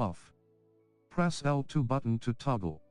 off. Press L2 button to toggle.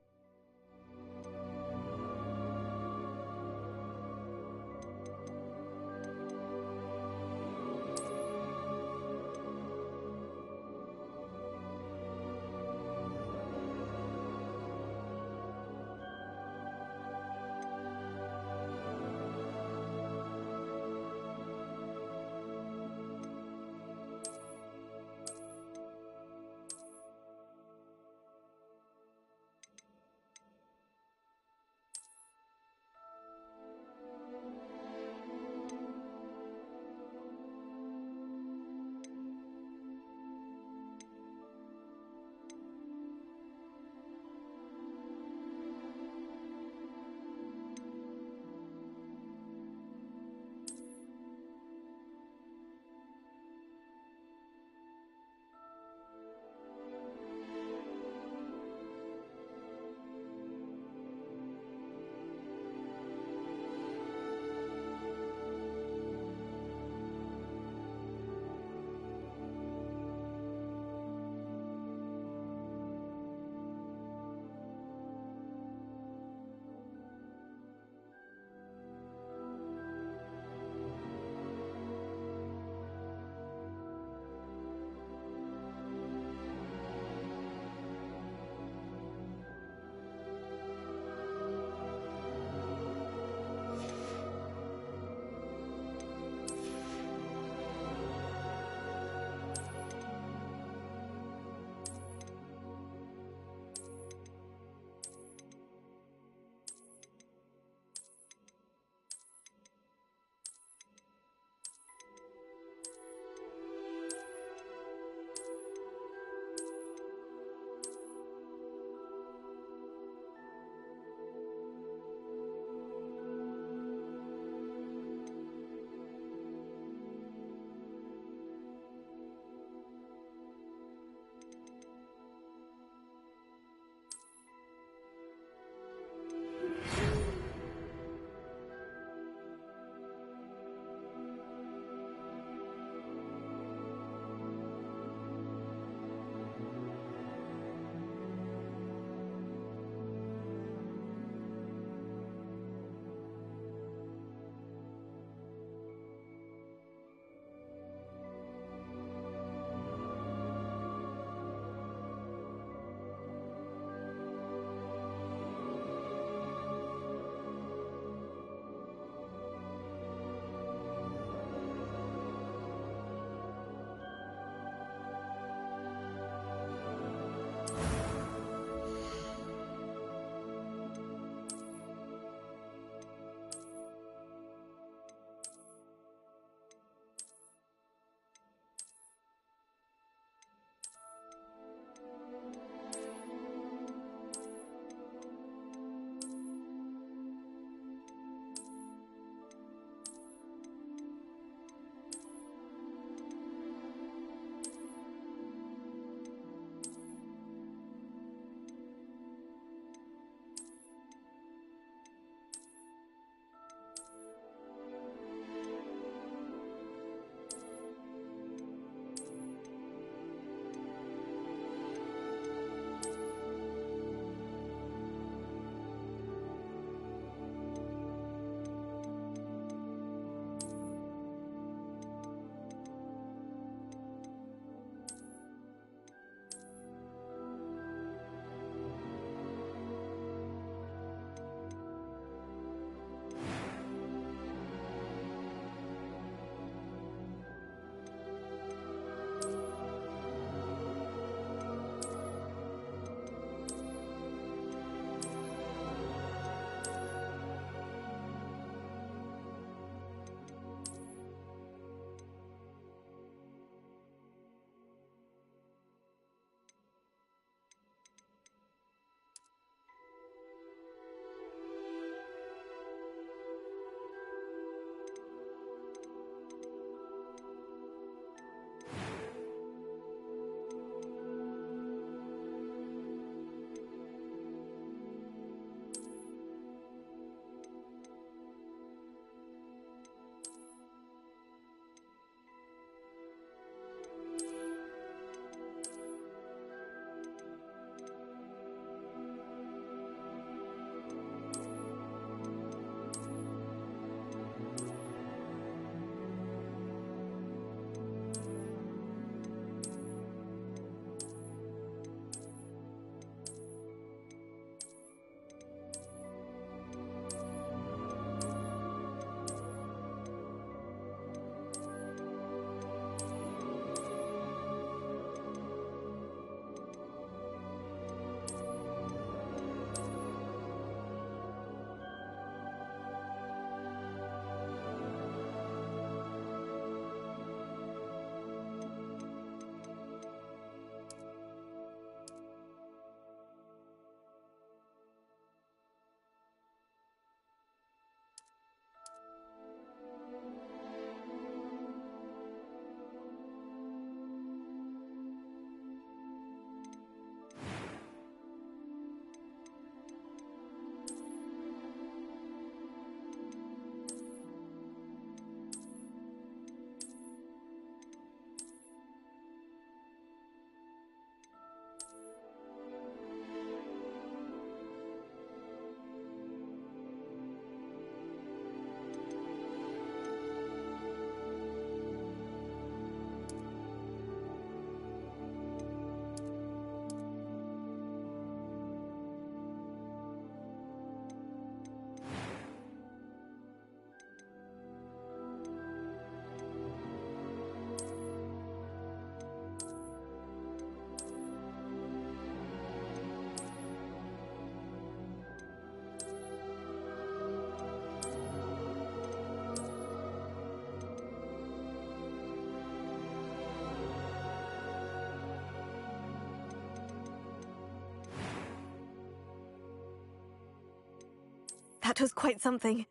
That was quite something.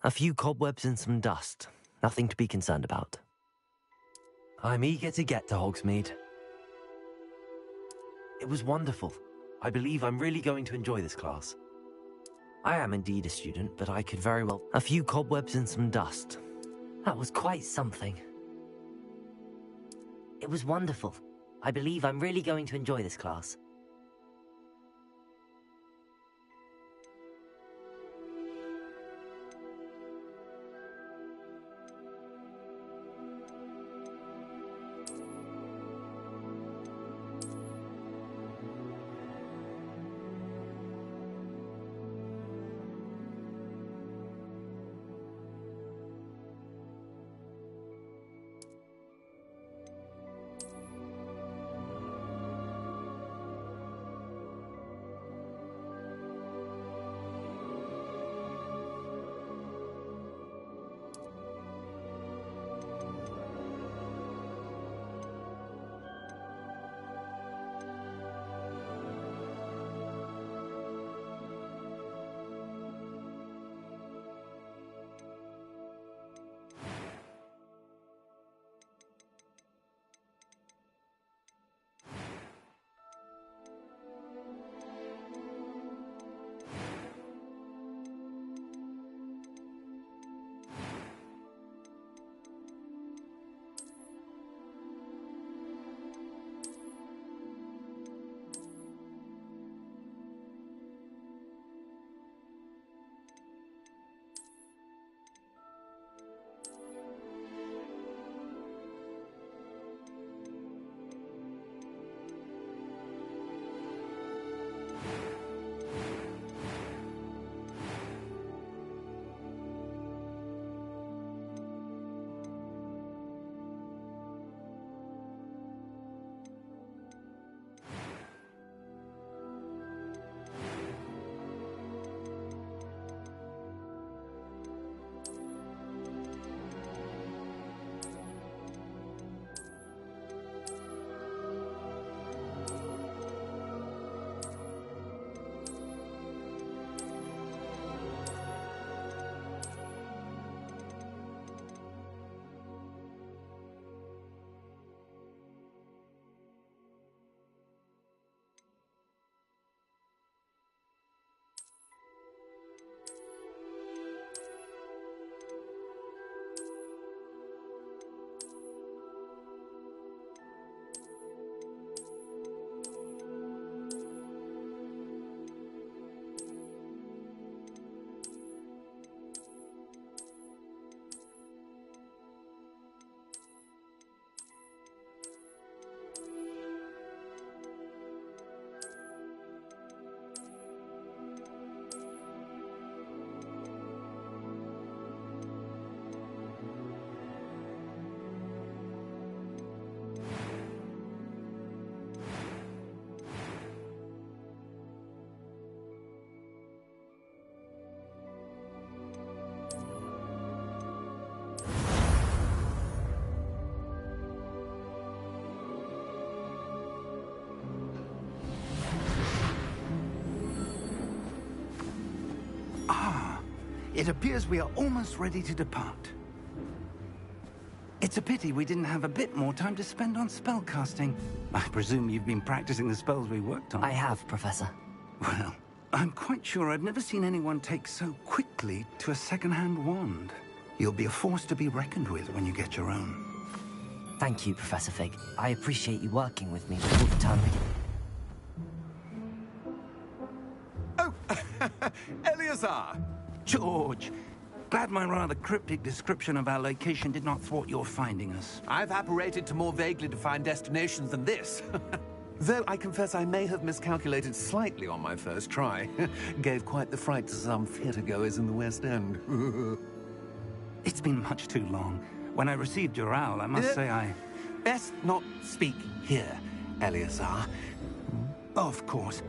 A few cobwebs and some dust. Nothing to be concerned about. I'm eager to get to Hogsmeade. It was wonderful. I believe I'm really going to enjoy this class. I am indeed a student, but I could very well... A few cobwebs and some dust. That was quite something. It was wonderful. I believe I'm really going to enjoy this class. It appears we are almost ready to depart. It's a pity we didn't have a bit more time to spend on spellcasting. I presume you've been practicing the spells we worked on. I have, Professor. Well, I'm quite sure I've never seen anyone take so quickly to a second-hand wand. You'll be a force to be reckoned with when you get your own. Thank you, Professor Fig. I appreciate you working with me all the time. Oh, Eleazar! George! Glad my rather cryptic description of our location did not thwart your finding us. I've apparated to more vaguely defined destinations than this. Though I confess I may have miscalculated slightly on my first try. Gave quite the fright to some theatre-goers in the West End. It's been much too long. When I received your owl, I must say I... Best not speak here, Eleazar. Of course.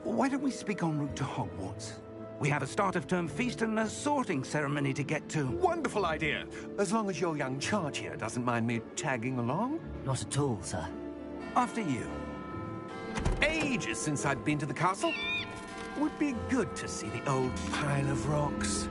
Why don't we speak en route to Hogwarts? We have a start-of-term feast and a sorting ceremony to get to. Wonderful idea! As long as your young charge here doesn't mind me tagging along. Not at all, sir. After you. Ages since I'd been to the castle. Would be good to see the old pile of rocks.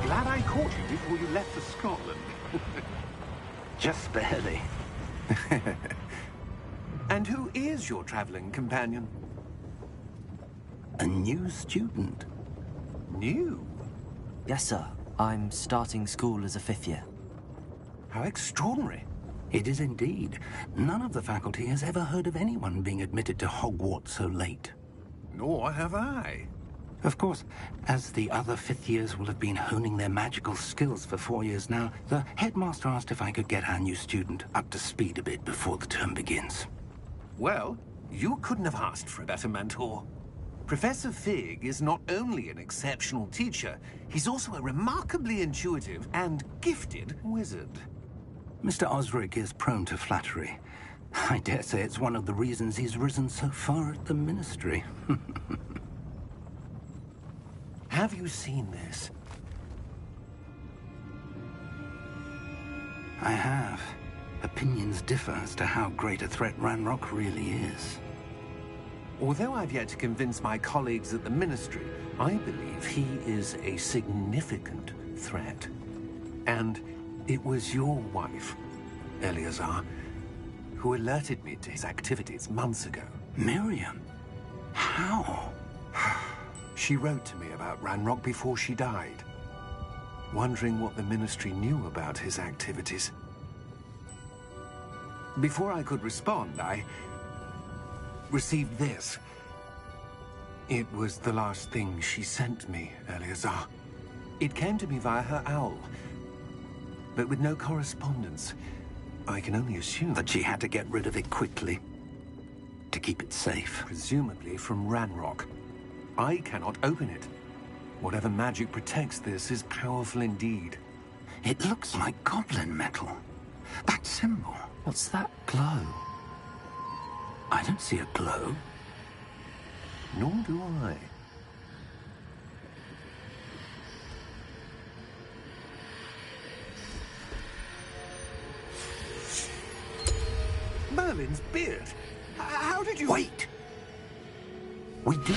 Glad I caught you before you left for Scotland. Just barely. And who is your traveling companion? A new student. New? Yes, sir. I'm starting school as a 5th year. How extraordinary. It is indeed. None of the faculty has ever heard of anyone being admitted to Hogwarts so late. Nor have I. Of course, as the other 5th years will have been honing their magical skills for 4 years now, the headmaster asked if I could get our new student up to speed a bit before the term begins. Well, you couldn't have asked for a better mentor. Professor Fig is not only an exceptional teacher, he's also a remarkably intuitive and gifted wizard. Mr. Osric is prone to flattery. I dare say it's one of the reasons he's risen so far at the Ministry. Have you seen this? I have. Opinions differ as to how great a threat Ranrock really is. Although I've yet to convince my colleagues at the Ministry, I believe he is a significant threat. And it was your wife, Eleazar, who alerted me to his activities months ago. Miriam? How? She wrote to me about Ranrock before she died, wondering what the Ministry knew about his activities. Before I could respond, I received this. It was the last thing she sent me, Eleazar. It came to me via her owl, but with no correspondence. I can only assume That she had to get rid of it quickly, to keep it safe. presumably from Ranrock. I cannot open it. Whatever magic protects this is powerful indeed. It looks like goblin metal. That symbol. What's that glow? I don't see a glow. Nor do I. Merlin's beard. How did you... Wait! We do.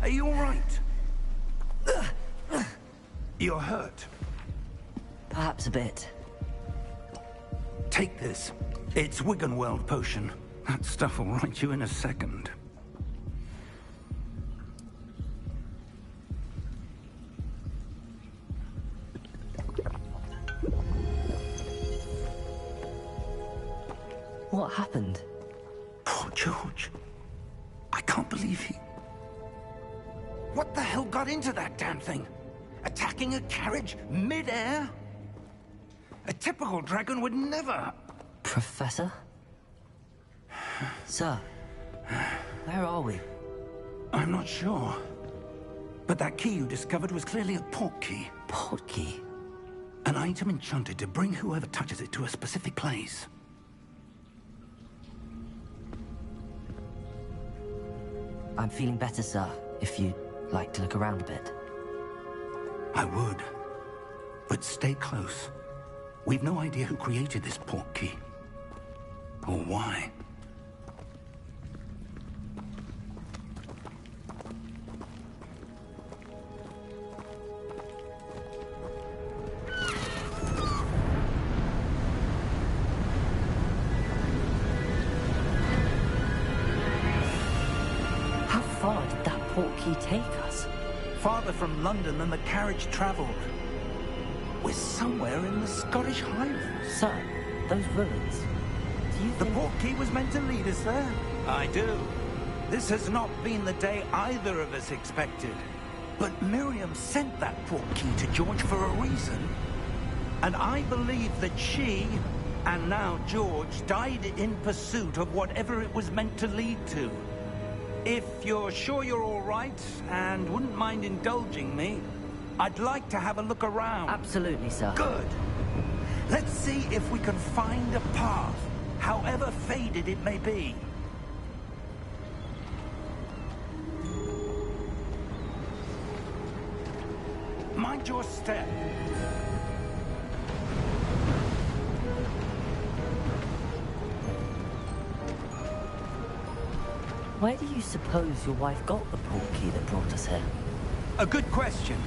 Are you all right? You're hurt. Perhaps a bit. Take this. It's Wiggenweld potion. That stuff will right you in a second. What happened? Poor George. I can't believe he... What the hell got into that damn thing? Attacking a carriage mid-air? A typical dragon would never... Professor? Sir, where are we? I'm not sure. But that key you discovered was clearly a port key. Port key? An item enchanted to bring whoever touches it to a specific place. I'm feeling better, sir, if you'd like to look around a bit. I would. But stay close. We've no idea who created this port key. Or why. How far did that port key take us? Farther from London than the carriage traveled. We're somewhere in the Scottish Highlands. Sir, those ruins. Do you The think... port key was meant to lead us there? I do. This has not been the day either of us expected. But Miriam sent that port key to George for a reason. And I believe that she, and now George, died in pursuit of whatever it was meant to lead to. If you're sure you're all right, and wouldn't mind indulging me, I'd like to have a look around. Absolutely, sir. Good. Let's see if we can find a path, however faded it may be. Mind your step. Where do you suppose your wife got the port key that brought us here? A good question.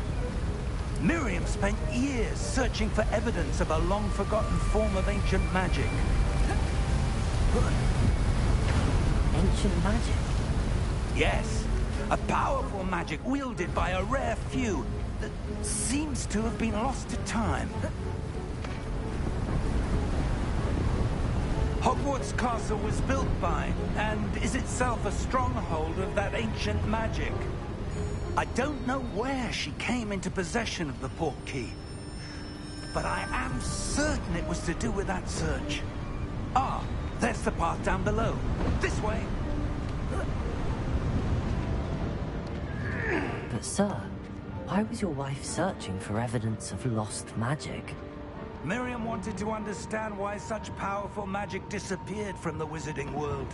Miriam spent years searching for evidence of a long-forgotten form of ancient magic. Ancient magic? Yes, a powerful magic wielded by a rare few that seems to have been lost to time. Hogwarts Castle was built by, and is itself a stronghold of that ancient magic. I don't know where she came into possession of the port key, but I am certain it was to do with that search. Ah, there's the path down below. This way. But sir, why was your wife searching for evidence of lost magic? Miriam wanted to understand why such powerful magic disappeared from the wizarding world.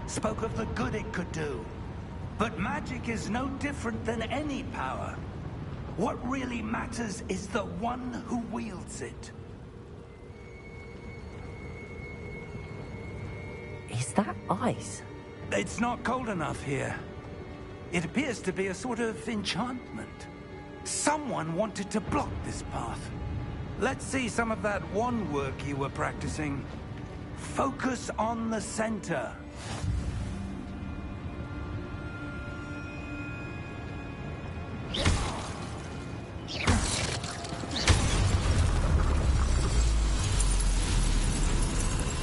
Spoke of the good it could do. But magic is no different than any power. What really matters is the one who wields it. Is that ice? It's not cold enough here. It appears to be a sort of enchantment. Someone wanted to block this path. Let's see some of that wand work you were practicing. Focus on the center.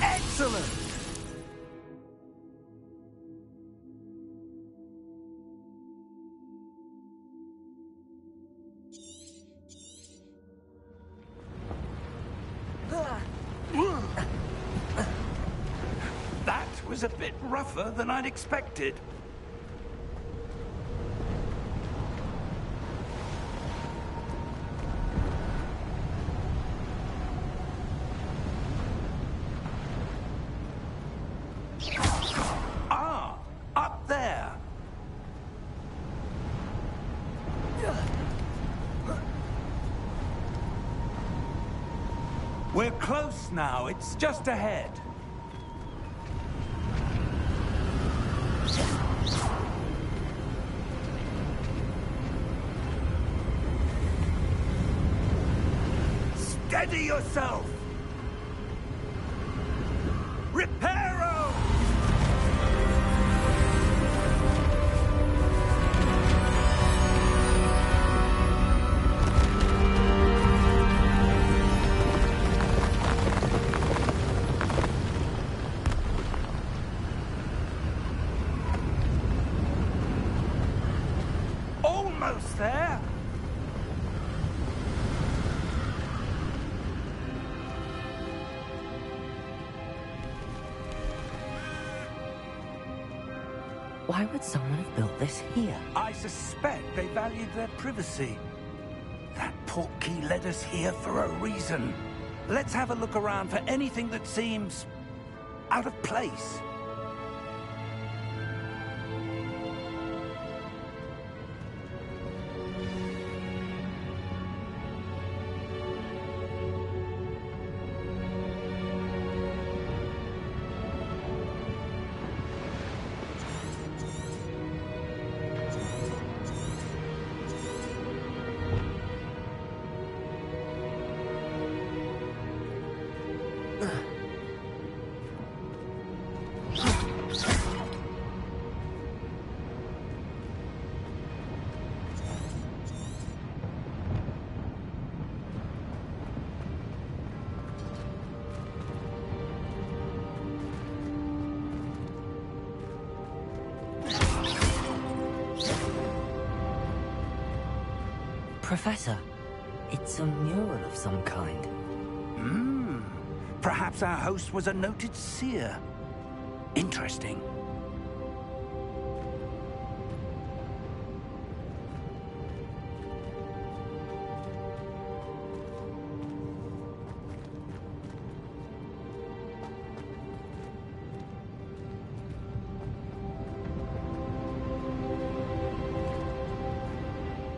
Excellent! That was a bit rougher than I'd expected. Ah, up there. We're close now. It's just ahead. Steady yourself! Reparo! Why would someone have built this here? I suspect they valued their privacy. That portkey led us here for a reason. Let's have a look around for anything that seems out of place. Professor, it's a mural of some kind. Perhaps our host was a noted seer. Interesting.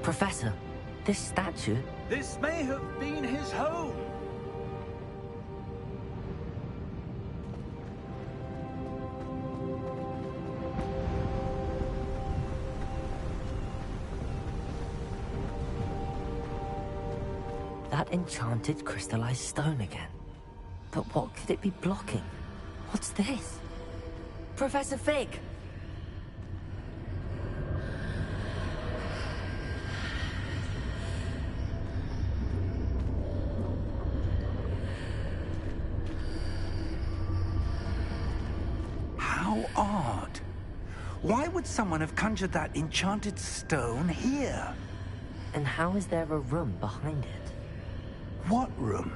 Professor, this statue... This may have been his home. That enchanted crystallized stone again. But what could it be blocking? What's this? Professor Fig! How odd. Why would someone have conjured that enchanted stone here? And how is there a room behind it? What room?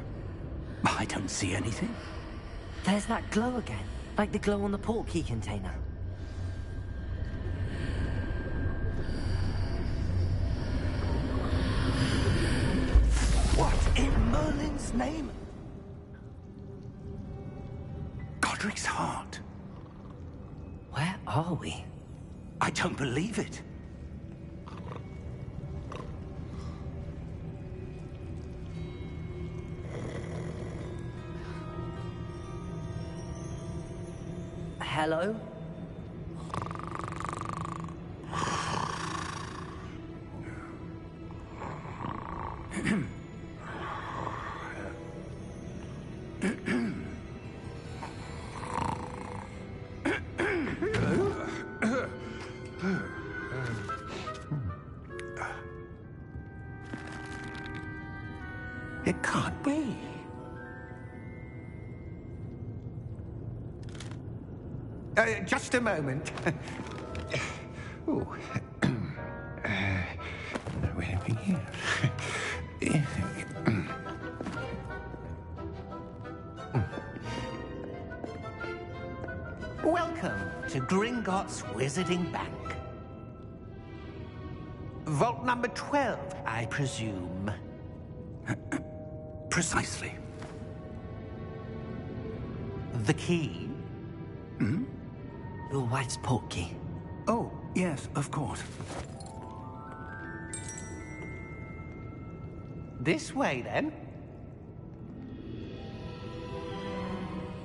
I don't see anything. There's that glow again, like the glow on the portkey container. What in Merlin's name? Godric's heart. Where are we? I don't believe it. Hello? It can't be. Just a moment. Ooh. Wait a minute here. Welcome to Gringotts Wizarding Bank. Vault number 12, I presume. Precisely. The key? Your wife's portkey. Oh, yes, of course. This way, then.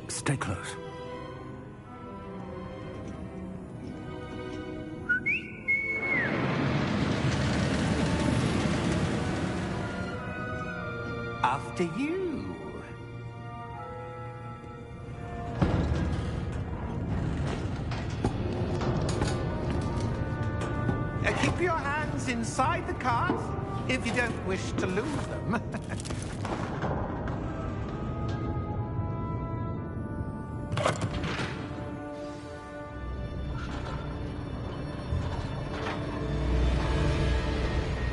Stay close. After you. Keep your hands inside the cart if you don't wish to lose them.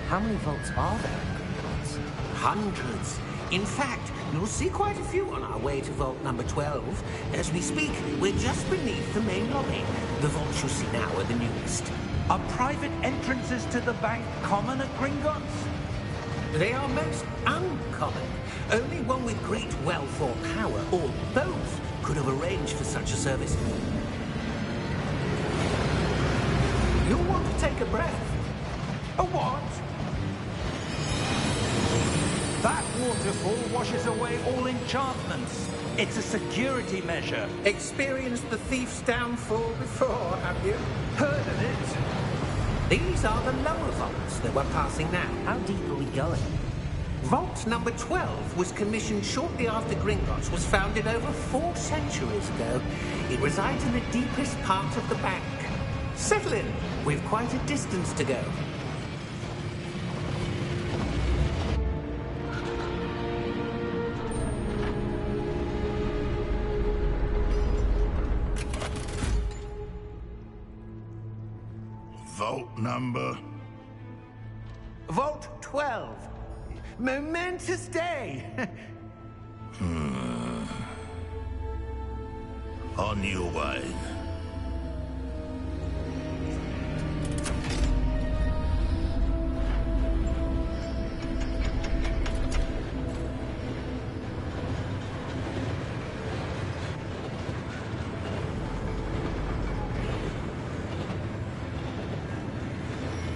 How many vaults are there in Gringotts? Hundreds. In fact, you'll see quite a few on our way to Vault number 12. As we speak, we're just beneath the main lobby. The vaults you see now are the newest. Are private entrances to the bank common at Gringotts? They are most uncommon. Only one with great wealth or power, or both, could have arranged for such a service. You'll want to take a breath. A what? That waterfall washes away all enchantments. It's a security measure. Experienced the thief's downfall before, have you? Heard of it? These are the lower vaults that we're passing now. How deep are we going? Vault number 12 was commissioned shortly after Gringotts was founded over 4 centuries ago. It resides in the deepest part of the bank. Settle in. We've quite a distance to go. Vault number? Vault 12. Momentous day. On your way.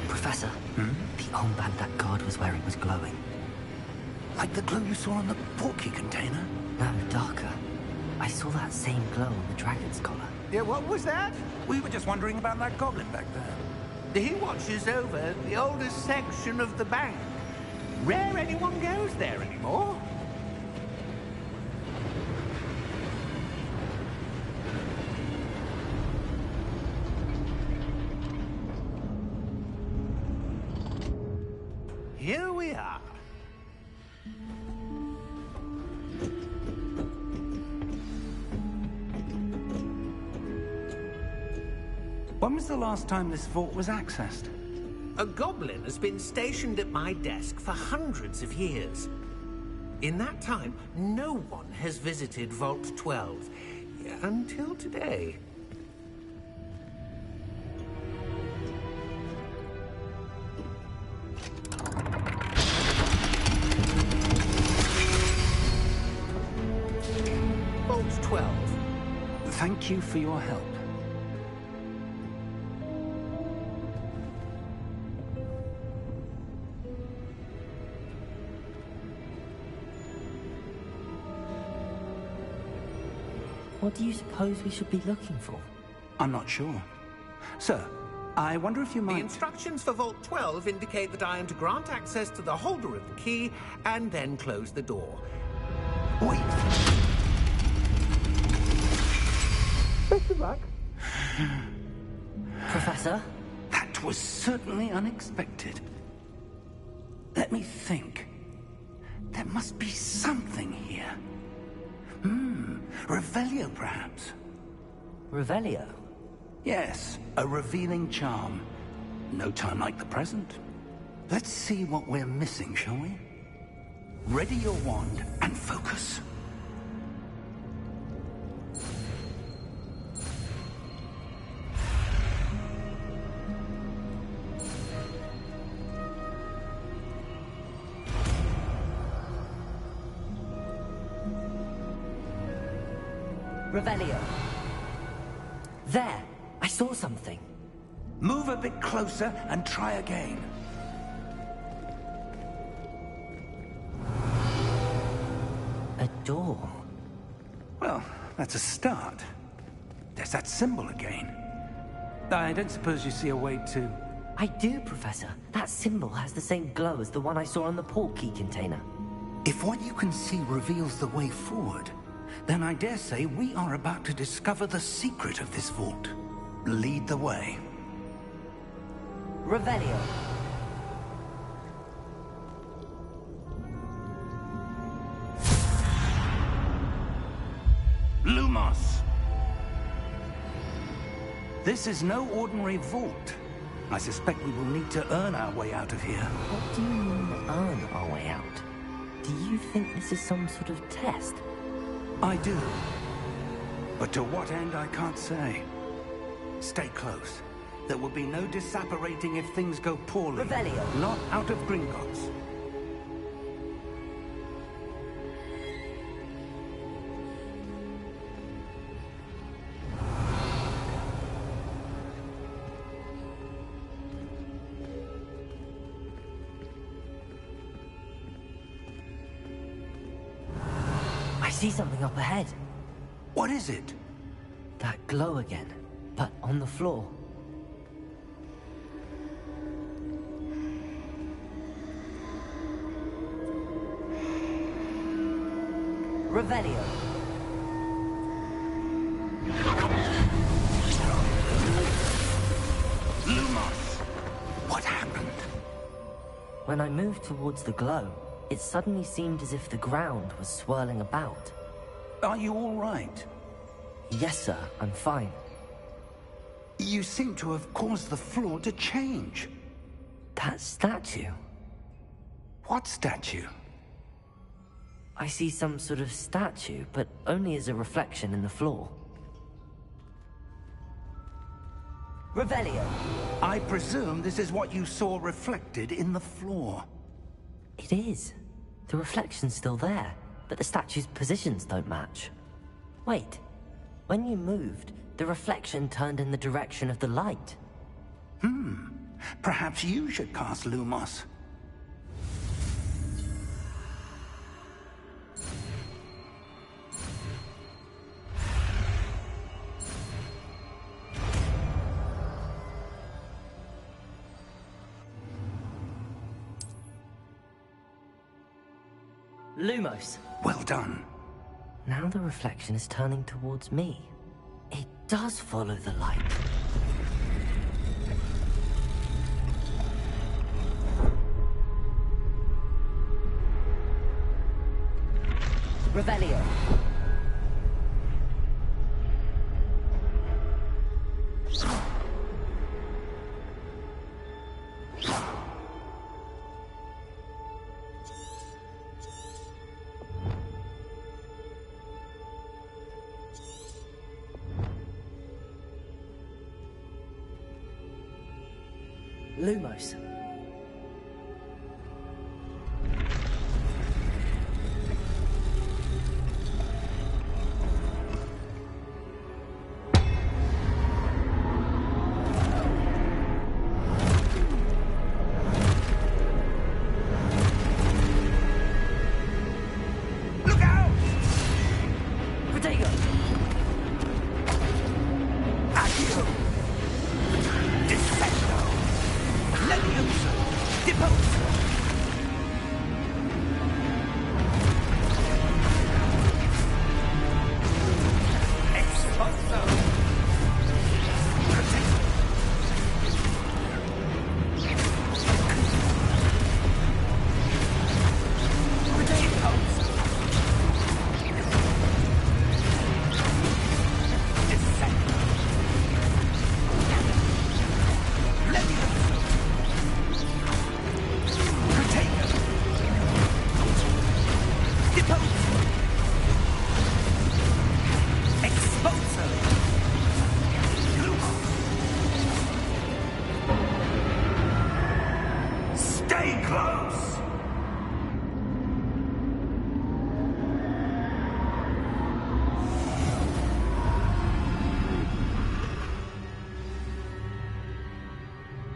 Professor, the armband that guard was wearing was glowing. Like the glow you saw on the portkey container? No, darker. I saw that same glow on the dragon's collar. Yeah, what was that? We were just wondering about that goblin back there. He watches over the oldest section of the bank. Rare anyone goes there anymore. Here we are. When was the last time this vault was accessed? A goblin has been stationed at my desk for hundreds of years. In that time, no one has visited Vault 12. Until today. Vault 12. Thank you for your help. What do you suppose we should be looking for? I'm not sure. Sir, I wonder if you The might... instructions for Vault 12 indicate that I am to grant access to the holder of the key and then close the door. Wait! Best of luck. Professor? That was certainly unexpected. Let me think. There must be something here. Revelio, perhaps? Revelio? Yes, a revealing charm. No time like the present. Let's see what we're missing, shall we? Ready your wand and focus. Revelio. There! I saw something. Move a bit closer and try again. A door. Well, that's a start. There's that symbol again. I don't suppose you see a way to... I do, Professor. That symbol has the same glow as the one I saw on the portkey container. If what you can see reveals the way forward, then I dare say we are about to discover the secret of this vault. Lead the way. Revelio. Lumos! This is no ordinary vault. I suspect we will need to earn our way out of here. What do you mean, earn our way out? Do you think this is some sort of test? I do. But to what end, I can't say. Stay close. There will be no disapparating if things go poorly. Revelio. Not out of Gringotts. I see something up ahead. What is it? That glow again, but on the floor. Revelio. Lumos! What happened? When I moved towards the glow, it suddenly seemed as if the ground was swirling about. Are you all right? Yes, sir, I'm fine. You seem to have caused the floor to change. That statue. What statue? I see some sort of statue, but only as a reflection in the floor. Revelio. I presume this is what you saw reflected in the floor. It is. The reflection's still there, but the statue's positions don't match. Wait. When you moved, the reflection turned in the direction of the light. Perhaps you should cast Lumos. Lumos. Well done. Now the reflection is turning towards me. It does follow the light. Revelio. Lumos. Look out! Potato. Accio! Defendo! Leviosa! Deposa! Expulso! Protect! Deposa! Defendo! Leviosa! Protego! Deposa! Expulso! Lumos! Stay close!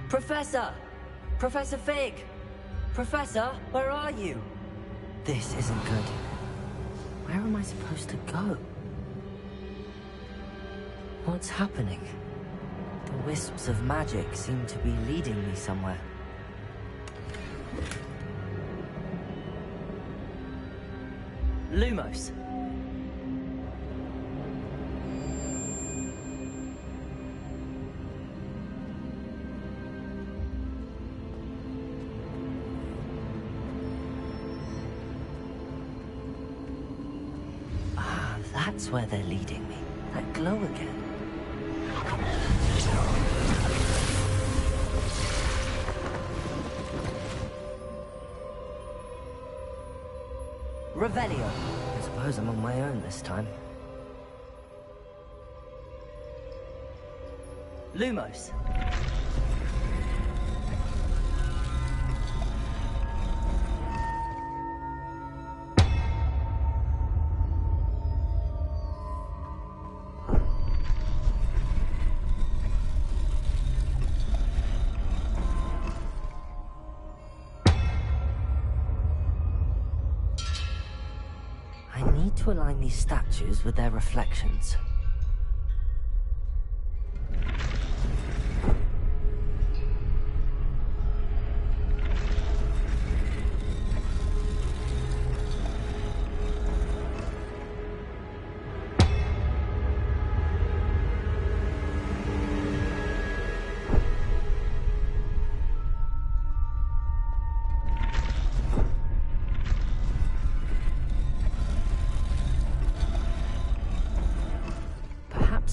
Professor! Professor Fig! Professor, where are you? This isn't good. Where am I supposed to go? What's happening? The wisps of magic seem to be leading me somewhere. Lumos. Ah, that's where they're leading me. That glow again. Revelio. I suppose I'm on my own this time. Lumos. I need to align these statues with their reflections.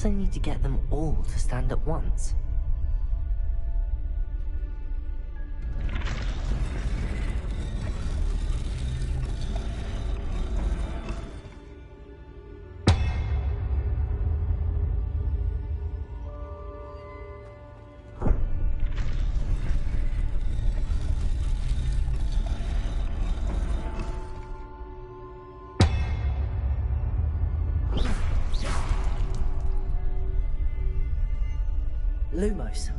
I need to get them all to stand at once. Lumos.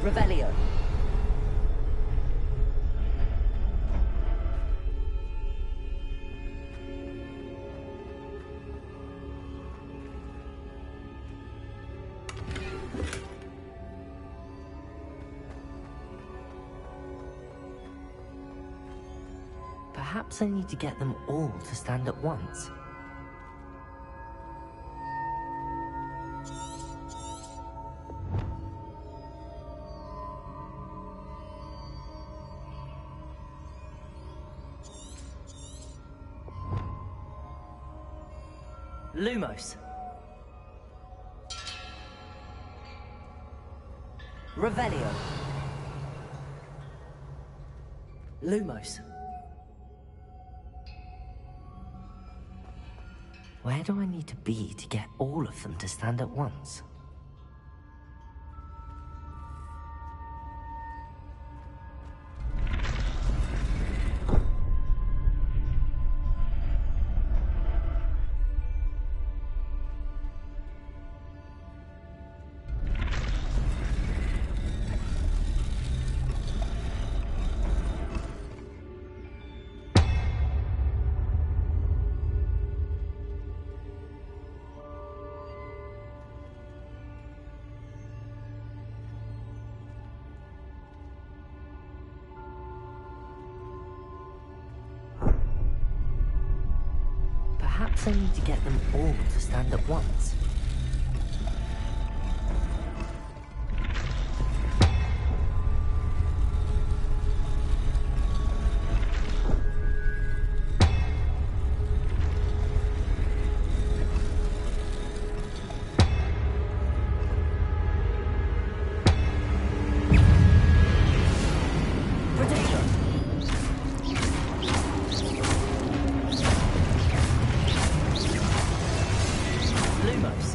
Revelio. Perhaps I need to get them all to stand at once. Lumos. Revelio. Lumos. Where do I need to be to get all of them to stand at once? Perhaps I need to get them all to stand at once. Lumos.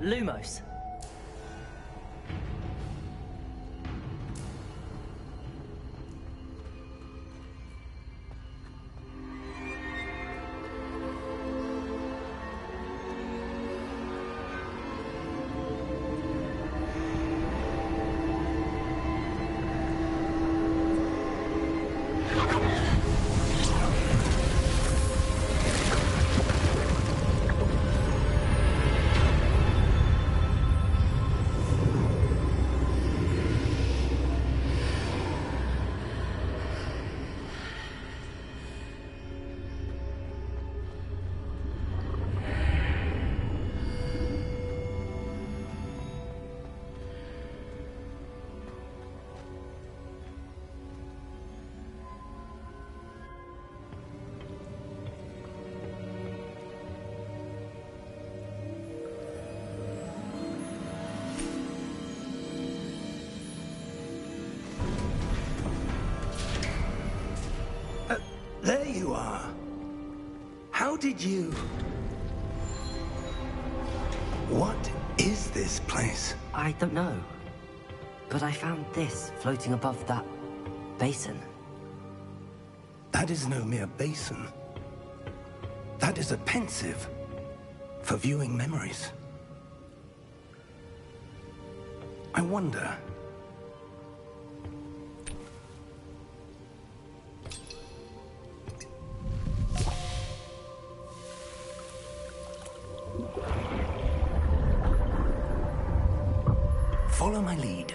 Lumos. There you are. How did you... What is this place? I don't know. But I found this floating above that basin. That is no mere basin. That is a pensive for viewing memories. I wonder... Follow my lead.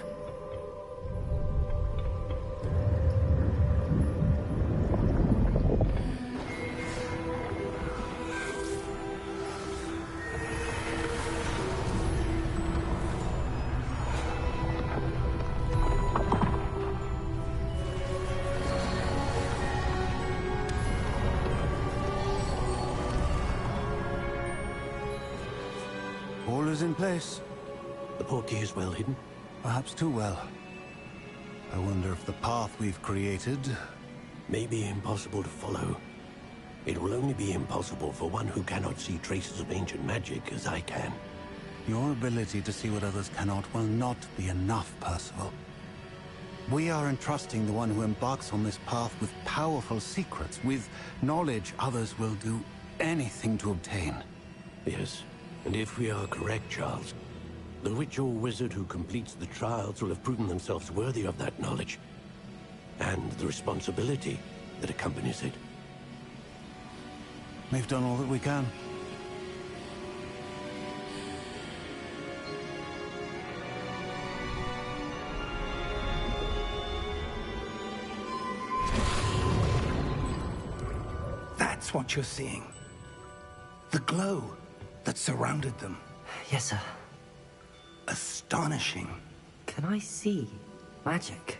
All is in place. The portkey is well hidden. Perhaps too well. I wonder if the path we've created... May be impossible to follow. It will only be impossible for one who cannot see traces of ancient magic as I can. Your ability to see what others cannot will not be enough, Percival. We are entrusting the one who embarks on this path with powerful secrets, with knowledge others will do anything to obtain. Yes, and if we are correct, Charles, the witch or wizard who completes the trials will have proven themselves worthy of that knowledge, and the responsibility that accompanies it. We've done all that we can. That's what you're seeing. The glow that surrounded them. Yes, sir. Astonishing. Can I see magic?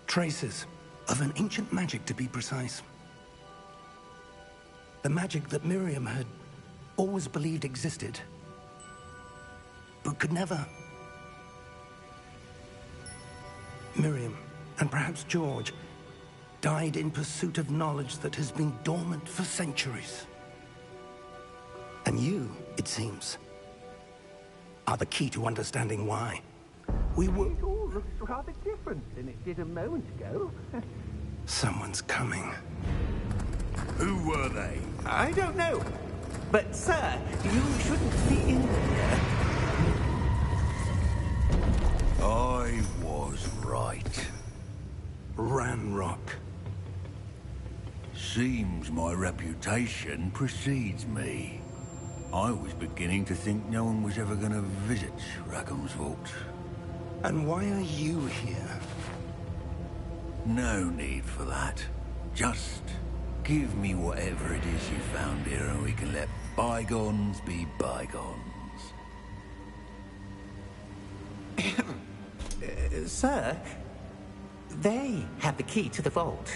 Traces of an ancient magic, to be precise. The magic that Miriam had always believed existed, but could never. Miriam, and perhaps George, died in pursuit of knowledge that has been dormant for centuries. And you, it seems, are the key to understanding why. We were... It all looks rather different than it did a moment ago. Someone's coming. Who were they? I don't know. But, sir, you shouldn't be in there. I was right. Ranrock. Seems my reputation precedes me. I was beginning to think no one was ever going to visit Rackham's vault. And why are you here? No need for that. Just give me whatever it is you found here and we can let bygones be bygones. Sir, they have the key to the vault.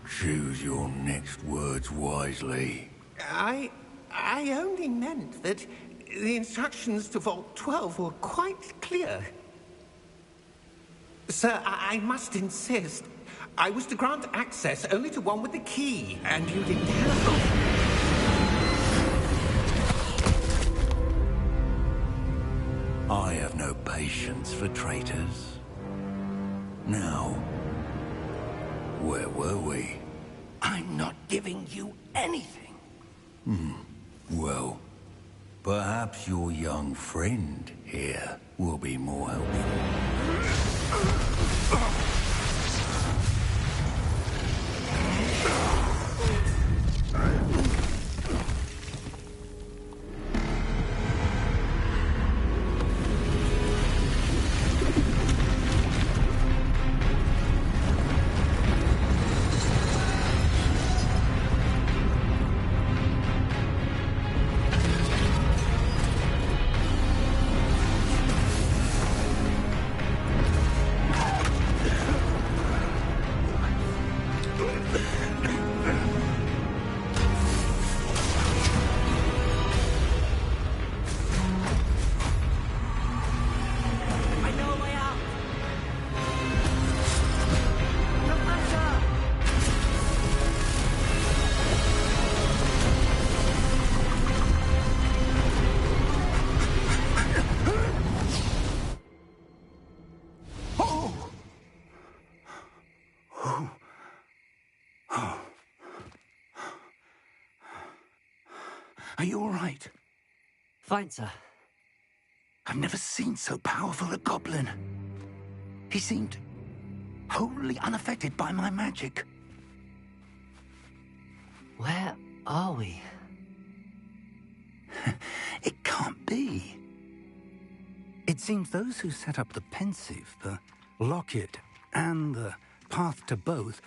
Choose your next words wisely. I only meant that the instructions to Vault 12 were quite clear. Sir, I must insist. I was to grant access only to one with the key, and you didn't have patience for traitors. Now, where were we? I'm not giving you anything. Well, perhaps your young friend here will be more helpful. Are you all right? Fine, sir. I've never seen so powerful a goblin. He seemed wholly unaffected by my magic. Where are we? It can't be. It seems those who set up the pensive, the locket, and the path to both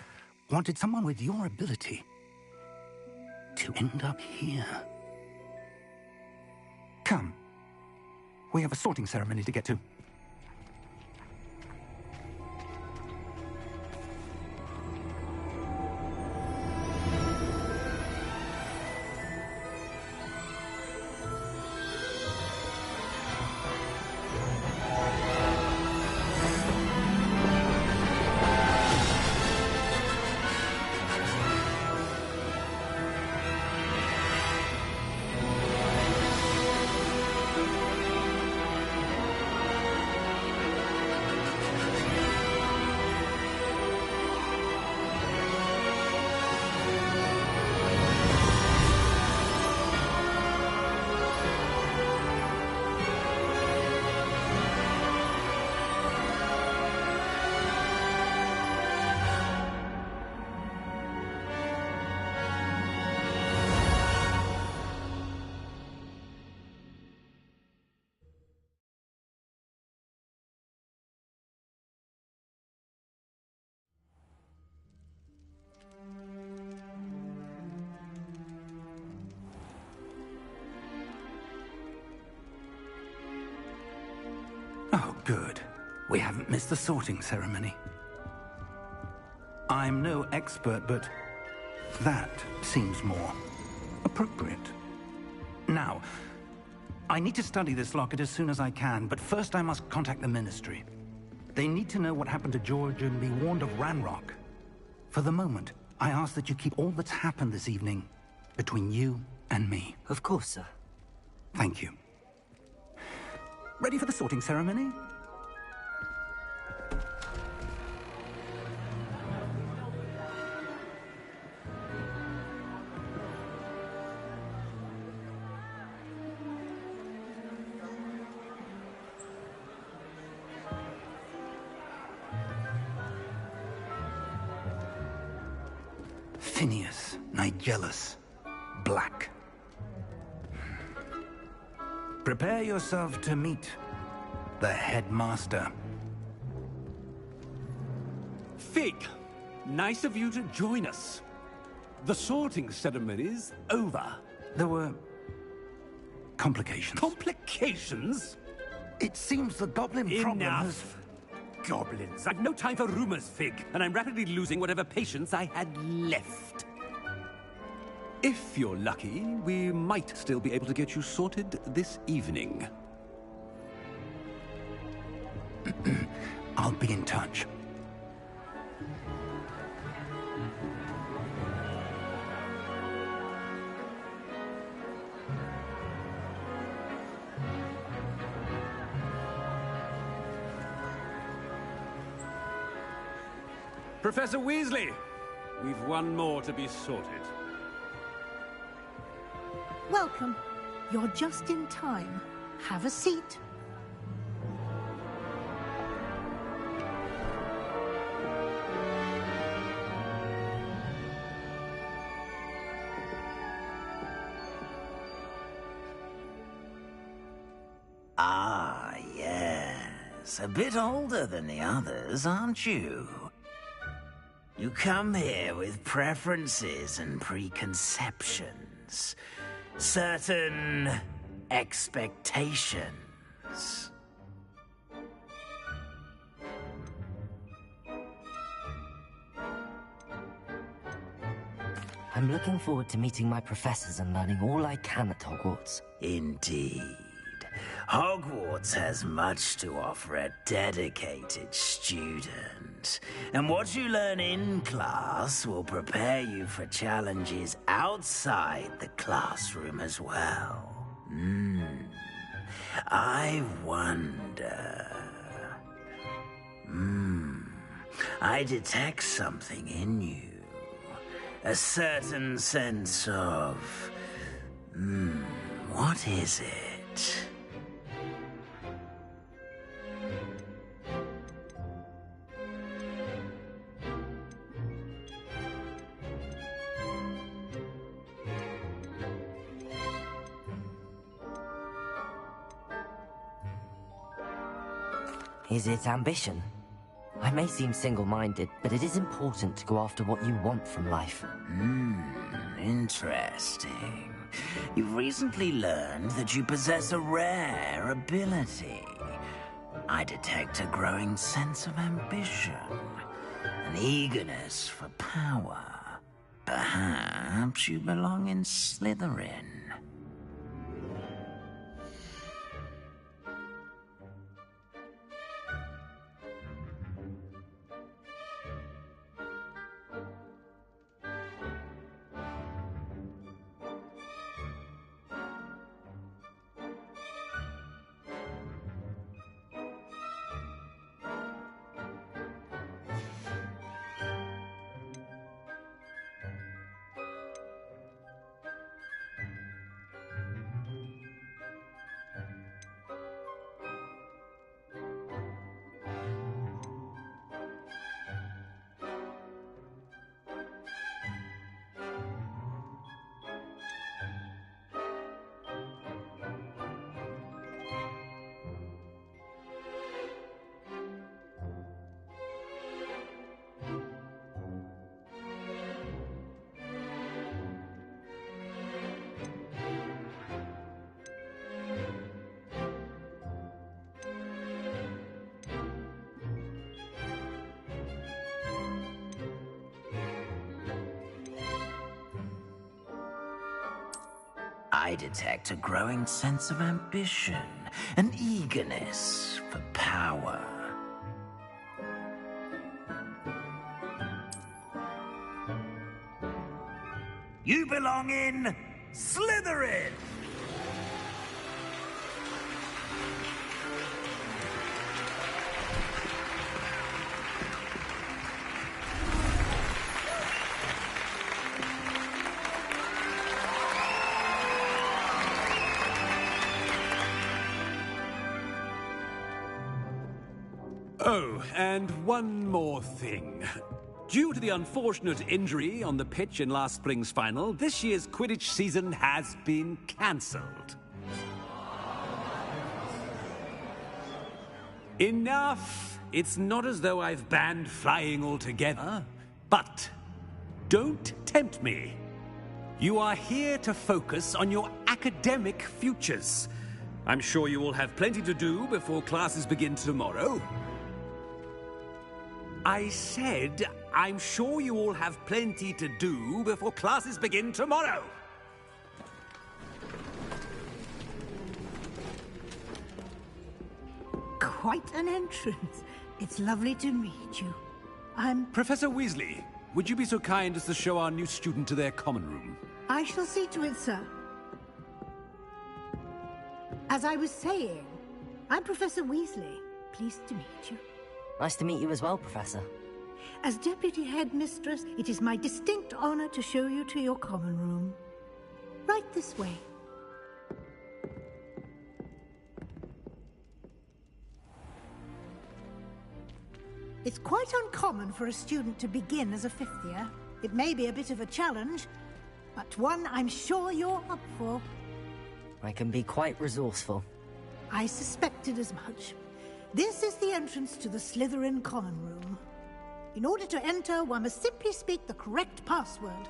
wanted someone with your ability to end up here. Come. We have a sorting ceremony to get to. Oh, good. We haven't missed the sorting ceremony. I'm no expert, but that seems more appropriate. Now, I need to study this locket as soon as I can, but first I must contact the Ministry. They need to know what happened to George and be warned of Ranrock. For the moment, I ask that you keep all that's happened this evening between you and me. Of course, sir. Thank you. Ready for the sorting ceremony? Phineas, Nigellus, Black. Prepare yourself to meet the headmaster. Fig, nice of you to join us. The sorting ceremony's over. There were complications. Complications? It seems the goblin problem has... Enough. Goblins. I've no time for rumors, Fig, and I'm rapidly losing whatever patience I had left. If you're lucky, we might still be able to get you sorted this evening. I'll be in touch. Professor Weasley, we've one more to be sorted. Welcome. You're just in time. Have a seat. Ah, yes. A bit older than the others, aren't you? You come here with preferences and preconceptions. Certain expectations. I'm looking forward to meeting my professors and learning all I can at Hogwarts. Indeed. Hogwarts has much to offer a dedicated student. And what you learn in class will prepare you for challenges outside the classroom as well. I wonder... I detect something in you. A certain sense of... what is it? Is it ambition? I may seem single-minded, but it is important to go after what you want from life. Interesting. You've recently learned that you possess a rare ability. I detect a growing sense of ambition, an eagerness for power. Perhaps you belong in Slytherin. I detect a growing sense of ambition, an eagerness for power. You belong in Slytherin! Oh, and one more thing. Due to the unfortunate injury on the pitch in last spring's final, this year's Quidditch season has been cancelled. Enough! It's not as though I've banned flying altogether. But don't tempt me. You are here to focus on your academic futures. I'm sure you will have plenty to do before classes begin tomorrow. I said, I'm sure you all have plenty to do before classes begin tomorrow. Quite an entrance. It's lovely to meet you. Professor Weasley, would you be so kind as to show our new student to their common room? I shall see to it, sir. As I was saying, I'm Professor Weasley. Pleased to meet you. Nice to meet you as well, Professor. As Deputy Headmistress, it is my distinct honor to show you to your common room. Right this way. It's quite uncommon for a student to begin as a fifth year. It may be a bit of a challenge, but one I'm sure you're up for. I can be quite resourceful. I suspected as much. This is the entrance to the Slytherin common room. In order to enter, one must simply speak the correct password.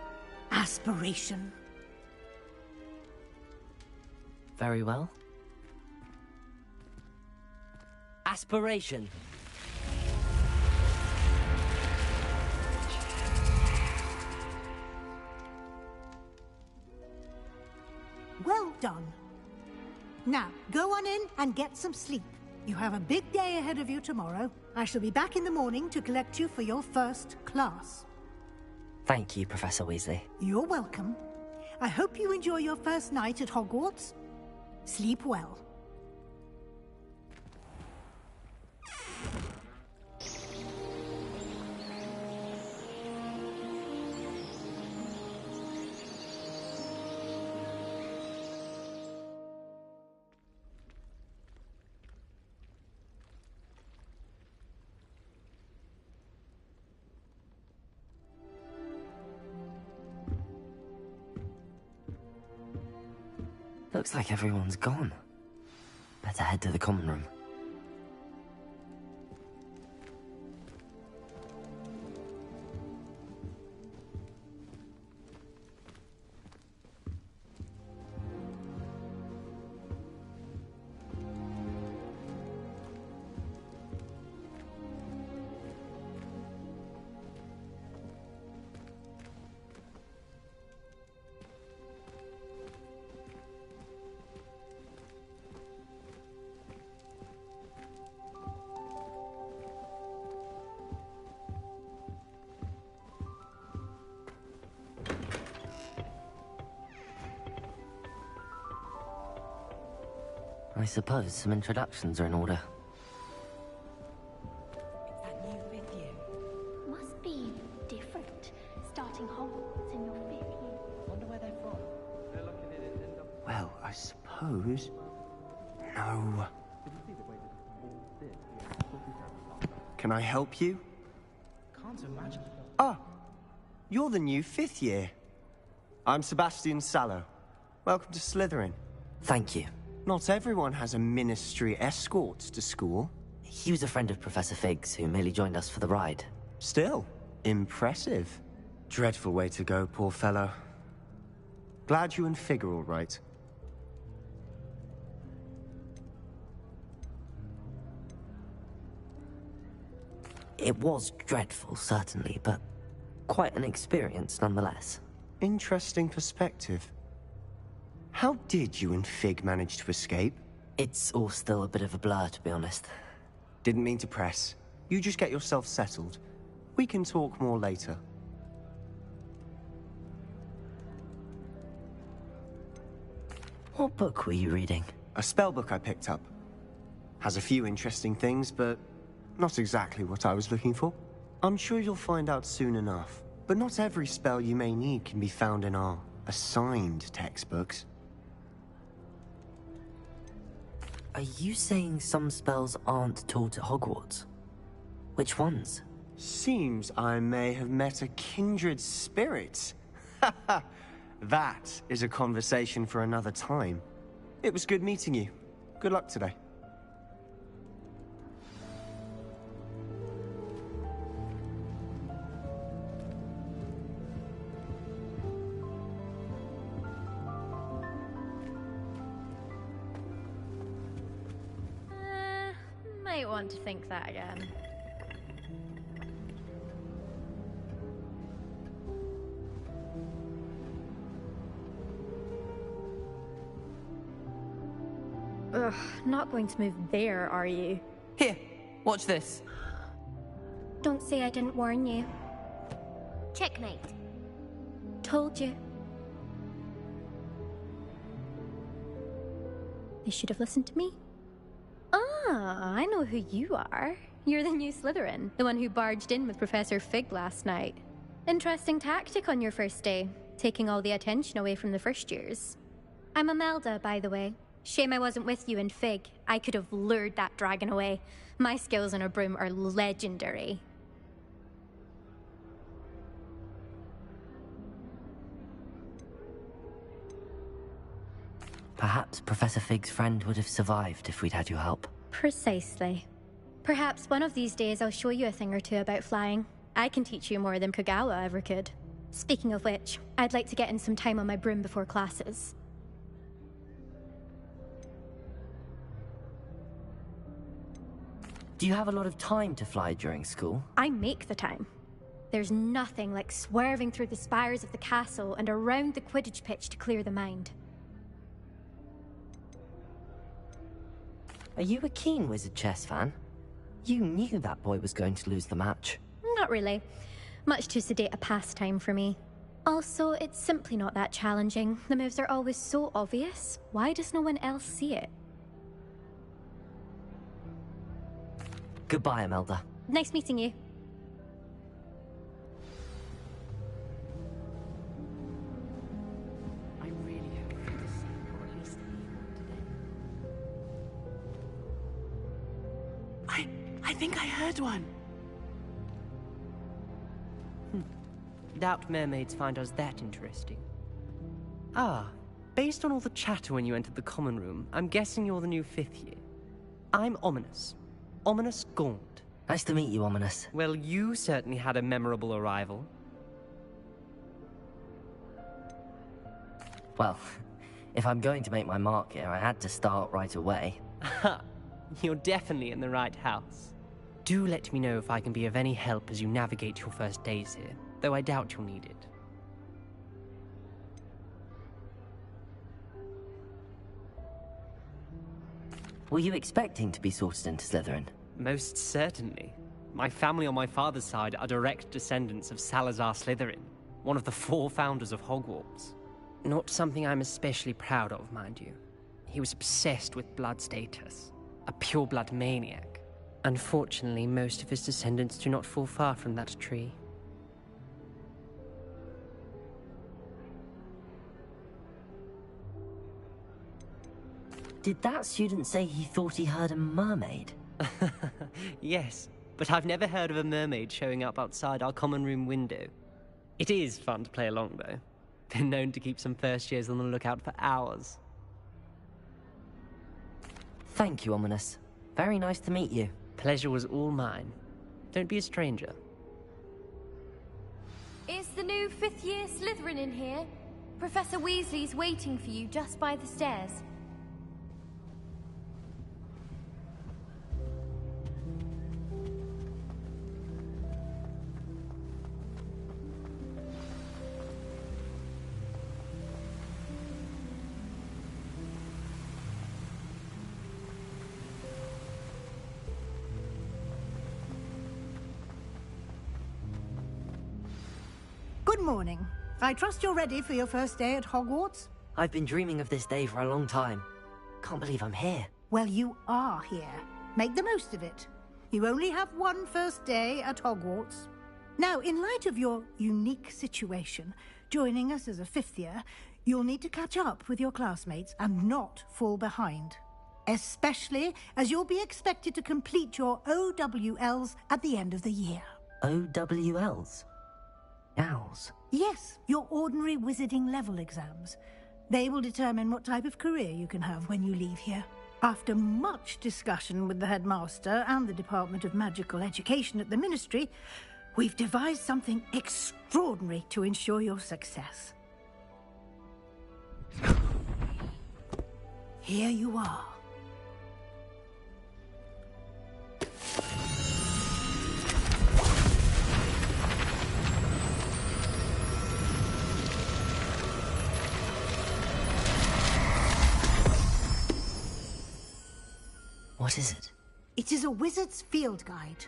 Aspiration. Very well. Aspiration. Well done. Now, go on in and get some sleep. You have a big day ahead of you tomorrow. I shall be back in the morning to collect you for your first class. Thank you, Professor Weasley. You're welcome. I hope you enjoy your first night at Hogwarts. Sleep well. Looks like everyone's gone. Better head to the common room. I suppose some introductions are in order. Must be different, starting Hogwarts in your 5th year. Wonder where they're from. Well, I suppose... No. Can I help you? Can't imagine. Ah! You're the new 5th year. I'm Sebastian Sallow. Welcome to Slytherin. Thank you. Not everyone has a ministry escort to school. He was a friend of Professor Fig's who merely joined us for the ride. Still, impressive. Dreadful way to go, poor fellow. Glad you and Fig are all right. It was dreadful, certainly, but quite an experience nonetheless. Interesting perspective. How did you and Fig manage to escape? It's all still a bit of a blur, to be honest. Didn't mean to press. You just get yourself settled. We can talk more later. What book were you reading? A spell book I picked up. Has a few interesting things, but not exactly what I was looking for. I'm sure you'll find out soon enough. But not every spell you may need can be found in our assigned textbooks. Are you saying some spells aren't taught at Hogwarts? Which ones? Seems I may have met a kindred spirit. That is a conversation for another time. It was good meeting you. Good luck today. Might want to think that again. Ugh, not going to move there, are you? Here, watch this. Don't say I didn't warn you. Checkmate. Told you. They should have listened to me. Ah, I know who you are. You're the new Slytherin, the one who barged in with Professor Fig last night. Interesting tactic on your first day, taking all the attention away from the first years. I'm Imelda, by the way. Shame I wasn't with you in Fig. I could have lured that dragon away. My skills on a broom are legendary. Perhaps Professor Fig's friend would have survived if we'd had your help. Precisely. Perhaps one of these days I'll show you a thing or two about flying. I can teach you more than Kagawa ever could. Speaking of which, I'd like to get in some time on my broom before classes. Do you have a lot of time to fly during school? I make the time. There's nothing like swerving through the spires of the castle and around the Quidditch pitch to clear the mind. Are you a keen Wizard chess fan? You knew that boy was going to lose the match. Not really. Much too sedate a pastime for me. Also, it's simply not that challenging. The moves are always so obvious. Why does no one else see it? Goodbye, Imelda. Nice meeting you. I really hope we get to see or at least today. I think I heard one. Doubt mermaids find us that interesting. Ah, based on all the chatter when you entered the common room, I'm guessing you're the new 5th year. I'm Ominous. Ominous Gaunt. Nice to meet you, Ominous. Well, you certainly had a memorable arrival. Well, if I'm going to make my mark here, I had to start right away. Ha! You're definitely in the right house. Do let me know if I can be of any help as you navigate your first days here, though I doubt you'll need it. Were you expecting to be sorted into Slytherin? Most certainly. My family on my father's side are direct descendants of Salazar Slytherin, one of the 4 founders of Hogwarts. Not something I'm especially proud of, mind you. He was obsessed with blood status, a pure-blood maniac. Unfortunately, most of his descendants do not fall far from that tree. Did that student say he thought he heard a mermaid? Yes, but I've never heard of a mermaid showing up outside our common room window. It is fun to play along, though. Been known to keep some first years on the lookout for hours. Thank you, Ominous. Very nice to meet you. Pleasure was all mine. Don't be a stranger. Is the new 5th year Slytherin in here? Professor Weasley's waiting for you just by the stairs. Good morning. I trust you're ready for your first day at Hogwarts? I've been dreaming of this day for a long time. Can't believe I'm here. Well, you are here. Make the most of it. You only have one first day at Hogwarts. Now, in light of your unique situation, joining us as a 5th year, you'll need to catch up with your classmates and not fall behind. Especially as you'll be expected to complete your OWLs at the end of the year. OWLs? Owls? Yes, your ordinary wizarding level exams. They will determine what type of career you can have when you leave here. After much discussion with the headmaster and the Department of Magical Education at the Ministry, we've devised something extraordinary to ensure your success. Here you are. What is it? It is a wizard's field guide.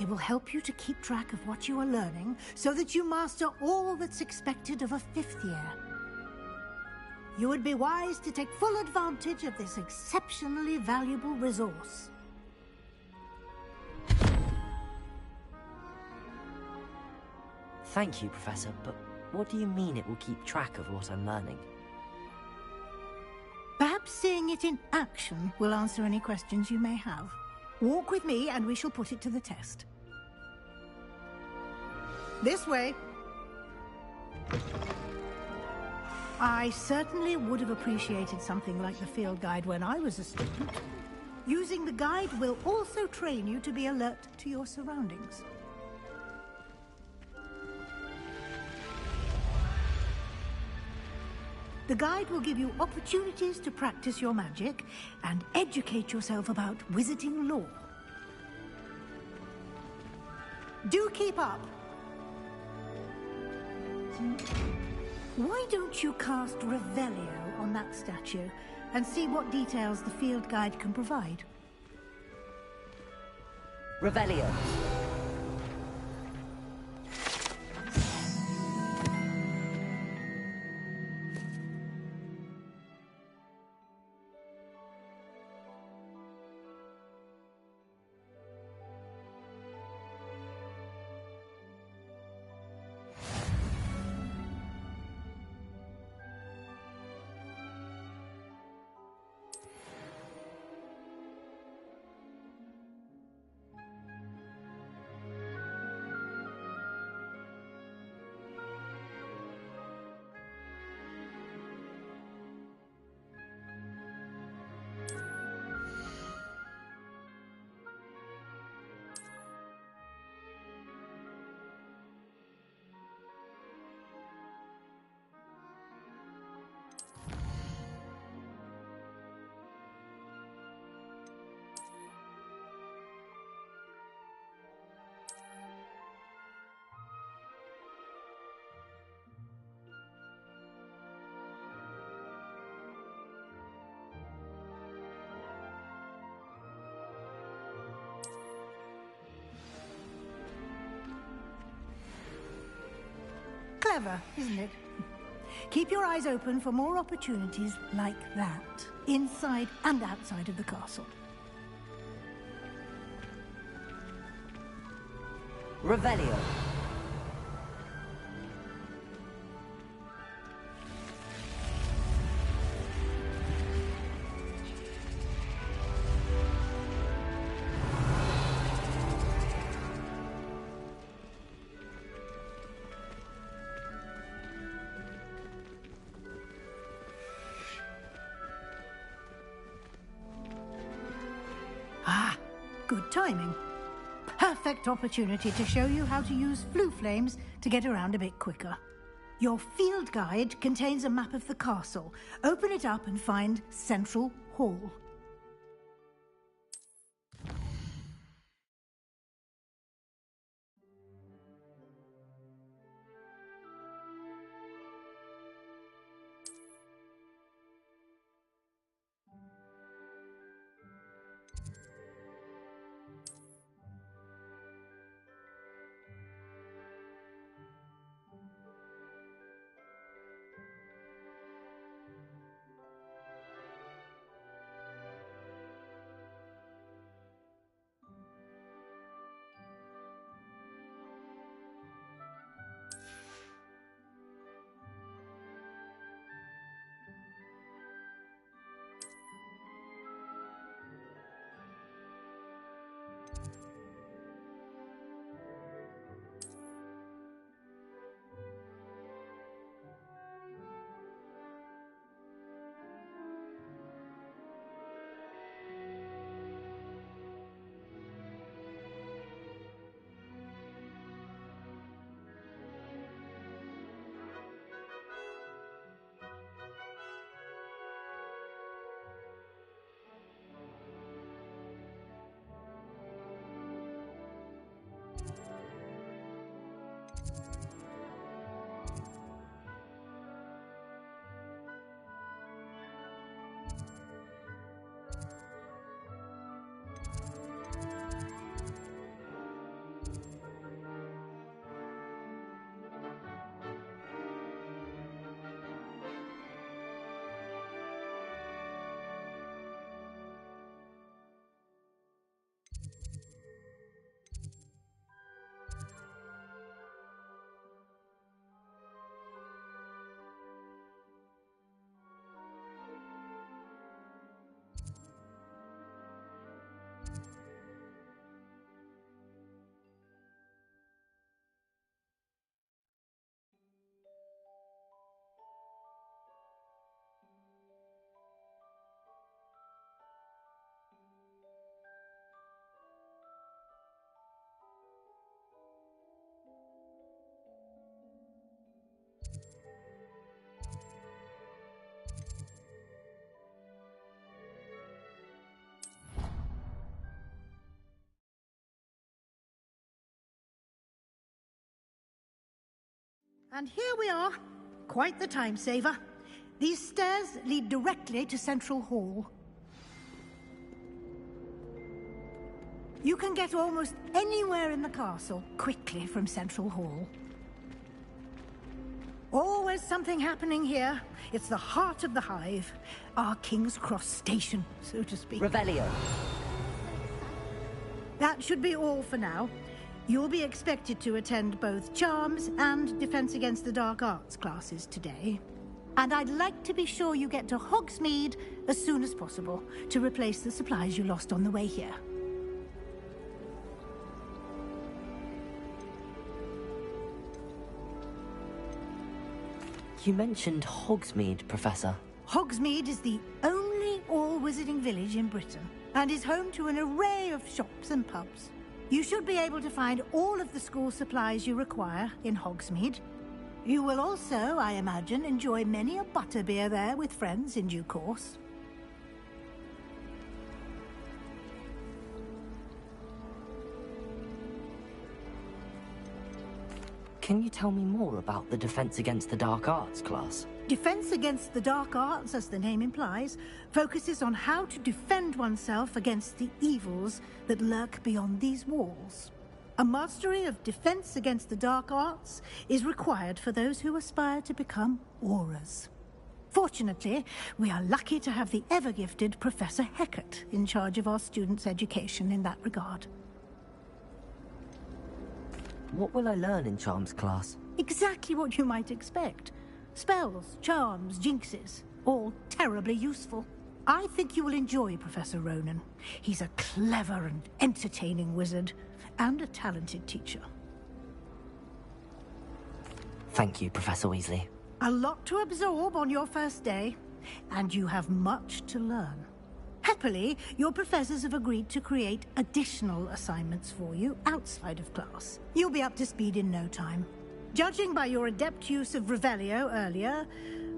It will help you to keep track of what you are learning so that you master all that's expected of a 5th year. You would be wise to take full advantage of this exceptionally valuable resource. Thank you, Professor, but what do you mean it will keep track of what I'm learning? Perhaps seeing it in action will answer any questions you may have. Walk with me and we shall put it to the test. This way. I certainly would have appreciated something like the field guide when I was a student. Using the guide will also train you to be alert to your surroundings. The guide will give you opportunities to practice your magic and educate yourself about wizarding lore. Do keep up! Why don't you cast Revelio on that statue and see what details the field guide can provide? Revelio. Clever, isn't it? Keep your eyes open for more opportunities like that, inside and outside of the castle. Revelio. Ah, good timing. Perfect opportunity to show you how to use flue flames to get around a bit quicker. Your field guide contains a map of the castle. Open it up and find Central Hall. And here we are. Quite the time saver. These stairs lead directly to Central Hall. You can get almost anywhere in the castle quickly from Central Hall. Always something happening here. It's the heart of the Hive. Our King's Cross station, so to speak. Revelio. That should be all for now. You'll be expected to attend both Charms and Defense Against the Dark Arts classes today. And I'd like to be sure you get to Hogsmeade as soon as possible to replace the supplies you lost on the way here. You mentioned Hogsmeade, Professor. Hogsmeade is the only all-wizarding village in Britain and is home to an array of shops and pubs. You should be able to find all of the school supplies you require in Hogsmeade. You will also, I imagine, enjoy many a butterbeer there with friends in due course. Can you tell me more about the Defense Against the Dark Arts class? Defense Against the Dark Arts, as the name implies, focuses on how to defend oneself against the evils that lurk beyond these walls. A mastery of Defense Against the Dark Arts is required for those who aspire to become Aurors. Fortunately, we are lucky to have the ever-gifted Professor Hecat in charge of our students' education in that regard. What will I learn in Charms class? Exactly what you might expect. Spells, charms, jinxes, all terribly useful. I think you will enjoy Professor Ronan. He's a clever and entertaining wizard, and a talented teacher. Thank you, Professor Weasley. A lot to absorb on your first day, and you have much to learn. Happily, your professors have agreed to create additional assignments for you outside of class. You'll be up to speed in no time. Judging by your adept use of Revelio earlier,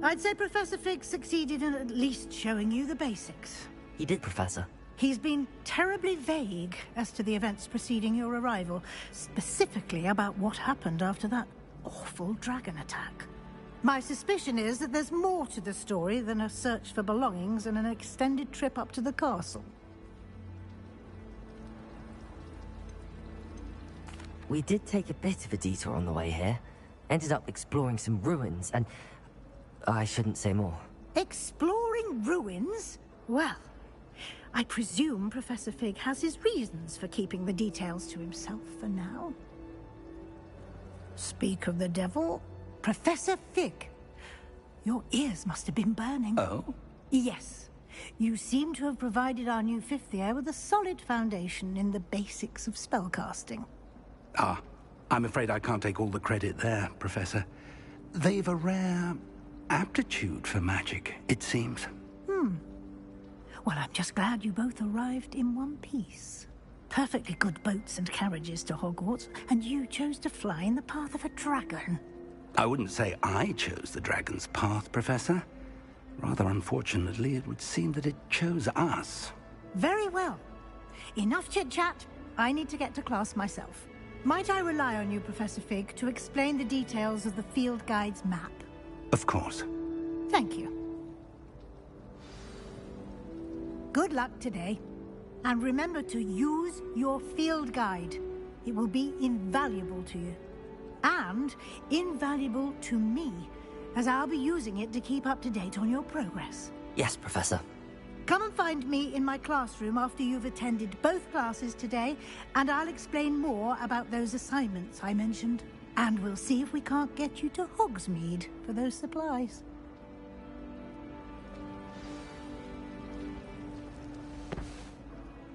I'd say Professor Fig succeeded in at least showing you the basics. He did, Professor. He's been terribly vague as to the events preceding your arrival, specifically about what happened after that awful dragon attack. My suspicion is that there's more to the story than a search for belongings and an extended trip up to the castle. We did take a bit of a detour on the way here. Ended up exploring some ruins and... I shouldn't say more. Exploring ruins? Well, I presume Professor Fig has his reasons for keeping the details to himself for now. Speak of the devil, Professor Fig. Your ears must have been burning. Oh? Yes. You seem to have provided our new fifth year with a solid foundation in the basics of spellcasting. Ah, I'm afraid I can't take all the credit there, Professor. They've a rare aptitude for magic, it seems. Well, I'm just glad you both arrived in one piece. Perfectly good boats and carriages to Hogwarts, and you chose to fly in the path of a dragon. I wouldn't say I chose the dragon's path, Professor. Rather unfortunately, it would seem that it chose us. Very well. Enough chit-chat. I need to get to class myself. Might I rely on you, Professor Fig, to explain the details of the field guide's map? Of course. Thank you. Good luck today. And remember to use your field guide. It will be invaluable to you. And invaluable to me, as I'll be using it to keep up to date on your progress. Yes, Professor. Come and find me in my classroom after you've attended both classes today, and I'll explain more about those assignments I mentioned. And we'll see if we can't get you to Hogsmeade for those supplies.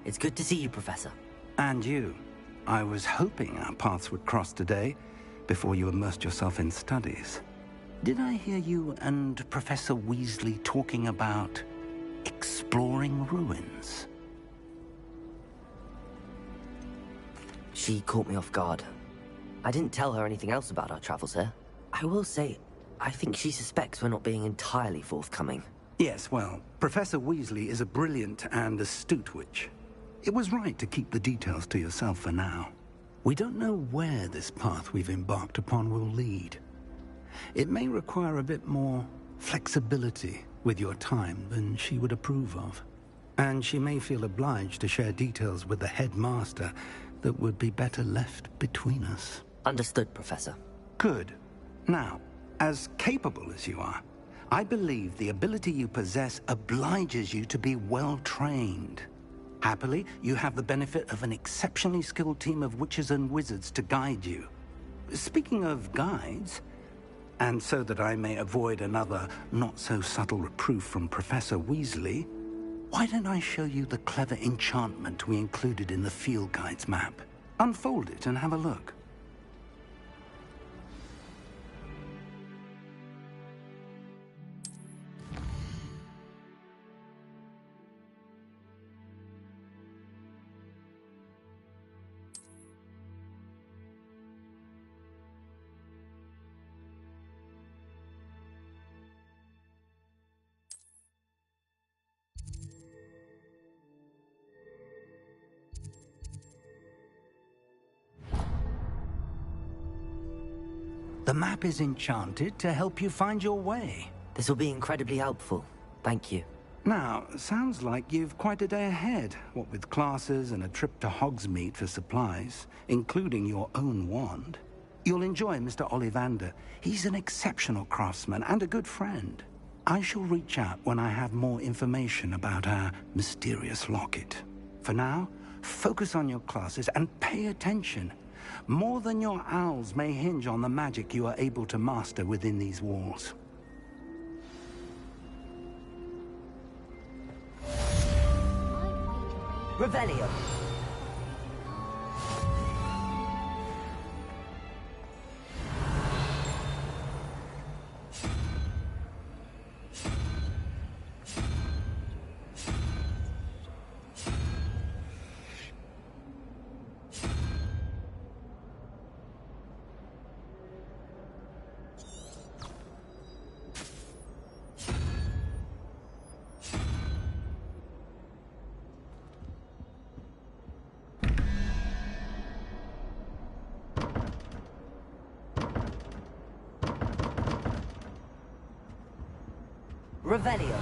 It's good to see you, Professor. And you. I was hoping our paths would cross today, before you immersed yourself in studies. Did I hear you and Professor Weasley talking about exploring ruins? She caught me off guard. I didn't tell her anything else about our travels here. I will say, I think she suspects we're not being entirely forthcoming. Yes, well, Professor Weasley is a brilliant and astute witch. It was right to keep the details to yourself for now. We don't know where this path we've embarked upon will lead. It may require a bit more flexibility with your time than she would approve of. And she may feel obliged to share details with the headmaster that would be better left between us. Understood, Professor. Good. Now, as capable as you are, I believe the ability you possess obliges you to be well-trained. Happily, you have the benefit of an exceptionally skilled team of witches and wizards to guide you. Speaking of guides, and so that I may avoid another not-so-subtle reproof from Professor Weasley, why don't I show you the clever enchantment we included in the field guide's map? Unfold it and have a look. The map is enchanted to help you find your way. This will be incredibly helpful. Thank you. Now, sounds like you've quite a day ahead, what with classes and a trip to Hogsmeade for supplies, including your own wand. You'll enjoy Mr. Ollivander. He's an exceptional craftsman and a good friend. I shall reach out when I have more information about our mysterious locket. For now, focus on your classes and pay attention. More than your owls may hinge on the magic you are able to master within these walls. Revelio. Revelio.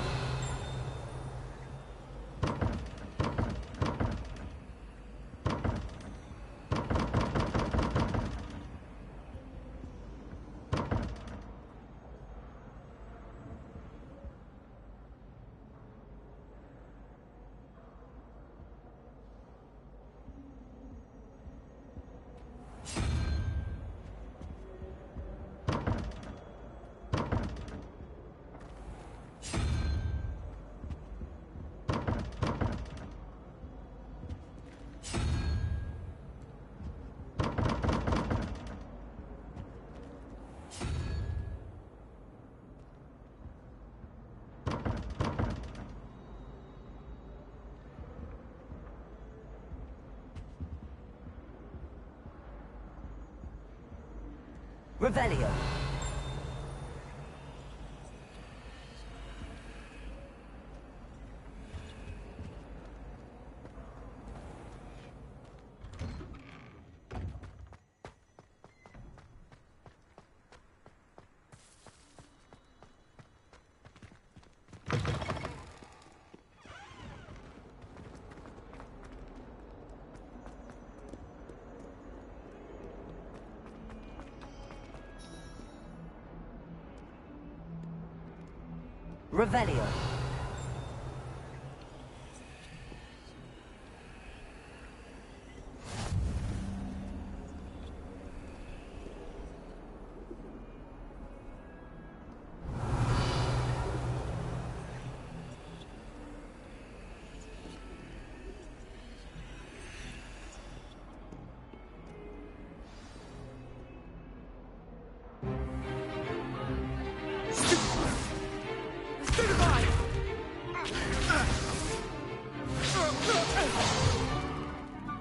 Revelio. Revelio.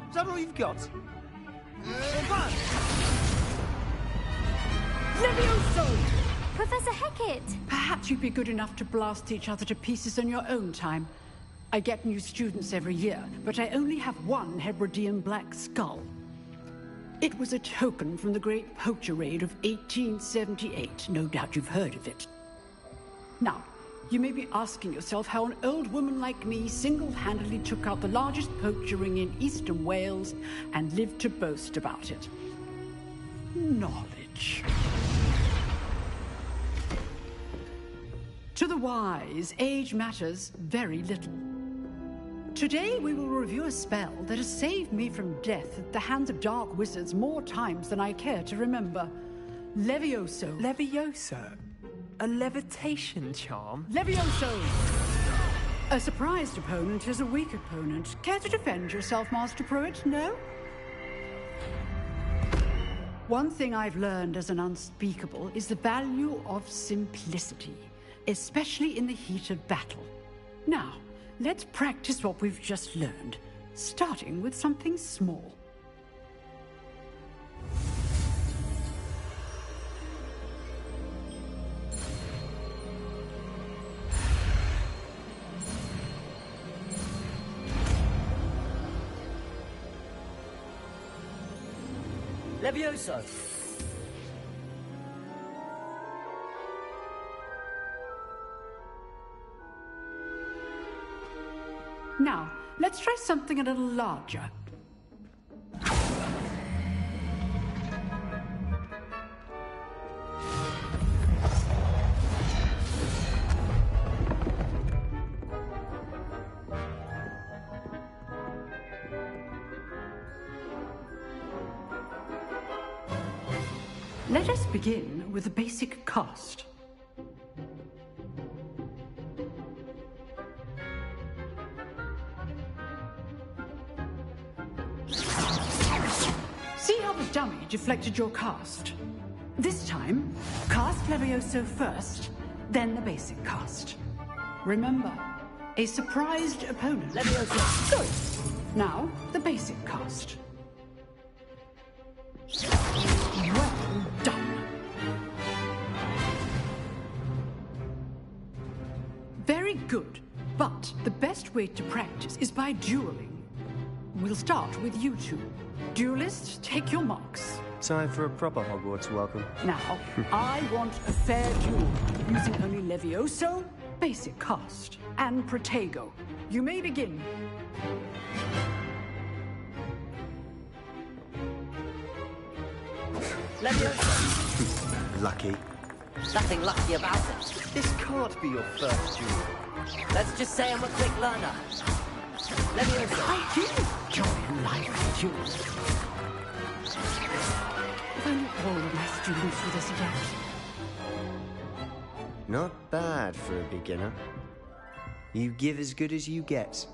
Is that all you've got? Levioso! Professor Hecat! Perhaps you'd be good enough to blast each other to pieces in your own time. I get new students every year, but I only have one Hebridean black skull. It was a token from the Great Poacher Raid of 1878. No doubt you've heard of it. Now, you may be asking yourself how an old woman like me single-handedly took out the largest poacher ring in eastern Wales and lived to boast about it. Knowledge. To the wise, age matters very little. Today we will review a spell that has saved me from death at the hands of dark wizards more times than I care to remember. Levioso. Levioso? A levitation charm? Levioso! A surprised opponent is a weak opponent. Care to defend yourself, Master Pruitt? No? One thing I've learned as an unspeakable is the value of simplicity, especially in the heat of battle. Now, let's practice what we've just learned, starting with something small. Levioso! Now, let's try something a little larger. Let us begin with the basic cast. See how the dummy deflected your cast? This time, cast Levioso first, then the basic cast. Remember, a surprised opponent. Levioso! Good. Now, the basic cast. Well done. Very good, but the best way to practice is by dueling. We'll start with you two. Duelists, take your marks. Time for a proper Hogwarts welcome. Now, I want a fair duel, using only Levioso, basic cast, and Protego. You may begin. Levioso! Lucky. Nothing lucky about it. This can't be your first duel. Let's just say I'm a quick learner. Levioso! I do enjoy life duels. If only all of my students were this adept. Not bad for a beginner. You give as good as you get.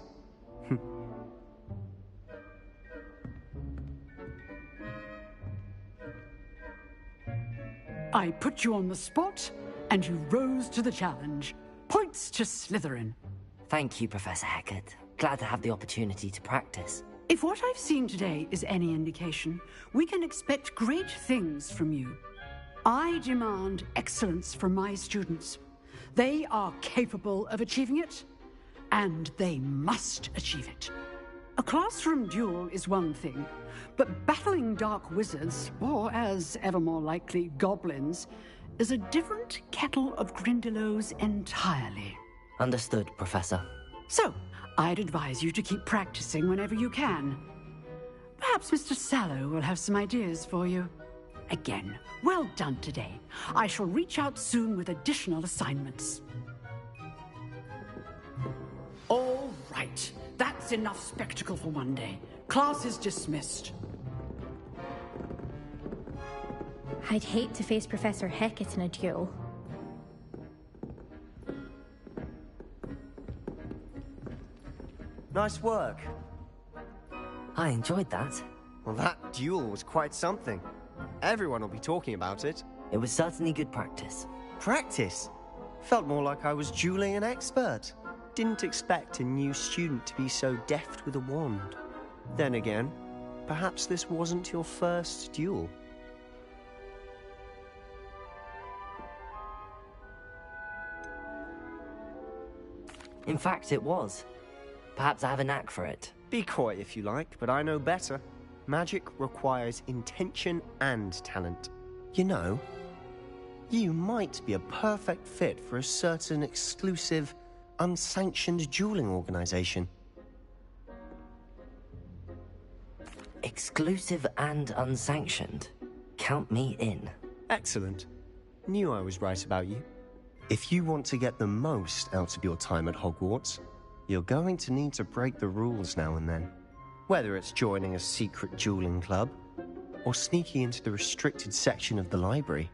I put you on the spot, and you rose to the challenge. Points to Slytherin. Thank you, Professor Hecat. Glad to have the opportunity to practice. If what I've seen today is any indication, we can expect great things from you. I demand excellence from my students. They are capable of achieving it, and they must achieve it. A classroom duel is one thing, but battling dark wizards, or as ever more likely, goblins, is a different kettle of Grindylows entirely. Understood, Professor. So, I'd advise you to keep practicing whenever you can. Perhaps Mr. Sallow will have some ideas for you. Again, well done today. I shall reach out soon with additional assignments. All right. That's enough spectacle for one day. Class is dismissed. I'd hate to face Professor Hecat in a duel. Nice work. I enjoyed that. Well, that duel was quite something. Everyone will be talking about it. It was certainly good practice. Practice? Felt more like I was dueling an expert. Didn't expect a new student to be so deft with a wand. Then again, perhaps this wasn't your first duel. In fact, it was. Perhaps I have a knack for it. Be coy if you like, but I know better. Magic requires intention and talent. You know, you might be a perfect fit for a certain exclusive, unsanctioned dueling organization. Exclusive and unsanctioned? Count me in. Excellent. Knew I was right about you. If you want to get the most out of your time at Hogwarts, you're going to need to break the rules now and then. Whether it's joining a secret dueling club, or sneaking into the restricted section of the library,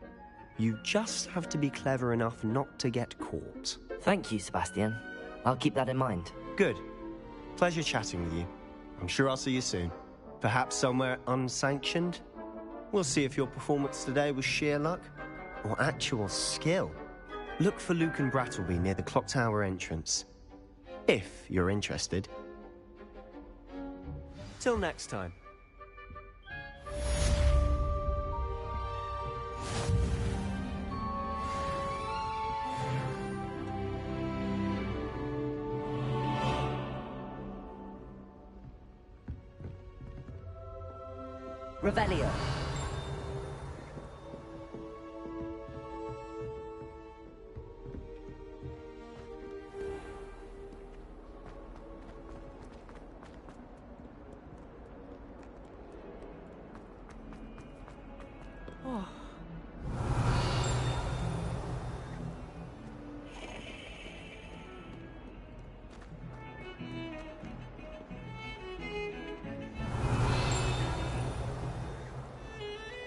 you just have to be clever enough not to get caught. Thank you, Sebastian. I'll keep that in mind. Good. Pleasure chatting with you. I'm sure I'll see you soon. Perhaps somewhere unsanctioned? We'll see if your performance today was sheer luck or actual skill. Look for Luke and Brattleby near the clock tower entrance, if you're interested. Till next time. Revelio.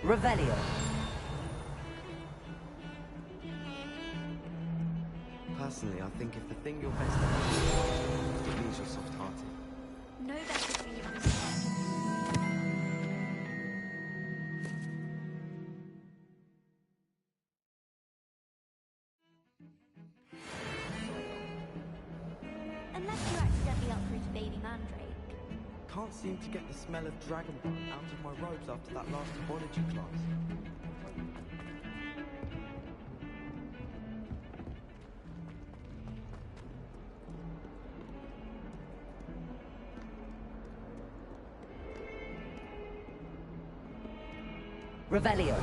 Revelio. Personally, I think if the thing you're best at is means you're soft-hearted. No better for you instead. Unless you accidentally uprooted baby mandrake. Can't seem to get the smell of dragon blood out of my robes after that last biology class. Revelio.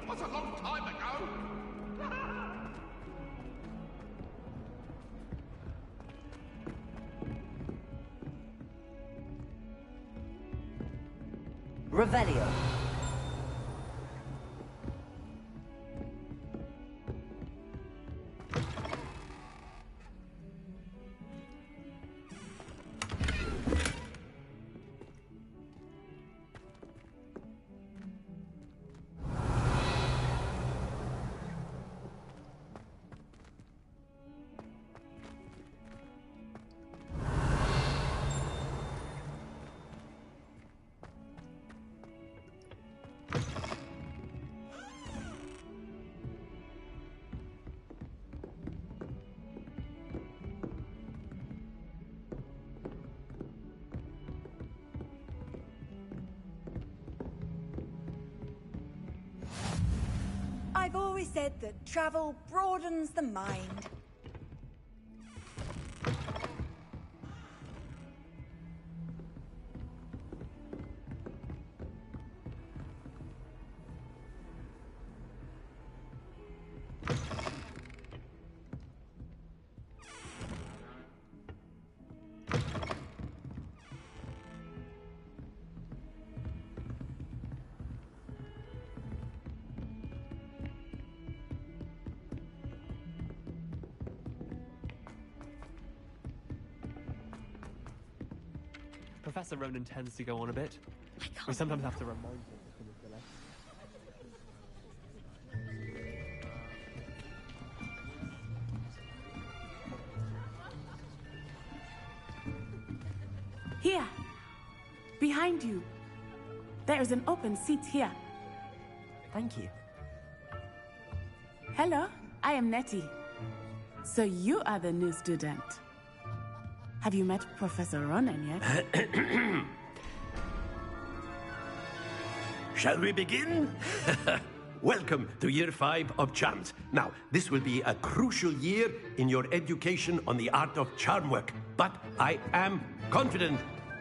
Was a long time ago. Revelio. I've always said that travel broadens the mind. Professor Ronan tends to go on a bit. We sometimes have to remind him. Here. Behind you. There is an open seat here. Thank you. Hello, I am Nettie. So you are the new student. Have you met Professor Ronan yet? Shall we begin? Welcome to Year 5 of Charms. Now, this will be a crucial year in your education on the art of charm work. But I am confident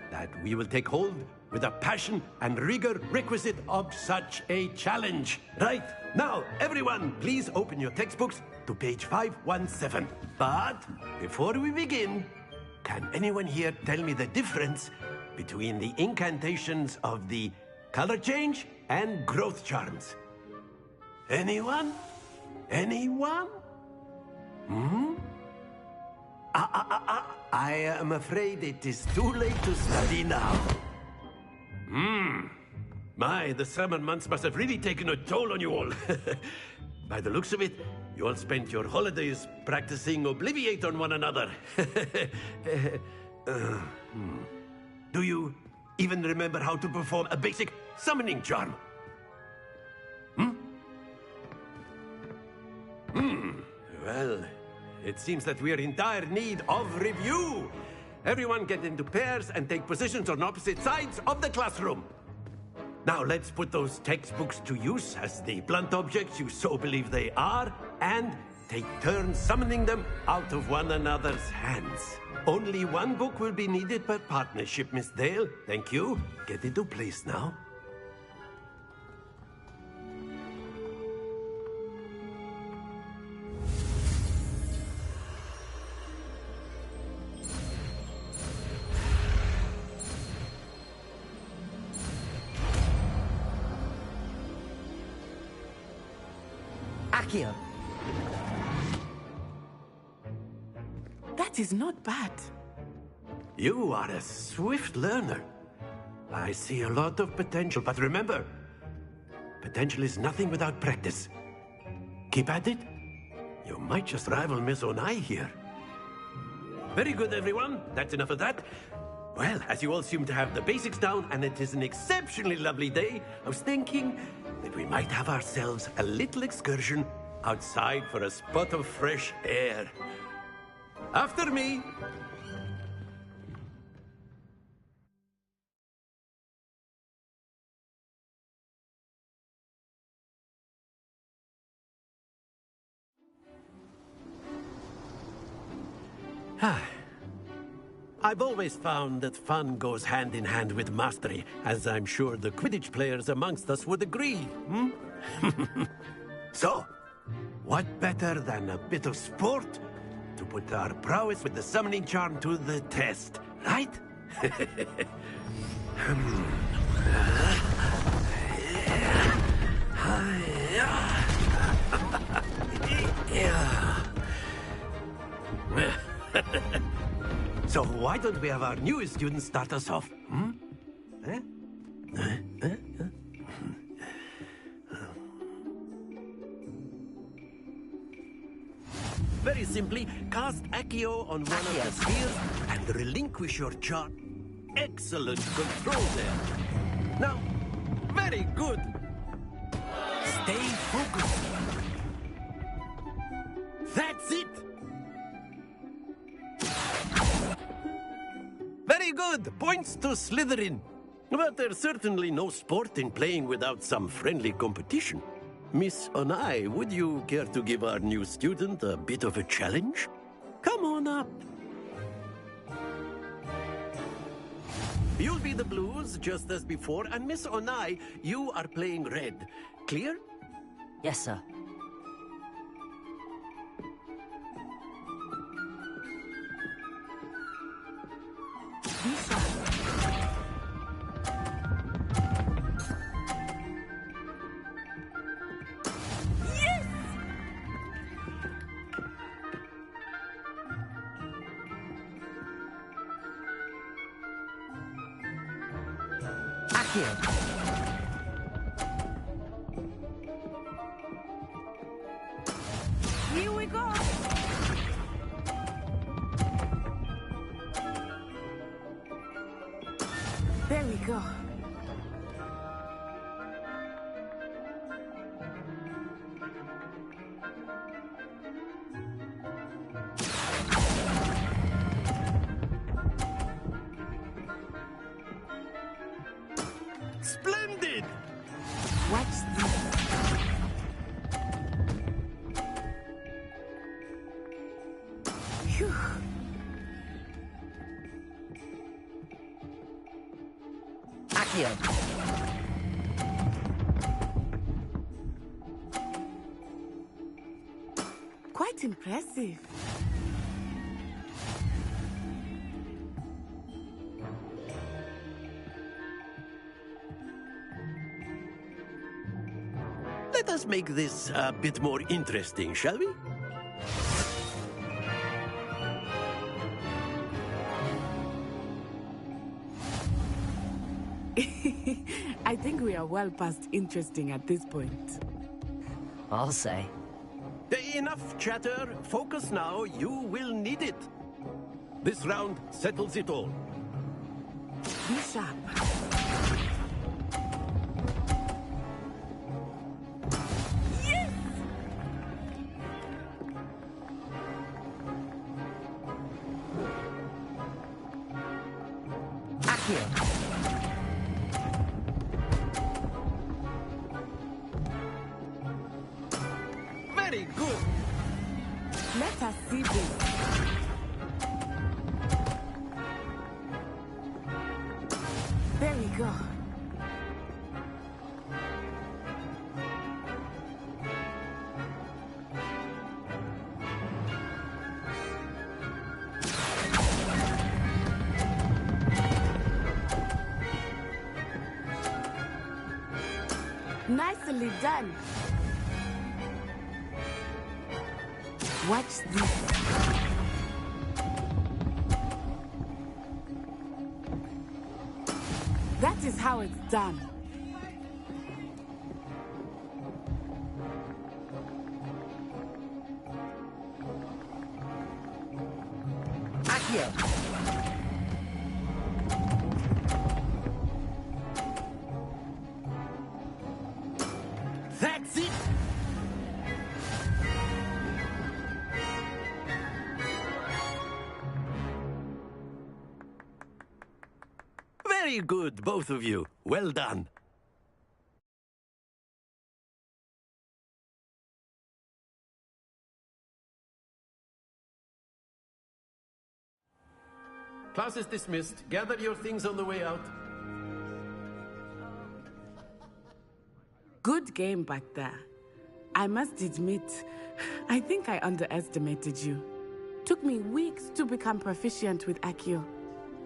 that we will take hold with the passion and rigor requisite of such a challenge. Right, now, everyone, please open your textbooks to page 517. But before we begin, can anyone here tell me the difference between the incantations of the color change and growth charms? Anyone? Anyone? I am afraid it is too late to study now. My, the summer months must have really taken a toll on you all. By the looks of it, you all spent your holidays practicing Obliviate on one another. Do you even remember how to perform a basic summoning charm? Well, it seems that we are in dire need of review. Everyone get into pairs and take positions on opposite sides of the classroom. Now let's put those textbooks to use as the blunt objects you so believe they are, and take turns summoning them out of one another's hands. Only one book will be needed per partnership, Miss Dale. Thank you. Get into place now. Accio. That is not bad. You are a swift learner. I see a lot of potential, but remember, potential is nothing without practice. Keep at it. You might just rival Miss Onai here. Very good, everyone. That's enough of that. Well, as you all seem to have the basics down, and it is an exceptionally lovely day, I was thinking that we might have ourselves a little excursion outside for a spot of fresh air. After me. I've always found that fun goes hand in hand with mastery, as I'm sure the Quidditch players amongst us would agree, So, what better than a bit of sport to put our prowess with the summoning charm to the test, right? So why don't we have our newest student start us off? Very simply, cast Accio on one of the spheres and relinquish your charge. Excellent control there. Now, very good. Stay focused. That's it. Very good. Points to Slytherin. But there's certainly no sport in playing without some friendly competition. Miss Onai, would you care to give our new student a bit of a challenge? Come on up. You'll be the blues, just as before, and Miss Onai, you are playing red. Clear? Yes, sir. Here we go. There we go. Splendid! Watch this. Phew. Accio. Quite impressive. Let us make this a bit more interesting, shall we? I think we are well past interesting at this point. I'll say. Enough chatter. Focus now. You will need it. This round settles it all. Be sharp. Yes! Accio. Very good. Let us see this. There we go. Nicely done. Watch this. That is how it's done. Accio. That's it. Very good, both of you. Well done. Class is dismissed. Gather your things on the way out. Good game back there. I must admit, I think I underestimated you. Took me weeks to become proficient with Accio.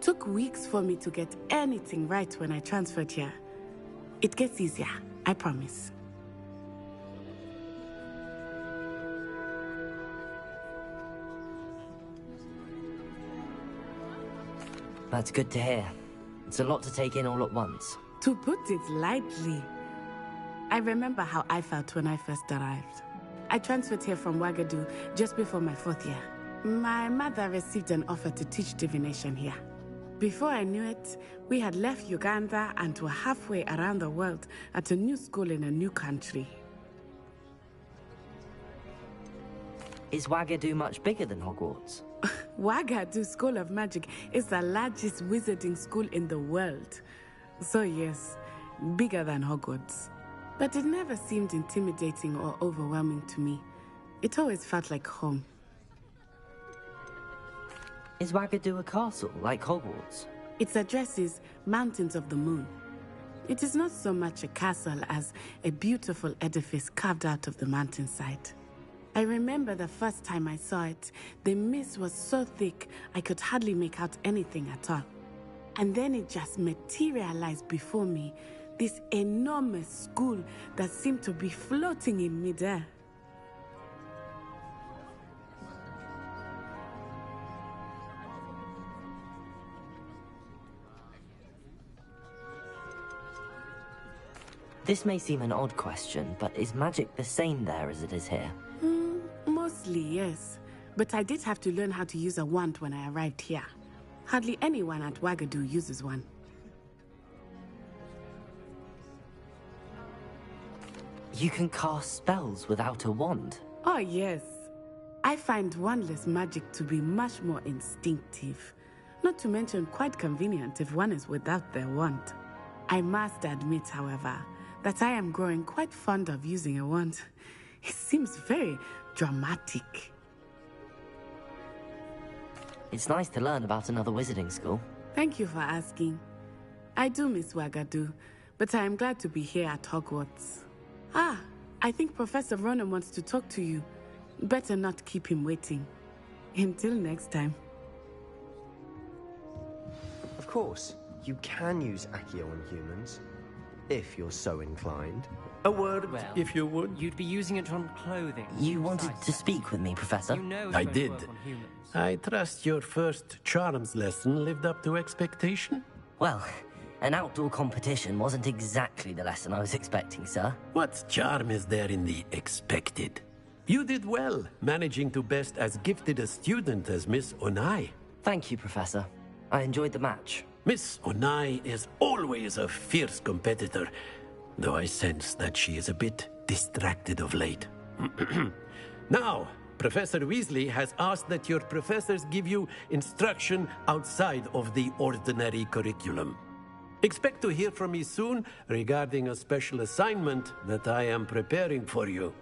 Took weeks for me to get anything right when I transferred here. It gets easier, I promise. That's good to hear. It's a lot to take in all at once. To put it lightly, I remember how I felt when I first arrived. I transferred here from Wagadu just before my 4th year. My mother received an offer to teach divination here. Before I knew it, we had left Uganda and were halfway around the world at a new school in a new country. Is Wagadu much bigger than Hogwarts? Wagadu School of Magic is the largest wizarding school in the world. So yes, bigger than Hogwarts. But it never seemed intimidating or overwhelming to me. It always felt like home. Is Wagadu a castle, like Hogwarts? Its address is Mountains of the Moon. It is not so much a castle as a beautiful edifice carved out of the mountainside. I remember the first time I saw it, the mist was so thick I could hardly make out anything at all. And then it just materialized before me, this enormous school that seemed to be floating in midair. This may seem an odd question, but is magic the same there as it is here? Mostly, yes. But I did have to learn how to use a wand when I arrived here. Hardly anyone at Wagadu uses one. You can cast spells without a wand? Oh, yes. I find wandless magic to be much more instinctive. Not to mention quite convenient if one is without their wand. I must admit, however, that I am growing quite fond of using a wand. It seems very dramatic. It's nice to learn about another wizarding school. Thank you for asking. I do miss Wagadu, but I am glad to be here at Hogwarts. Ah, I think Professor Ronan wants to talk to you. Better not keep him waiting. Until next time. Of course, you can use Accio on humans, if you're so inclined. A word, Well, if you would. You'd be using it on clothing. You wanted to speak with me, Professor? You know it's I going to did. work on humans. I trust your first charms lesson lived up to expectation? Well, an outdoor competition wasn't exactly the lesson I was expecting, sir. What charm is there in the expected? You did well, managing to best as gifted a student as Miss Onai. Thank you, Professor. I enjoyed the match. Miss Onai is always a fierce competitor, though I sense that she is a bit distracted of late. Now, Professor Weasley has asked that your professors give you instruction outside of the ordinary curriculum. Expect to hear from me soon regarding a special assignment that I am preparing for you.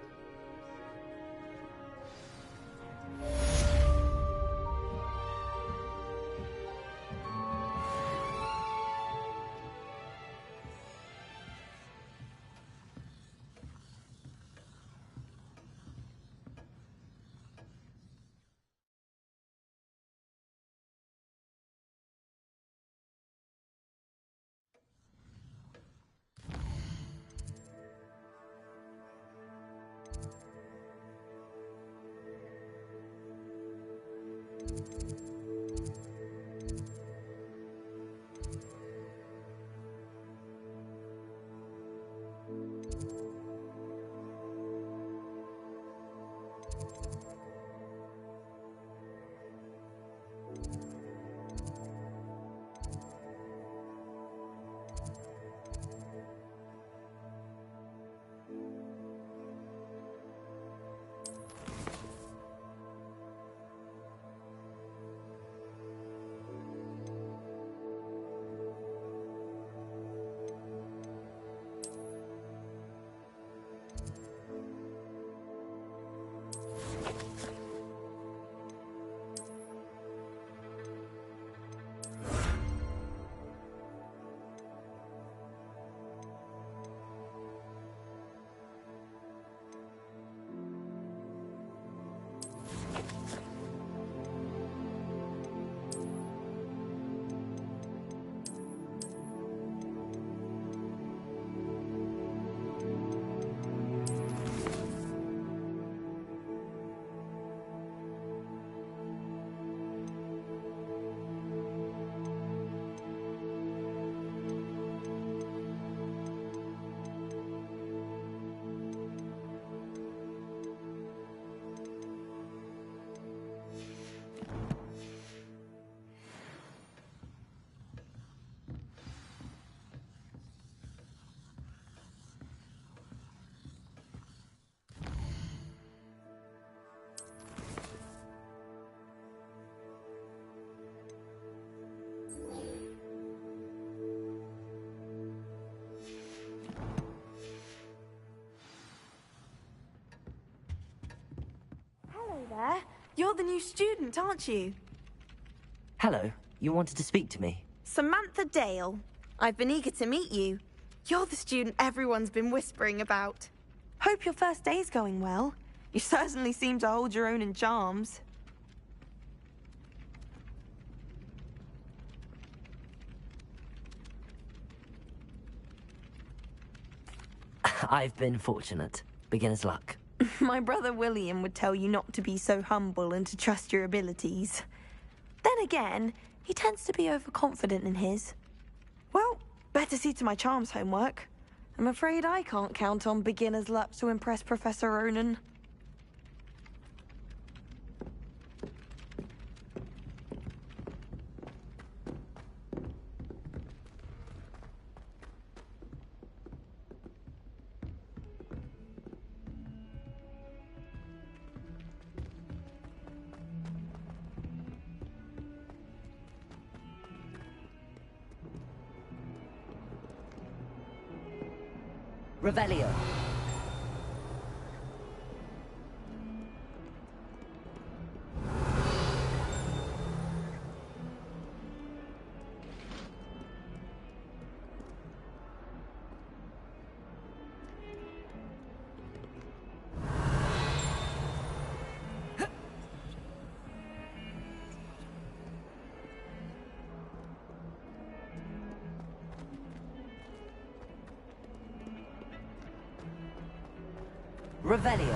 There. You're the new student, aren't you? Hello, you wanted to speak to me? Samantha Dale. I've been eager to meet you. You're the student everyone's been whispering about. Hope your first day's going well. You certainly seem to hold your own in charms. I've been fortunate. Beginner's luck. My brother William would tell you not to be so humble and to trust your abilities. Then again, he tends to be overconfident in his. Well, better see to my charms homework. I'm afraid I can't count on beginner's luck to impress Professor Ronan. Revelio. Revelio.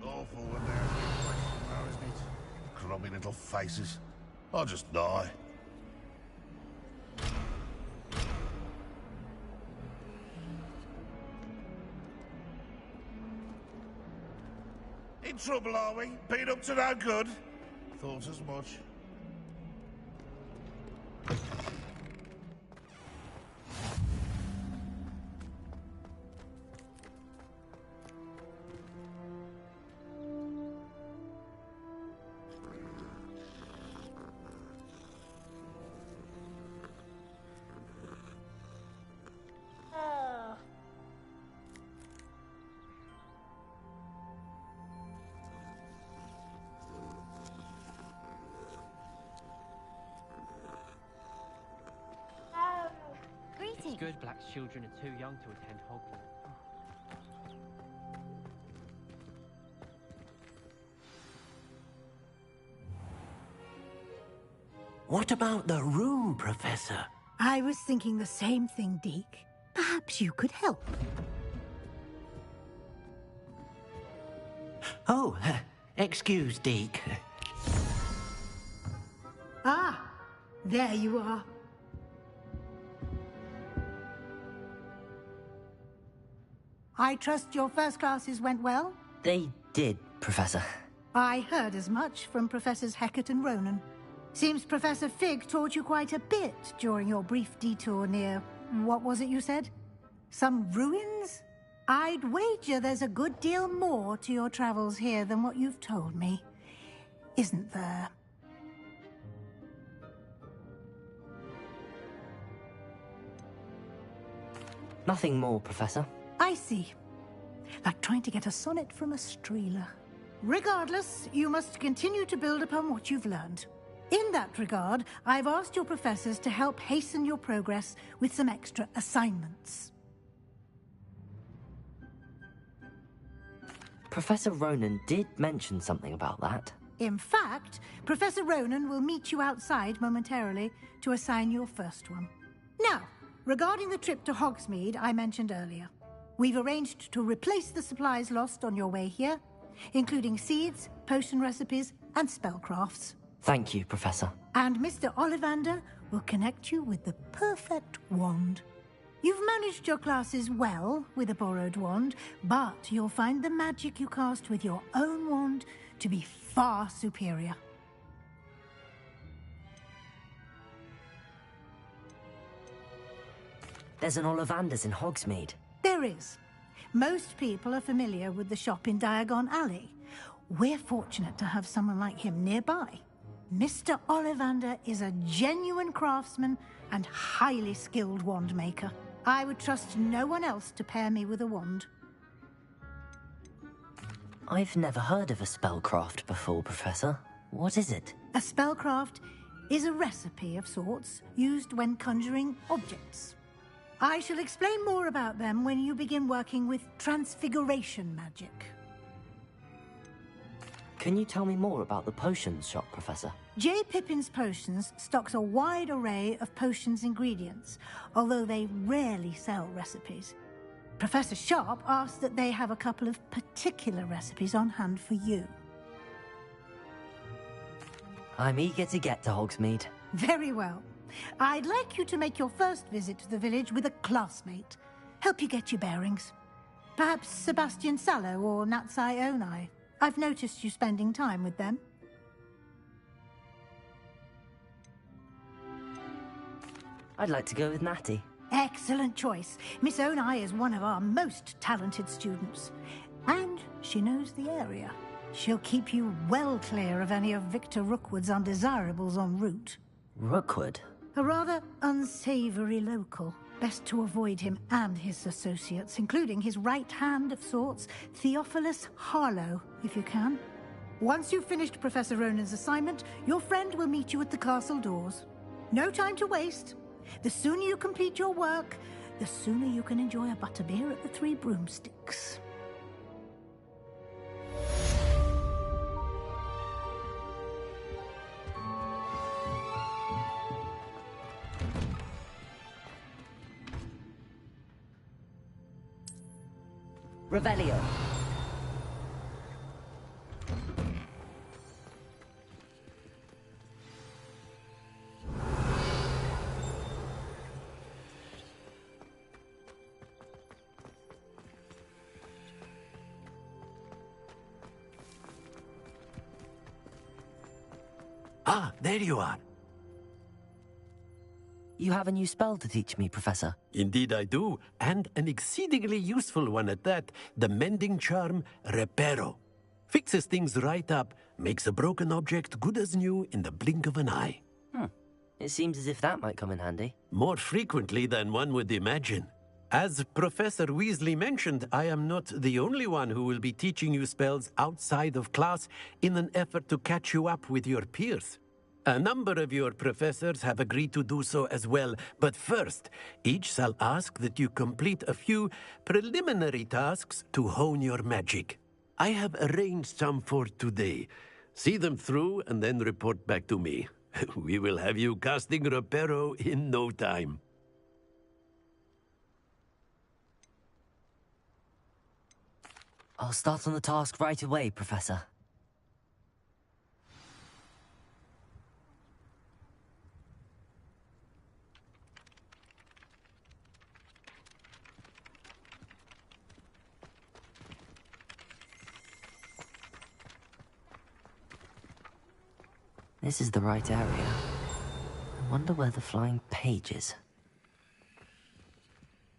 Awful when they're now, isn't it? Grubby little faces. I'll just die. In trouble, are we? Been up to no good? Thought as much. It's good Black's children are too young to attend Hogwarts. What about the room, Professor? I was thinking the same thing, Deke. Perhaps you could help. Oh, excuse, Deke. Ah, there you are. I trust your first classes went well? They did, Professor. I heard as much from Professors Hecat and Ronan. Seems Professor Fig taught you quite a bit during your brief detour near... what was it you said? Some ruins? I'd wager there's a good deal more to your travels here than what you've told me. Isn't there? Nothing more, Professor. I see. Like trying to get a sonnet from a streeler. Regardless, you must continue to build upon what you've learned. In that regard, I've asked your professors to help hasten your progress with some extra assignments. Professor Ronan did mention something about that. In fact, Professor Ronan will meet you outside momentarily to assign your first one. Now, regarding the trip to Hogsmeade I mentioned earlier, we've arranged to replace the supplies lost on your way here, including seeds, potion recipes, and spellcrafts. Thank you, Professor. And Mr. Ollivander will connect you with the perfect wand. You've managed your classes well with a borrowed wand, but you'll find the magic you cast with your own wand to be far superior. There's an Ollivander's in Hogsmeade. There is. Most people are familiar with the shop in Diagon Alley. We're fortunate to have someone like him nearby. Mr. Ollivander is a genuine craftsman and highly skilled wand maker. I would trust no one else to pair me with a wand. I've never heard of a spellcraft before, Professor. What is it? A spellcraft is a recipe of sorts used when conjuring objects. I shall explain more about them when you begin working with transfiguration magic. Can you tell me more about the potions shop, Professor? J. Pippin's Potions stocks a wide array of potions ingredients, although they rarely sell recipes. Professor Sharp asks that they have a couple of particular recipes on hand for you. I'm eager to get to Hogsmeade. Very well. I'd like you to make your first visit to the village with a classmate. Help you get your bearings. Perhaps Sebastian Sallow or Natsai Onai. I've noticed you spending time with them. I'd like to go with Natty. Excellent choice. Miss Onai is one of our most talented students. And she knows the area. She'll keep you well clear of any of Victor Rookwood's undesirables en route. Rookwood? A rather unsavory local. Best to avoid him and his associates, including his right hand of sorts, Theophilus Harlow, if you can. Once you've finished Professor Ronan's assignment, your friend will meet you at the castle doors. No time to waste. The sooner you complete your work, the sooner you can enjoy a butterbeer at the Three Broomsticks. Revelio. Ah, there you are. You have a new spell to teach me, Professor. Indeed I do, and an exceedingly useful one at that. The mending charm, Reparo. Fixes things right up, makes a broken object good as new in the blink of an eye. It seems as if that might come in handy. More frequently than one would imagine. As Professor Weasley mentioned, I am not the only one who will be teaching you spells outside of class in an effort to catch you up with your peers. A number of your professors have agreed to do so as well, but first, each shall ask that you complete a few preliminary tasks to hone your magic. I have arranged some for today. See them through and then report back to me. We will have you casting Reparo in no time. I'll start on the task right away, Professor. This is the right area. I wonder where the flying page is.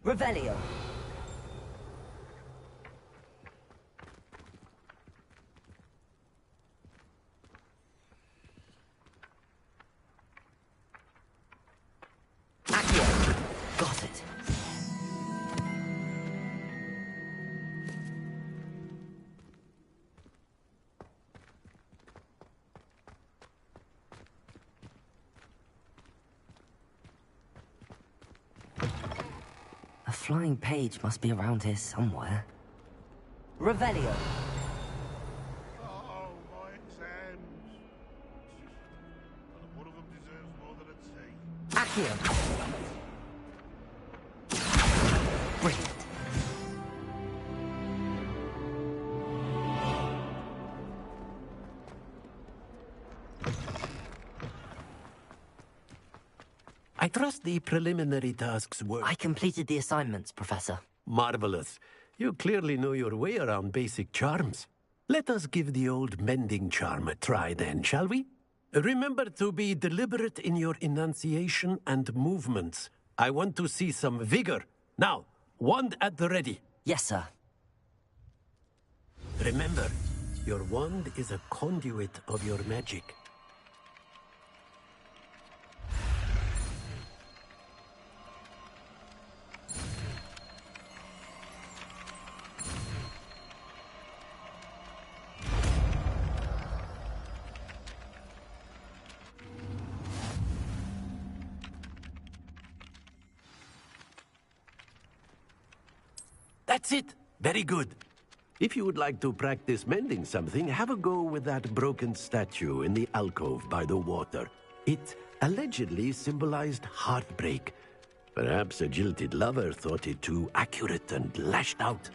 Revelio! Accio! Got it. A flying page must be around here somewhere. Revelio! Oh, my exams. One of them deserves more than a tea. Accio! Brilliant. I trust the preliminary tasks were... I completed the assignments, Professor. Marvelous. You clearly know your way around basic charms. Let us give the old mending charm a try then, shall we? Remember to be deliberate in your enunciation and movements. I want to see some vigor. Now, wand at the ready. Yes, sir. Remember, your wand is a conduit of your magic. That's it. Very good. If you would like to practice mending something, have a go with that broken statue in the alcove by the water. It allegedly symbolized heartbreak. Perhaps a jilted lover thought it too accurate and lashed out.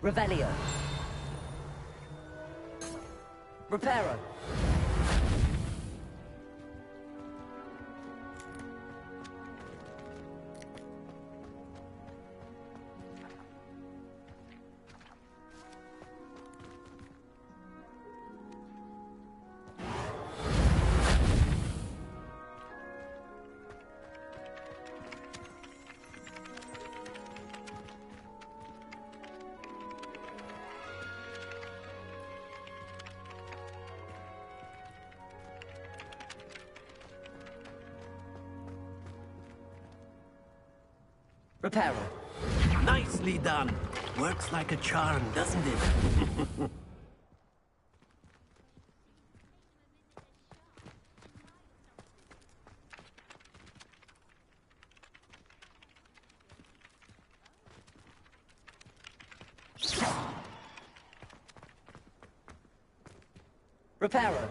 Revelio. Reparo. Reparo. Nicely done. Works like a charm, doesn't it? Reparo.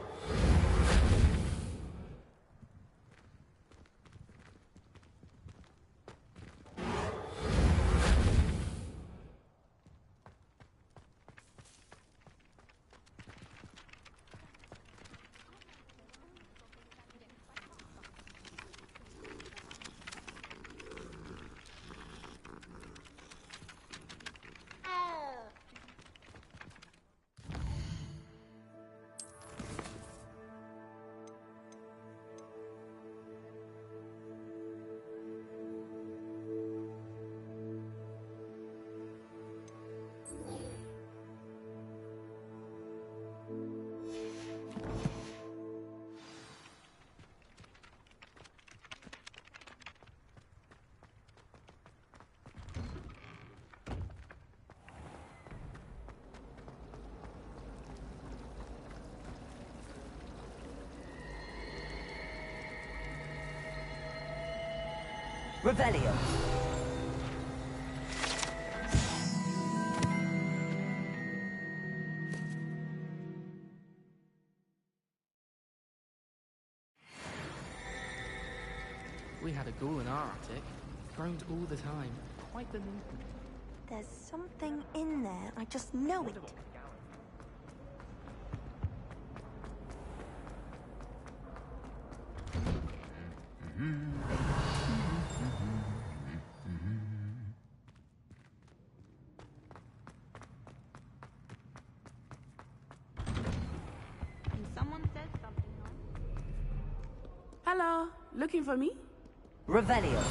Revelio. We had a ghoul in our attic. Groaned all the time. Quite the movement. There's something in there. I just know it. Someone said something, huh? Hello, looking for me? Revelio.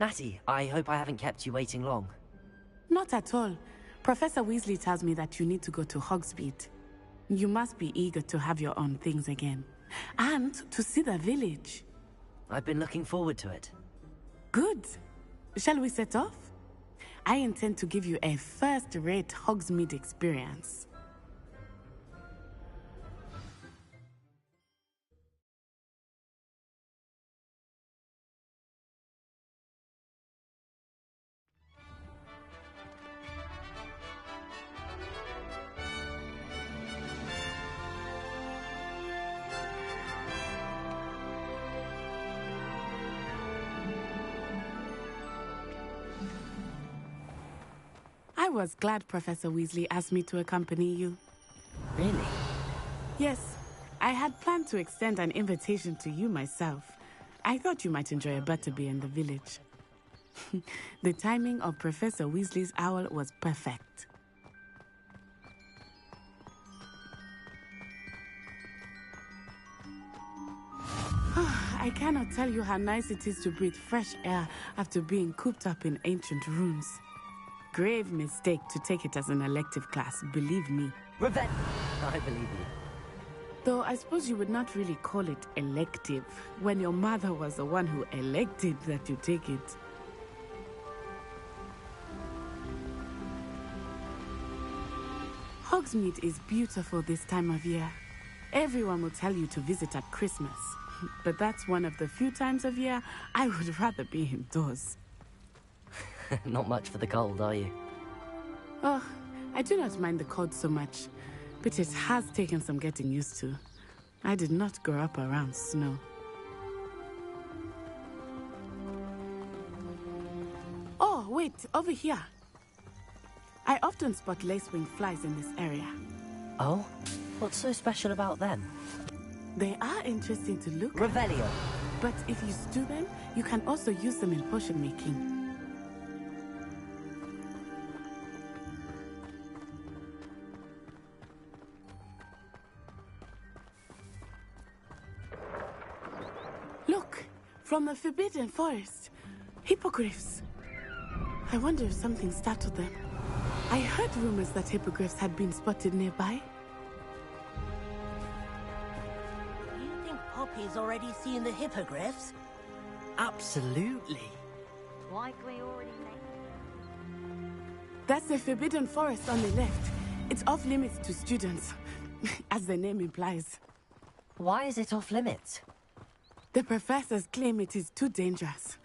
Natty, I hope I haven't kept you waiting long. Not at all. Professor Weasley tells me that you need to go to Hogsmeade. You must be eager to have your own things again. And to see the village. I've been looking forward to it. Good. Shall we set off? I intend to give you a first-rate Hogsmeade experience. I was glad Professor Weasley asked me to accompany you. Really? Yes, I had planned to extend an invitation to you myself. I thought you might enjoy a butterbeer in the village. The timing of Professor Weasley's owl was perfect. I cannot tell you how nice it is to breathe fresh air after being cooped up in ancient rooms. Grave mistake to take it as an elective class, believe me. Revenge! I believe you. Though I suppose you would not really call it elective when your mother was the one who elected that you take it. Hogsmeade is beautiful this time of year. Everyone will tell you to visit at Christmas, but that's one of the few times of year I would rather be indoors. Not much for the cold, are you? Oh, I do not mind the cold so much, but it has taken some getting used to. I did not grow up around snow. Oh, wait, over here. I often spot lacewing flies in this area. Oh? What's so special about them? They are interesting to look at. Revelio. But if you stew them, you can also use them in potion making. From the Forbidden Forest. Hippogriffs. I wonder if something startled them. I heard rumors that hippogriffs had been spotted nearby. Do you think Poppy's already seen the hippogriffs? Absolutely. Like we already know. That's the Forbidden Forest on the left. It's off limits to students, as the name implies. Why is it off limits? The professors claim it is too dangerous.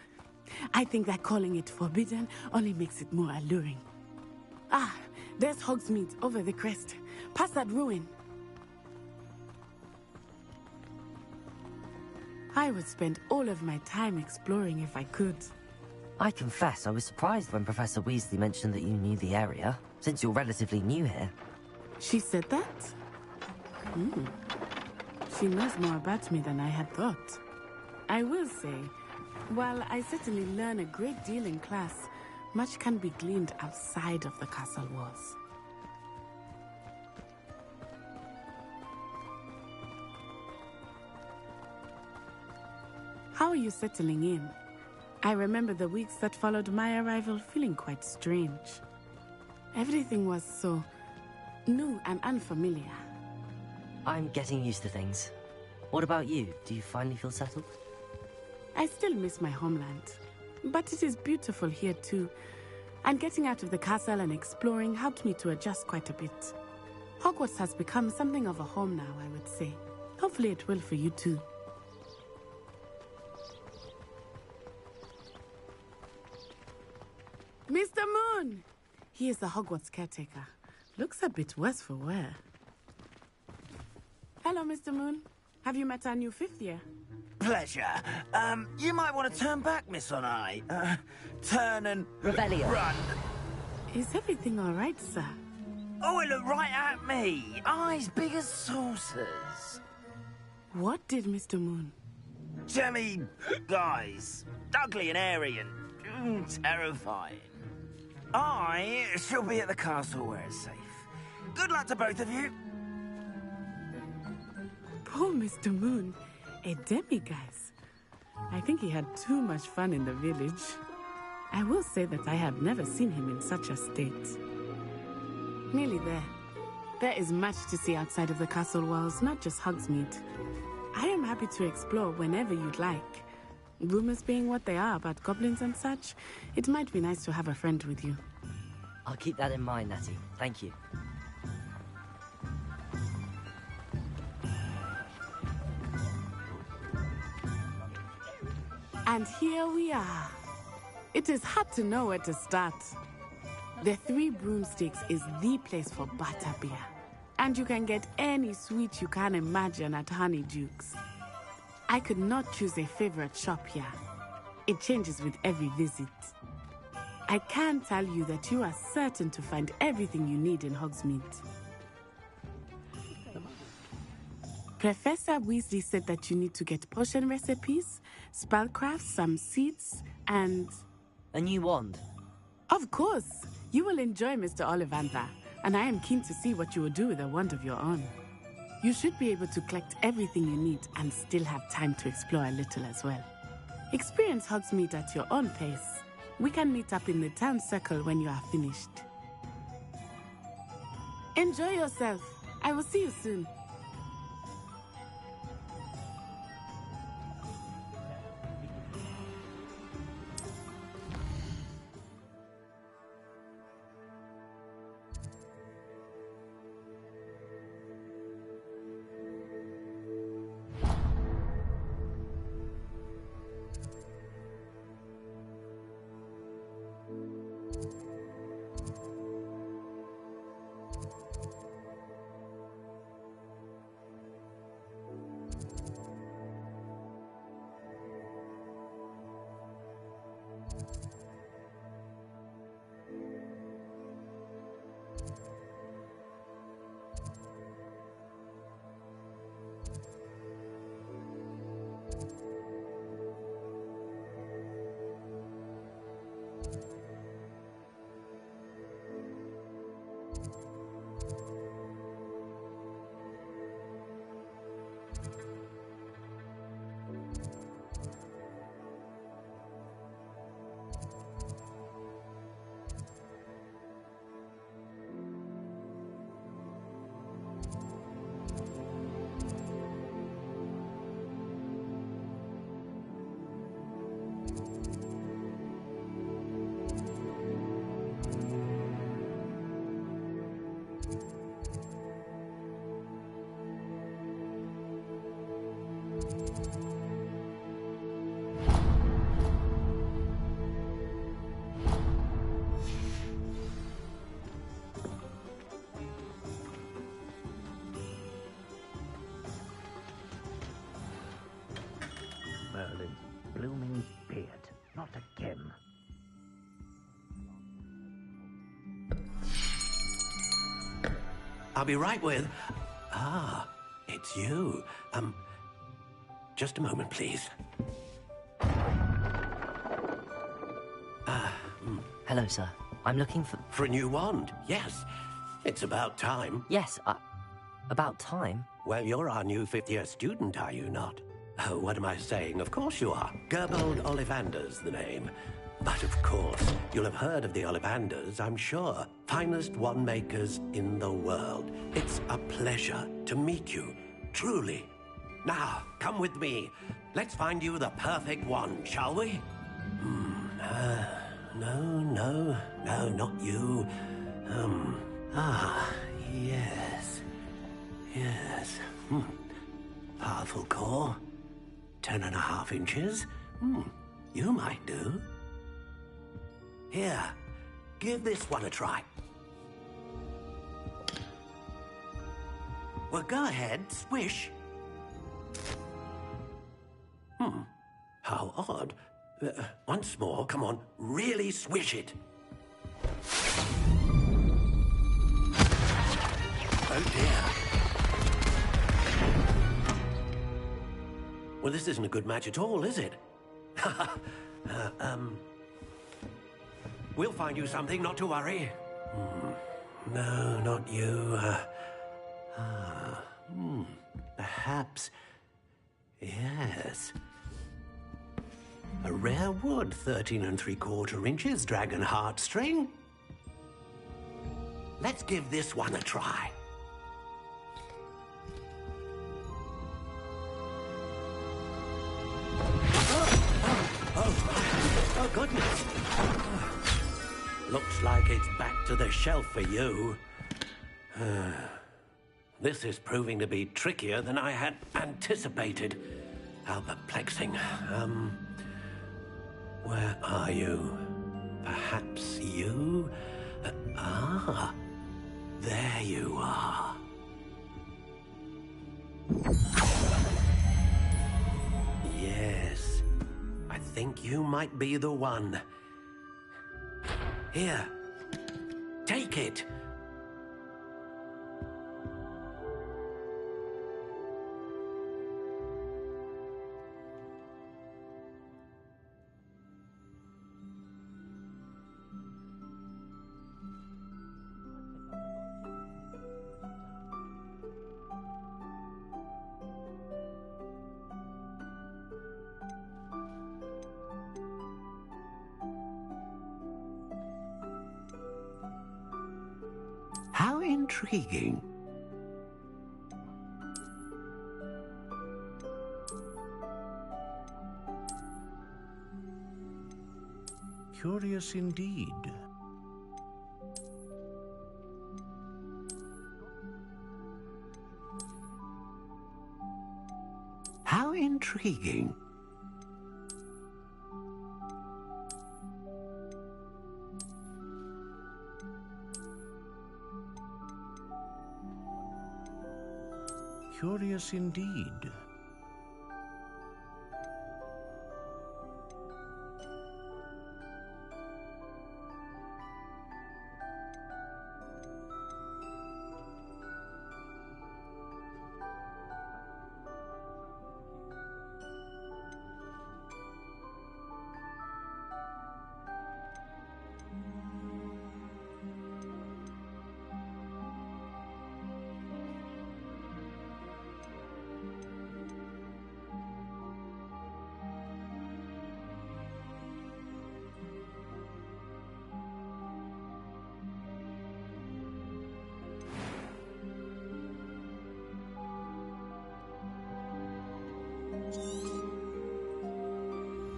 I think that calling it forbidden only makes it more alluring. Ah, there's Hogsmeade over the crest. Past that ruin. I would spend all of my time exploring if I could. I confess I was surprised when Professor Weasley mentioned that you knew the area, since you're relatively new here. She said that? She knows more about me than I had thought. I will say, while I certainly learn a great deal in class, much can be gleaned outside of the castle walls. How are you settling in? I remember the weeks that followed my arrival feeling quite strange. Everything was so new and unfamiliar. I'm getting used to things. What about you? Do you finally feel settled? I still miss my homeland, but it is beautiful here too. And getting out of the castle and exploring helped me to adjust quite a bit. Hogwarts has become something of a home now, I would say. Hopefully it will for you too. Mr. Moon! He is the Hogwarts caretaker. Looks a bit worse for wear. Hello, Mr. Moon. Have you met our new fifth year? Pleasure. You might want to turn back, Miss Onai. Turn and... Revelio. Run. Is everything all right, sir? Oh, it looked right at me. Eyes big as saucers. What did Mr. Moon? Jemmy guys. Ugly and airy and terrifying. I shall be at the castle where it's safe. Good luck to both of you. Poor Mr. Moon. A demiguise. I think he had too much fun in the village. I will say that I have never seen him in such a state. Nearly there. There is much to see outside of the castle walls, not just Hogsmeade. I am happy to explore whenever you'd like. Rumors being what they are about goblins and such, it might be nice to have a friend with you. I'll keep that in mind, Natty. Thank you. And here we are. It is hard to know where to start. The Three Broomsticks is the place for butterbeer. And you can get any sweet you can imagine at Honeydukes. I could not choose a favorite shop here. It changes with every visit. I can tell you that you are certain to find everything you need in Hogsmeade. Professor Weasley said that you need to get potion recipes, spellcraft, some seeds, and... a new wand. Of course! You will enjoy Mr. Ollivander, and I am keen to see what you will do with a wand of your own. You should be able to collect everything you need and still have time to explore a little as well. Experience Hogsmeade at your own pace. We can meet up in the town circle when you are finished. Enjoy yourself. I will see you soon. I'll be right with... Ah, it's you. Just a moment, please. Hello, sir. I'm looking for... For a new wand, yes. It's about time. Yes, about time? Well, you're our new fifth-year student, are you not? Oh, what am I saying? Of course you are. Gerbold Ollivander's the name. But of course, you'll have heard of the Ollivanders, I'm sure. Finest wand makers in the world. It's a pleasure to meet you, truly. Now, come with me. Let's find you the perfect wand, shall we? No, not you. Yes. Yes. Powerful core. 10.5 inches. You might do. Here, give this one a try. Well, go ahead, swish. How odd. Once more, come on, really swish it. Oh dear. Well, this isn't a good match at all, is it? We'll find you something, not to worry. No, not you. Perhaps... Yes. A rare wood, 13 3/4 inches, dragon heartstring. Let's give this one a try. Oh, goodness. Looks like it's back to the shelf for you. This is proving to be trickier than I had anticipated. How perplexing. Where are you? Perhaps you? There you are. Yes, I think you might be the one. Here, take it. How intriguing. Curious indeed. How intriguing. Curious indeed.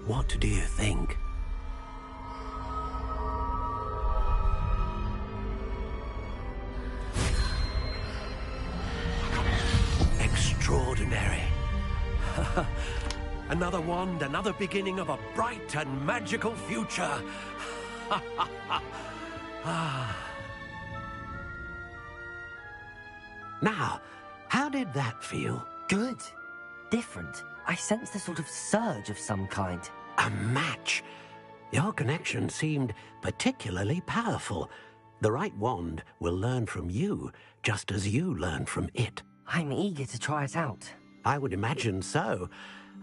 What do you think? Extraordinary. Another wand, another beginning of a bright and magical future. Now, how did that feel? Good. Different. I sensed a sort of surge of some kind. A match. Your connection seemed particularly powerful. The right wand will learn from you, just as you learn from it. I'm eager to try it out. I would imagine so.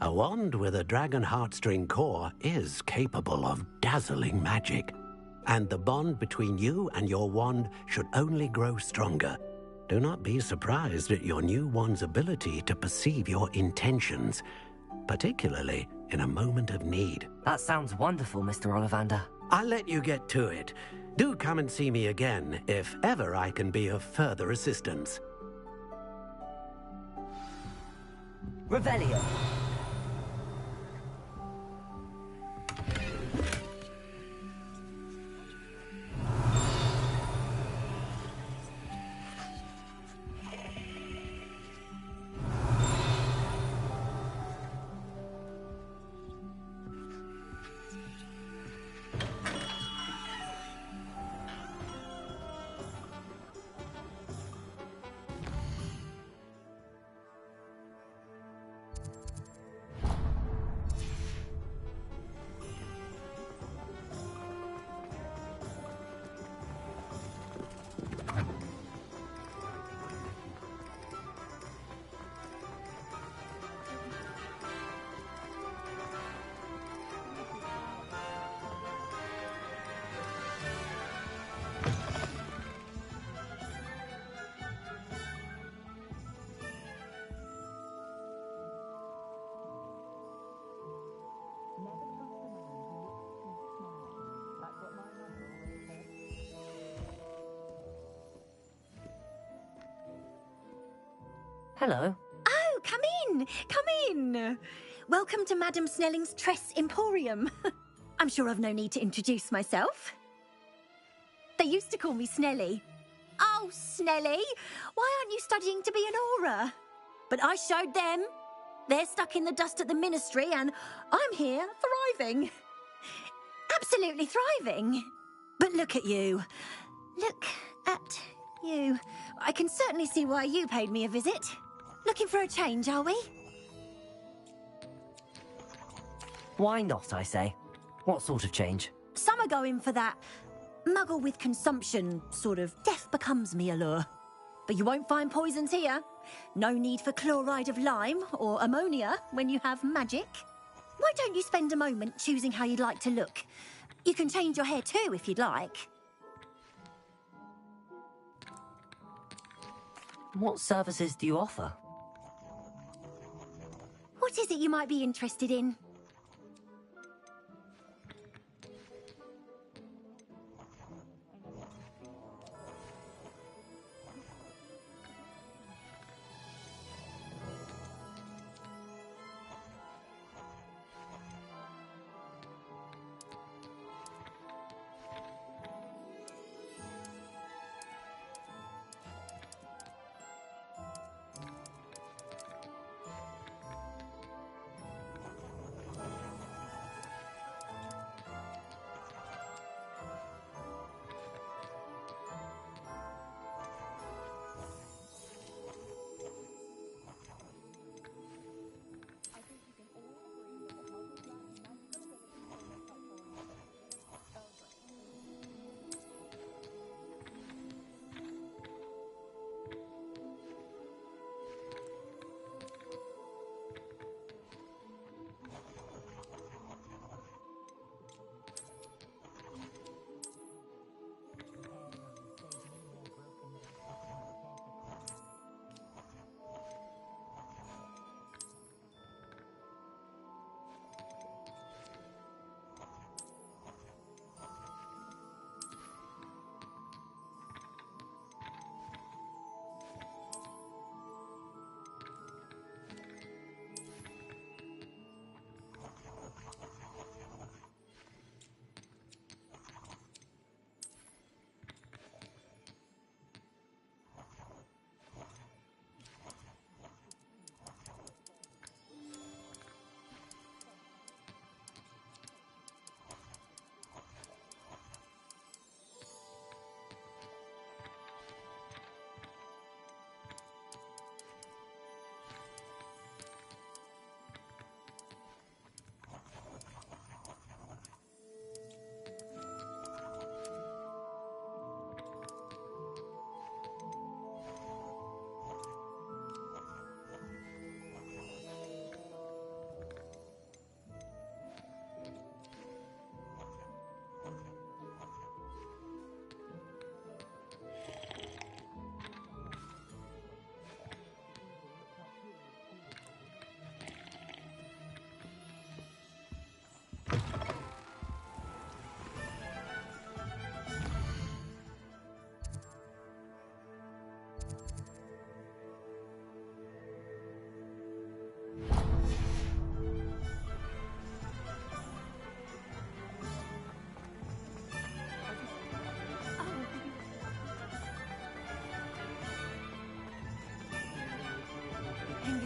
A wand with a dragon heartstring core is capable of dazzling magic. And the bond between you and your wand should only grow stronger. Do not be surprised at your new wand's ability to perceive your intentions, particularly in a moment of need. That sounds wonderful, Mr. Ollivander. I'll let you get to it. Do come and see me again if ever I can be of further assistance. Revelio. Hello. Oh, come in! Come in! Welcome to Madame Snelling's Tress Emporium. I'm sure I've no need to introduce myself. They used to call me Snelly. Oh, Snelly! Why aren't you studying to be an aura? But I showed them. They're stuck in the dust at the Ministry, and I'm here, thriving. Absolutely thriving. But look at you. Look at you. I can certainly see why you paid me a visit. Looking for a change, are we? Why not, I say? What sort of change? Some are going for that muggle with consumption, sort of death becomes me allure. But you won't find poisons here. No need for chloride of lime or ammonia when you have magic. Why don't you spend a moment choosing how you'd like to look? You can change your hair too if you'd like. What services do you offer? What is it you might be interested in?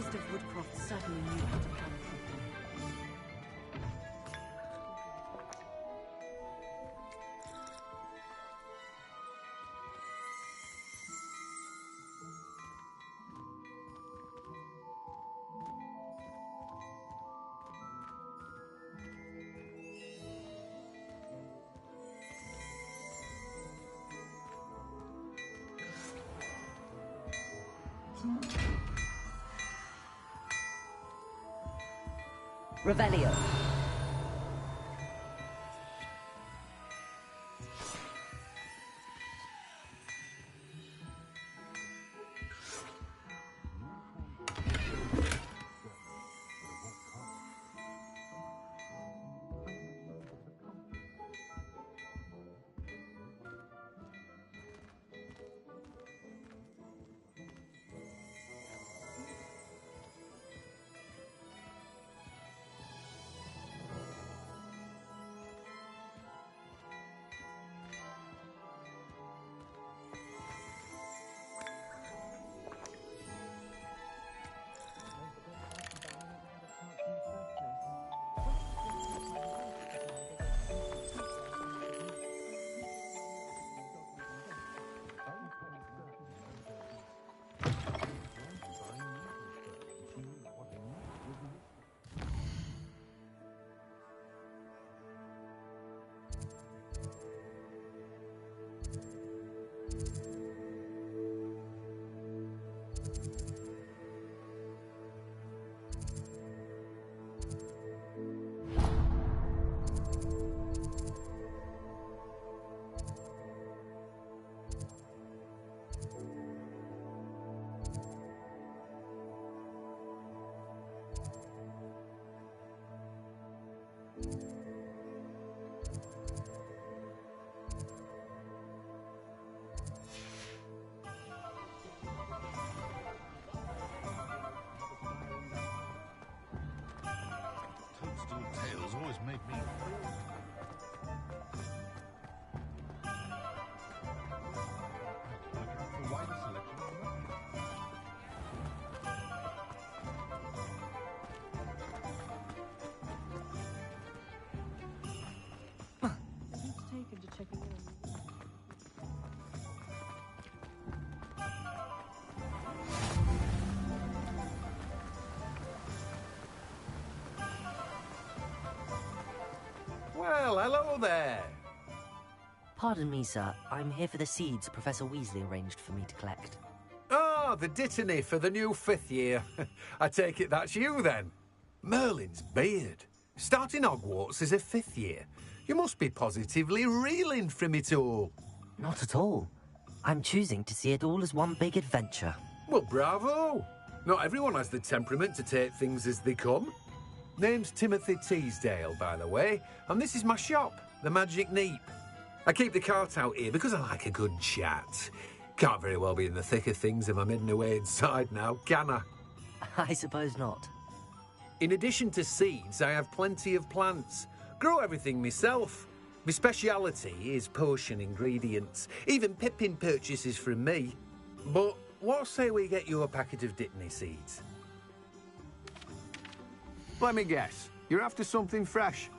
rest of Woodcroft certainly knew how to plan something. Revelio. Toadstool tales always make me... A wider selection of them. Well, hello there. Pardon me, sir. I'm here for the seeds Professor Weasley arranged for me to collect. Ah, the dittany for the new 5th year. I take it that's you, then. Merlin's beard. Starting Hogwarts as a 5th year. You must be positively reeling from it all. Not at all. I'm choosing to see it all as one big adventure. Well, bravo. Not everyone has the temperament to take things as they come. Name's Timothy Teasdale, by the way, and this is my shop, the Magic Neep. I keep the cart out here because I like a good chat. Can't very well be in the thick of things if I'm hidden away inside now, can I? I suppose not. In addition to seeds, I have plenty of plants. Grow everything myself. My speciality is potion ingredients. Even Pippin purchases from me. But what say we get you a packet of Dittany seeds? Let me guess. You're after something fresh.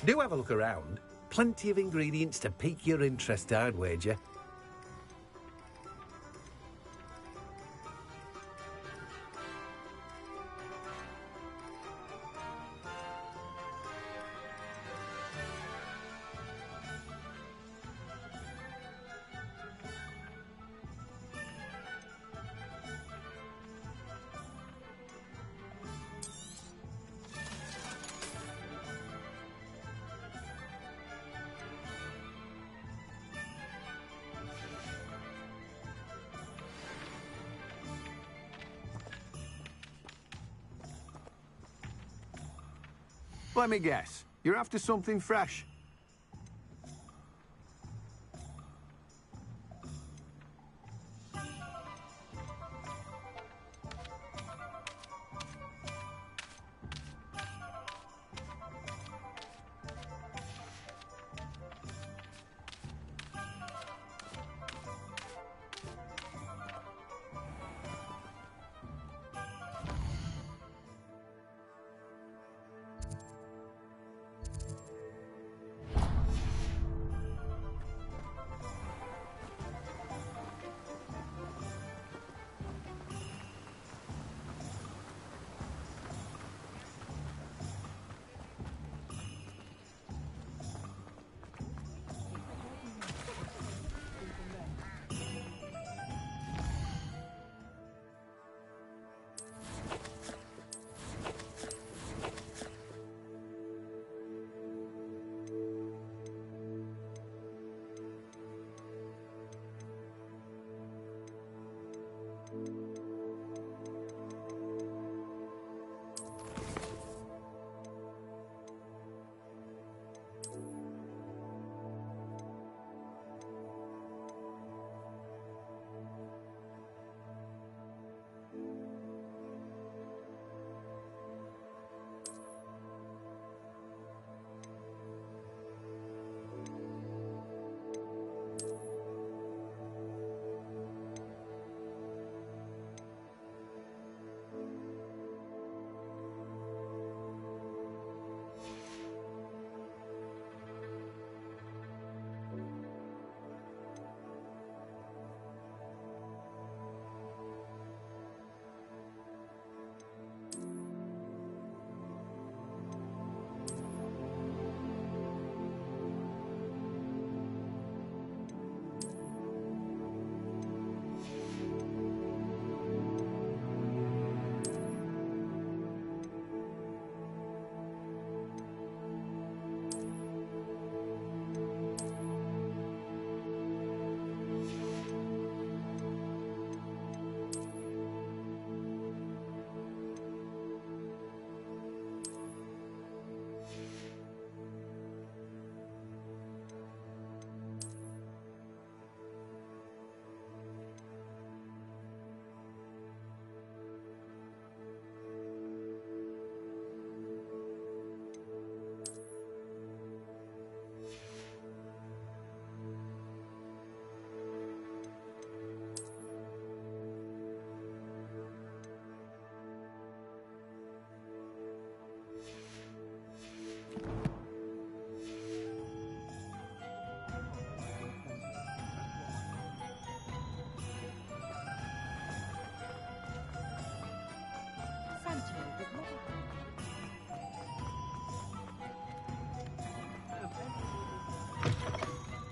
Do have a look around. Plenty of ingredients to pique your interest, I'd wager. Let me guess. You're after something fresh.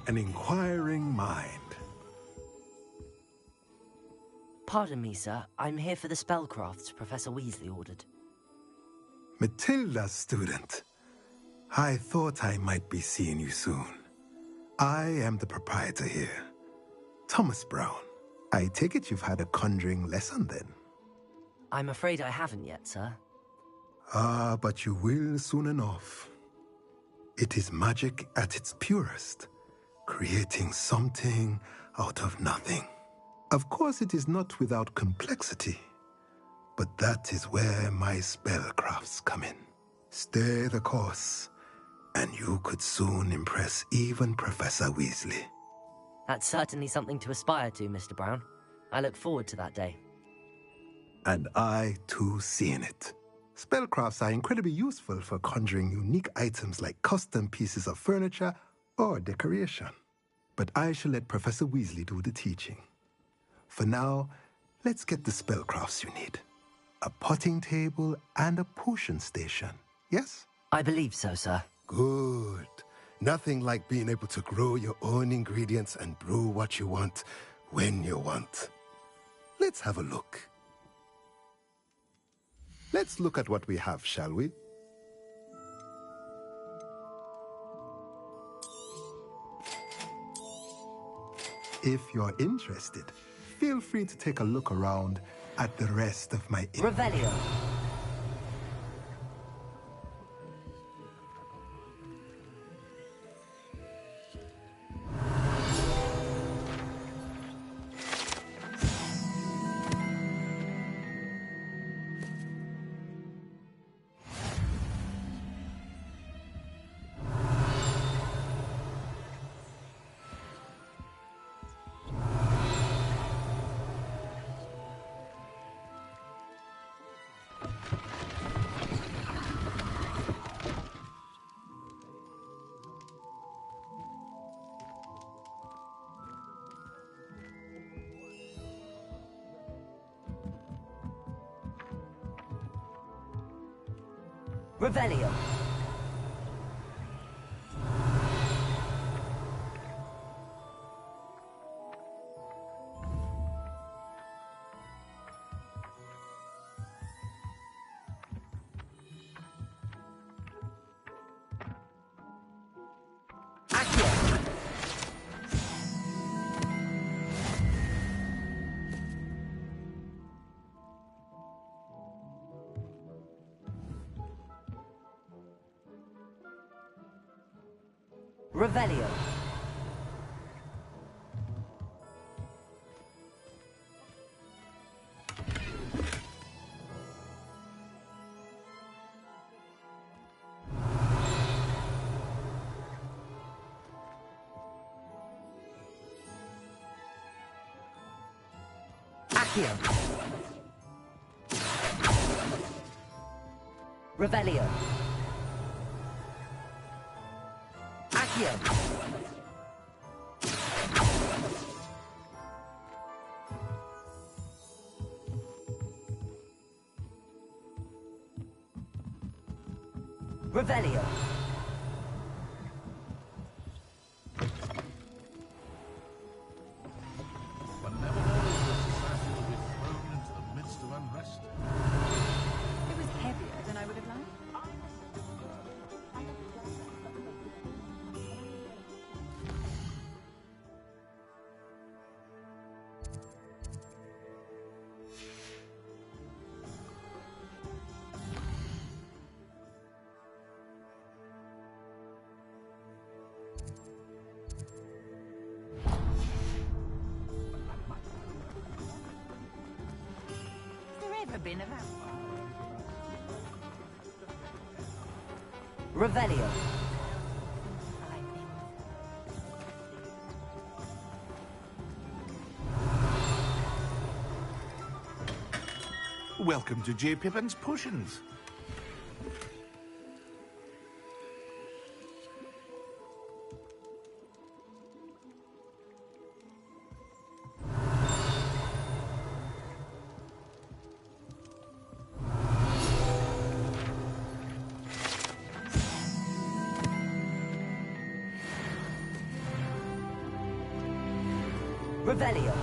an inquiring mind. Pardon me, sir. I'm here for the spellcrafts Professor Weasley ordered. Matilda's student. I thought I might be seeing you soon. I am the proprietor here, Thomas Brown. I take it you've had a conjuring lesson then? I'm afraid I haven't yet, sir. Ah, but you will soon enough. It is magic at its purest, creating something out of nothing. Of course, it is not without complexity, but that is where my spellcrafts come in. Stay the course, and you could soon impress even Professor Weasley. That's certainly something to aspire to, Mr. Brown. I look forward to that day. And I, too, seeing it. Spellcrafts are incredibly useful for conjuring unique items like custom pieces of furniture or decoration. But I shall let Professor Weasley do the teaching. For now, let's get the spellcrafts you need. A potting table and a potion station, yes? I believe so, sir. Good. Nothing like being able to grow your own ingredients and brew what you want when you want. Let's have a look. Let's look at what we have, shall we? If you're interested, feel free to take a look around at the rest of my... Revelio. Revelio. Revelio. Accio. Revelio. Accio. Revelio. One never knows when society will be thrown into the midst of unrest. It was heavier than I would have liked. Been a vampire. Revelio. Welcome to J. Pippin's Potions. Revelio.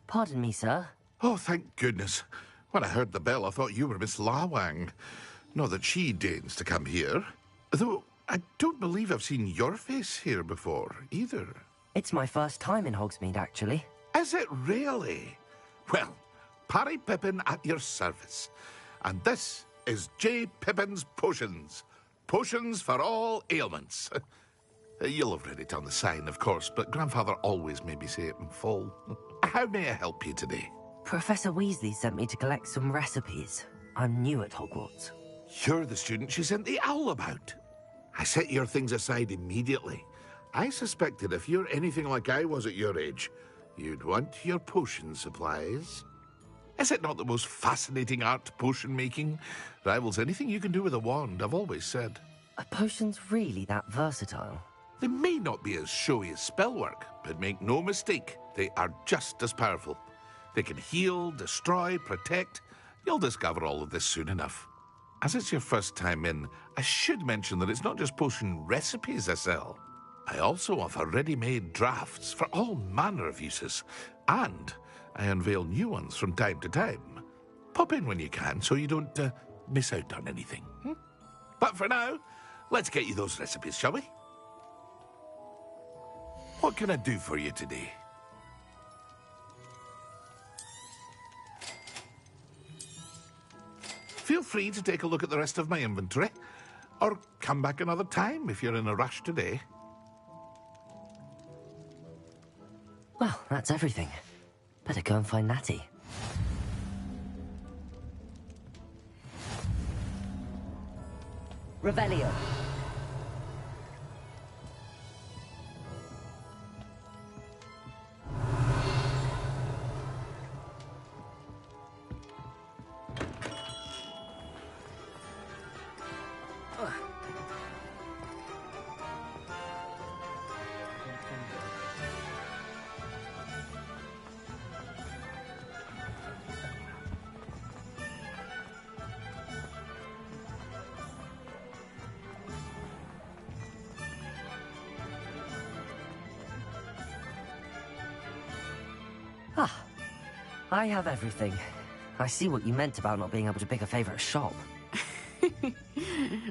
Pardon me, sir. Oh, thank goodness. When I heard the bell, I thought you were Miss Lawang. Not that she deigns to come here. Though, I don't believe I've seen your face here before, either. It's my first time in Hogsmeade, actually. Is it really? Well, Parry Pippin at your service. And this is J. Pippin's Potions. Potions for all ailments. You'll have read it on the sign, of course, but Grandfather always made me say it in full. How may I help you today? Professor Weasley sent me to collect some recipes. I'm new at Hogwarts. You're the student she sent the owl about. I set your things aside immediately. I suspected if you're anything like I was at your age, you'd want your potion supplies. Is it not the most fascinating art, potion making? Rivals anything you can do with a wand, I've always said. Are potions really that versatile? They may not be as showy as spellwork, but make no mistake, they are just as powerful. They can heal, destroy, protect. You'll discover all of this soon enough. As it's your first time in, I should mention that it's not just potion recipes I sell. I also offer ready-made drafts for all manner of uses, and I unveil new ones from time to time. Pop in when you can so you don't miss out on anything. But for now, let's get you those recipes, shall we? What can I do for you today? Feel free to take a look at the rest of my inventory, or come back another time if you're in a rush today. Well, that's everything. Better go and find Natty. Revelio. Ah, I have everything. I see what you meant about not being able to pick a favorite shop.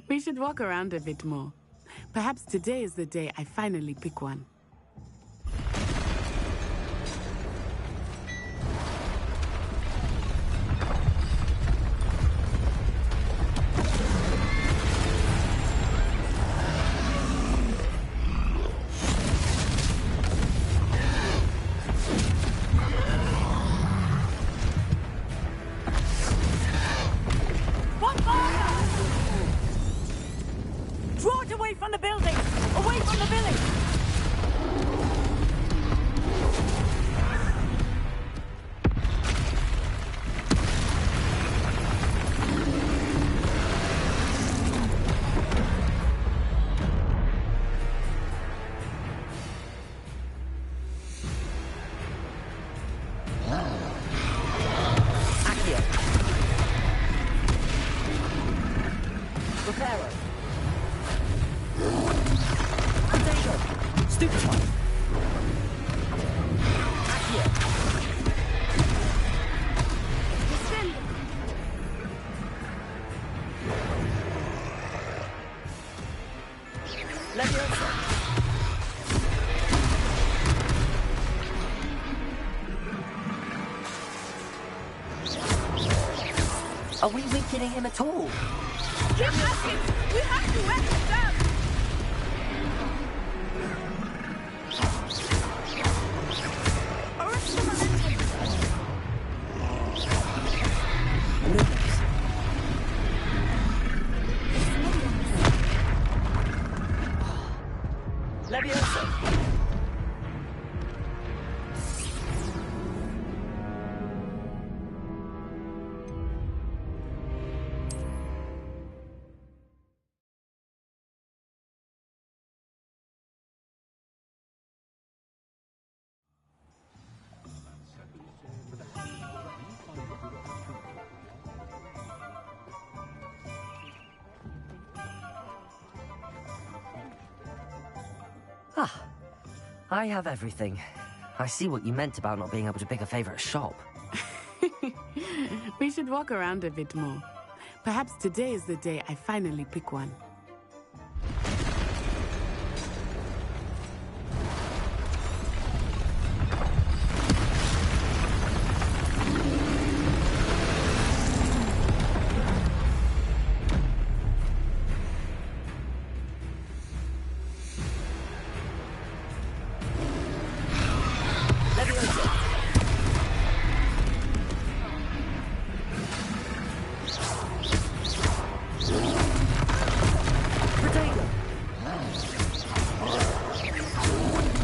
We should walk around a bit more. Perhaps today is the day I finally pick one. Are we weakening him at all? We have to wet him down! Arrest the momentum! Leviosa! Ah, I have everything. I see what you meant about not being able to pick a favorite shop. We should walk around a bit more. Perhaps today is the day I finally pick one.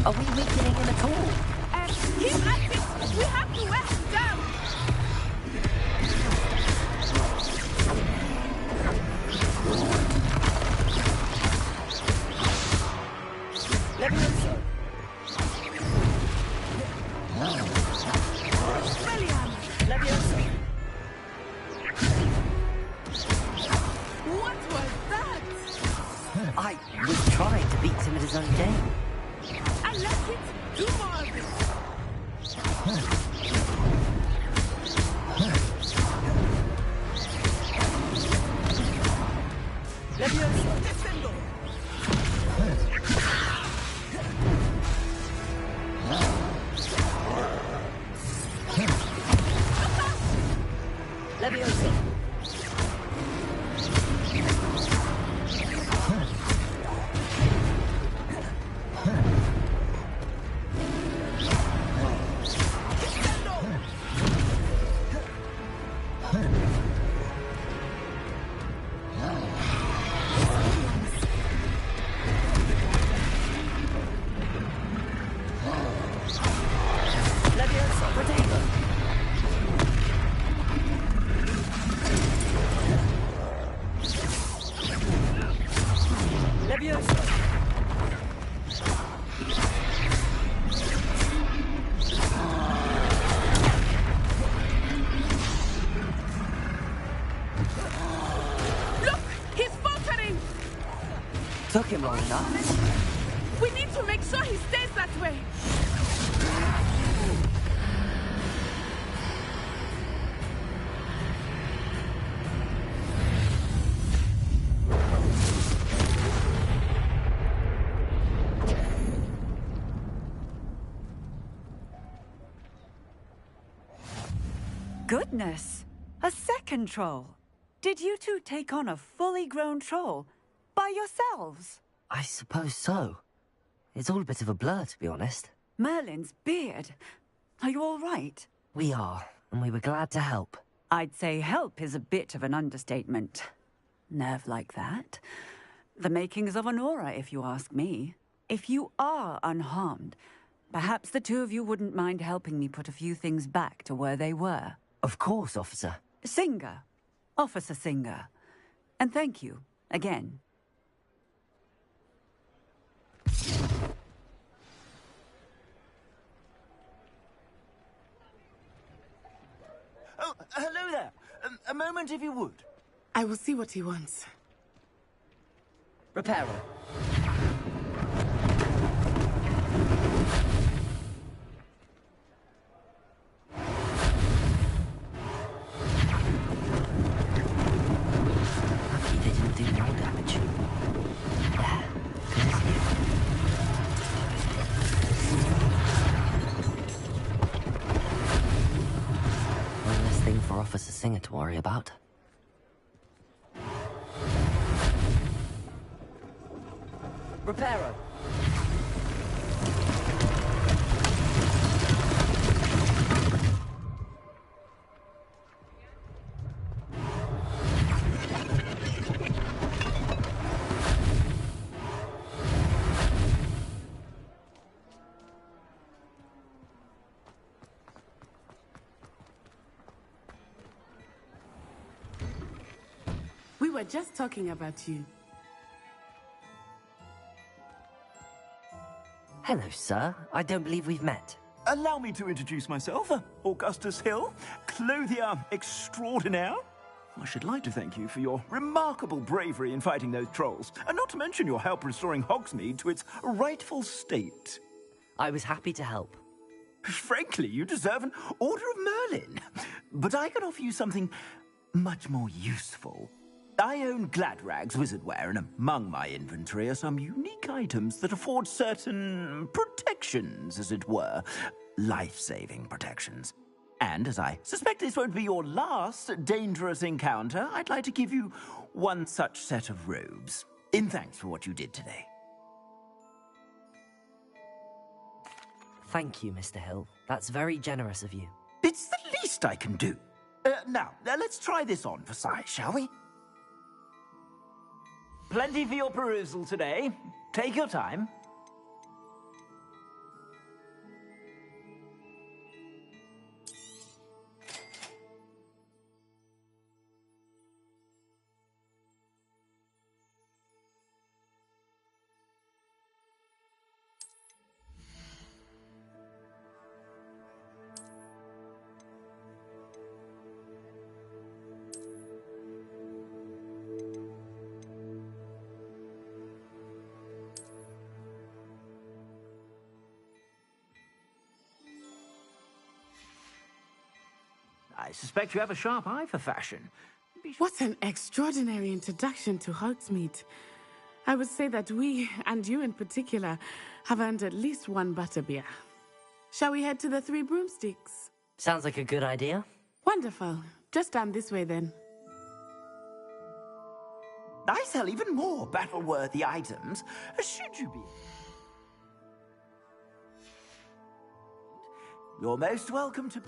Are we weakening him at all? Keep at it! We have to wear him down! Levioso! William! Levioso! What was that? I was trying to beat him at his own game. I like it! Do more of it! Levioso! Descendo! Levioso! Levioso! Protego! Levioso! Look! He's faltering! Took him long enough. We need to make sure he stays that way! Goodness! A second troll! Did you two take on a fully grown troll? By yourselves? I suppose so. It's all a bit of a blur, to be honest. Merlin's beard. Are you all right? We are, and we were glad to help. I'd say help is a bit of an understatement. Nerve like that. The makings of an aura, if you ask me. If you are unharmed, perhaps the two of you wouldn't mind helping me put a few things back to where they were. Of course, officer. Singer. Officer Singer. And thank you, again. Oh, hello there. A moment, if you would. I will see what he wants. Reparo. Lucky they didn't do more damage. Yeah, one less thing for Officer Singer to worry about. Reparo. We were just talking about you. Hello, sir. I don't believe we've met. Allow me to introduce myself. Augustus Hill, clothier extraordinaire. I should like to thank you for your remarkable bravery in fighting those trolls, and not to mention your help restoring Hogsmeade to its rightful state. I was happy to help. Frankly, you deserve an Order of Merlin. But I can offer you something much more useful. I own Gladrag's wizardware, and among my inventory are some unique items that afford certain protections, as it were. Life-saving protections. And as I suspect this won't be your last dangerous encounter, I'd like to give you one such set of robes, in thanks for what you did today. Thank you, Mr. Hill. That's very generous of you. It's the least I can do. Now, let's try this on for size, shall we? Plenty for your perusal today. Take your time. I suspect you have a sharp eye for fashion. What an extraordinary introduction to Hogsmeade. I would say that we, and you in particular, have earned at least one butterbeer. Shall we head to the Three Broomsticks? Sounds like a good idea. Wonderful. Just down this way then. I sell even more battle-worthy items, should you be... You're most welcome to...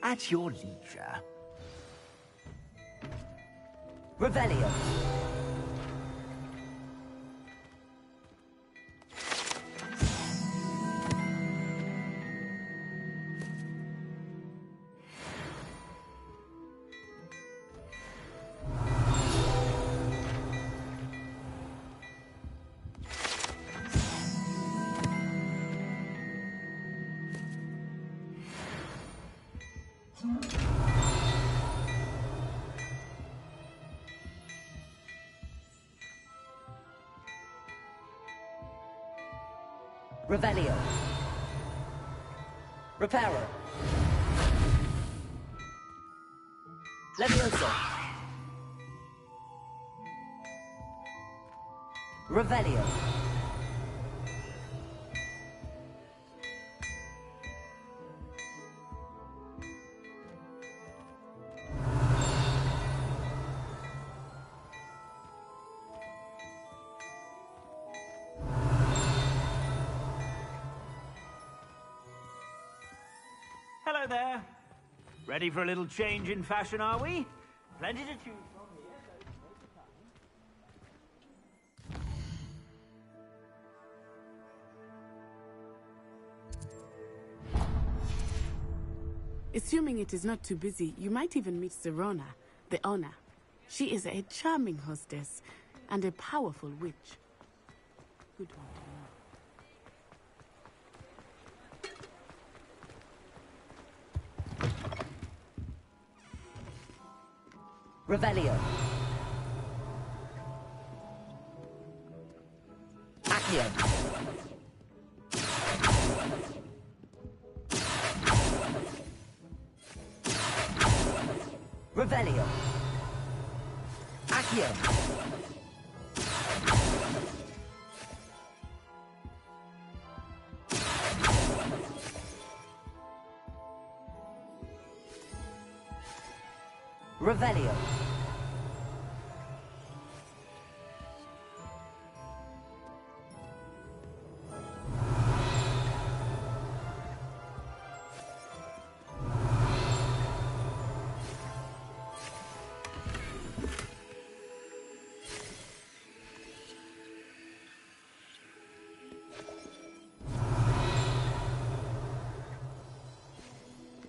At your leisure. Revelio. Revelio. Reparo. Levioso. Revelio. Hello there. Ready for a little change in fashion, are we? Plenty to choose from here, so take your time. Assuming it is not too busy, you might even meet Serona, the owner. She is a charming hostess and a powerful witch. Good one to know. Revelio. Accio. Revelio. Accio. Revelio.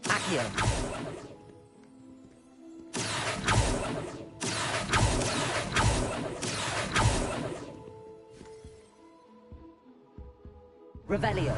Accio. Revelio.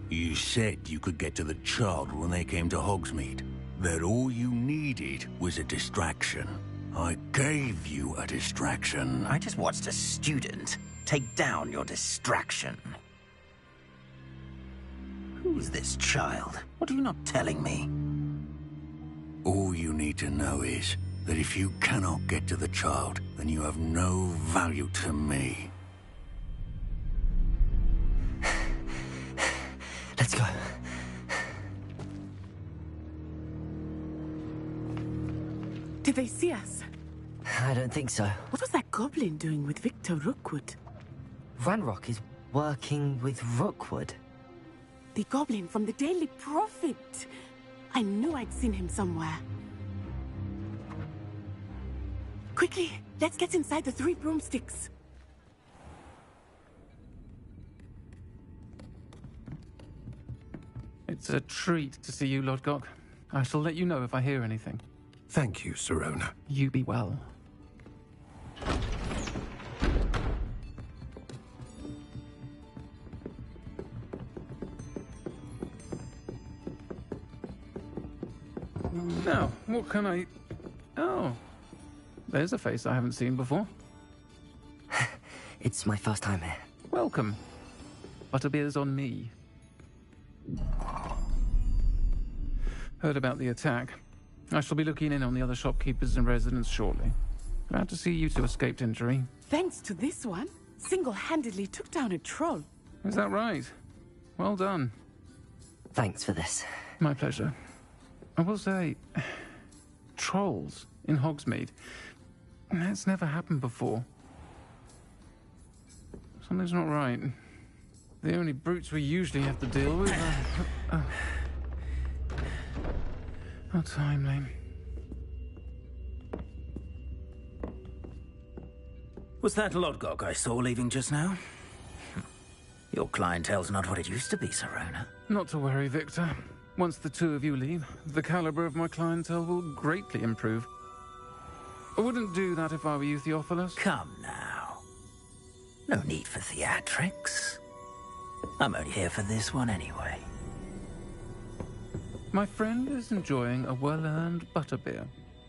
You said you could get to the child when they came to Hogsmeade. That all you needed was a distraction. I gave you a distraction. I just watched a student take down your distraction. Who's this child? What are you not telling me? All you need to know is that if you cannot get to the child, then you have no value to me. Let's go. Did they see us? I don't think so. What was that goblin doing with Victor Rookwood? Ranrock is working with Rookwood. The goblin from the Daily Prophet. I knew I'd seen him somewhere. Quickly, let's get inside the 3 broomsticks. It's a treat to see you, Lodgok. I shall let you know if I hear anything. Thank you, Sirona. You be well. Now, what can I... Oh, there's a face I haven't seen before. It's my first time here. Welcome. Butterbeer's on me. Heard about the attack. I shall be looking in on the other shopkeepers and residents shortly. Glad to see you two escaped injury. Thanks to this one, single-handedly took down a troll. Is that right? Well done. Thanks for this. My pleasure. I will say, trolls in Hogsmeade. That's never happened before. Something's not right. The only brutes we usually have to deal with are... How timely. Was that Lodgok I saw leaving just now? Your clientele's not what it used to be, Sirona. Not to worry, Victor. Once the two of you leave, the caliber of my clientele will greatly improve. I wouldn't do that if I were you, Theophilus. Come now. No need for theatrics. I'm only here for this one anyway. My friend is enjoying a well-earned butterbeer.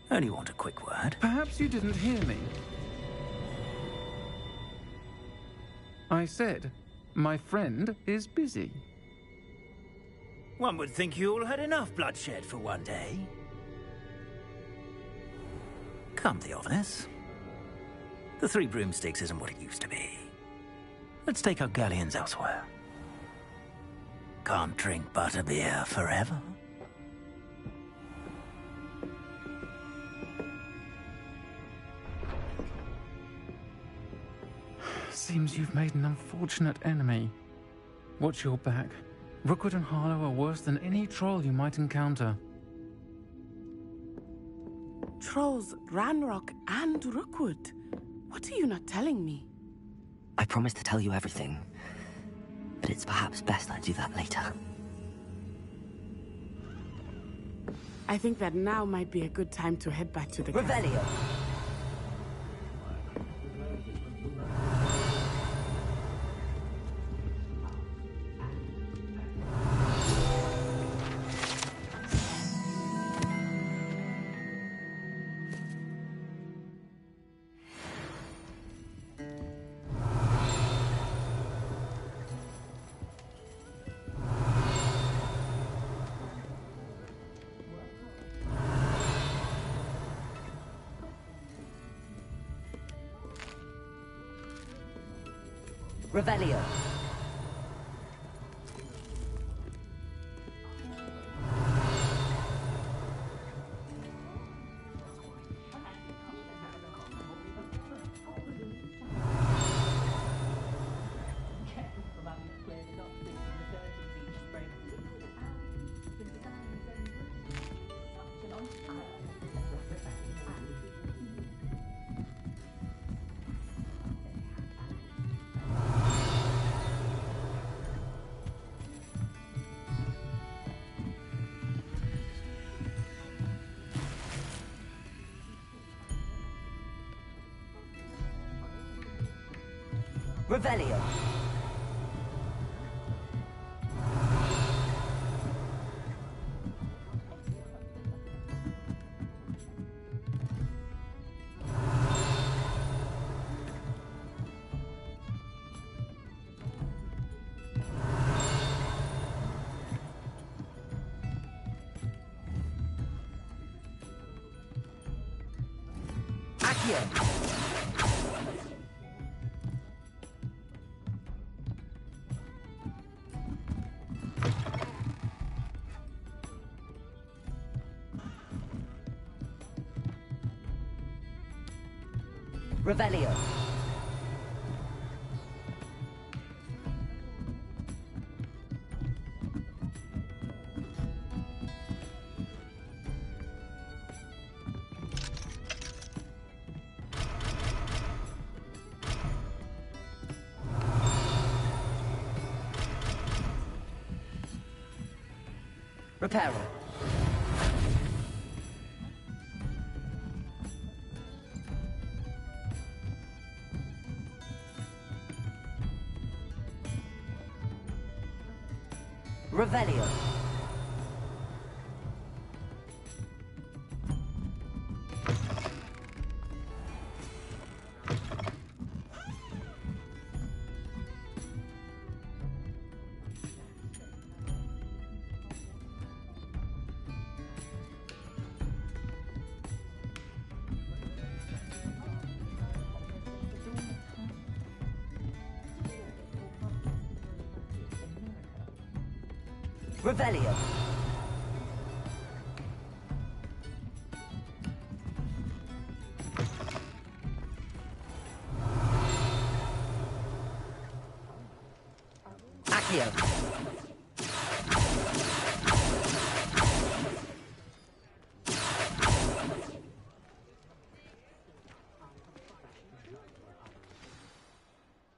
Only want a quick word. Perhaps you didn't hear me. I said, my friend is busy. One would think you all had enough bloodshed for one day. Come, Theophilus. The 3 broomsticks isn't what it used to be. Let's take our galleons elsewhere. Can't drink butterbeer forever. Seems you've made an unfortunate enemy. Watch your back. Rookwood and Harlow are worse than any troll you might encounter. Trolls, Ranrock, and Rookwood. What are you not telling me? I promise to tell you everything, but it's perhaps best I do that later. I think that now might be a good time to head back to the Revelio. Revelio. Revelio. Accio. Revelio. Reparo. Revelio. Revelio. Accio.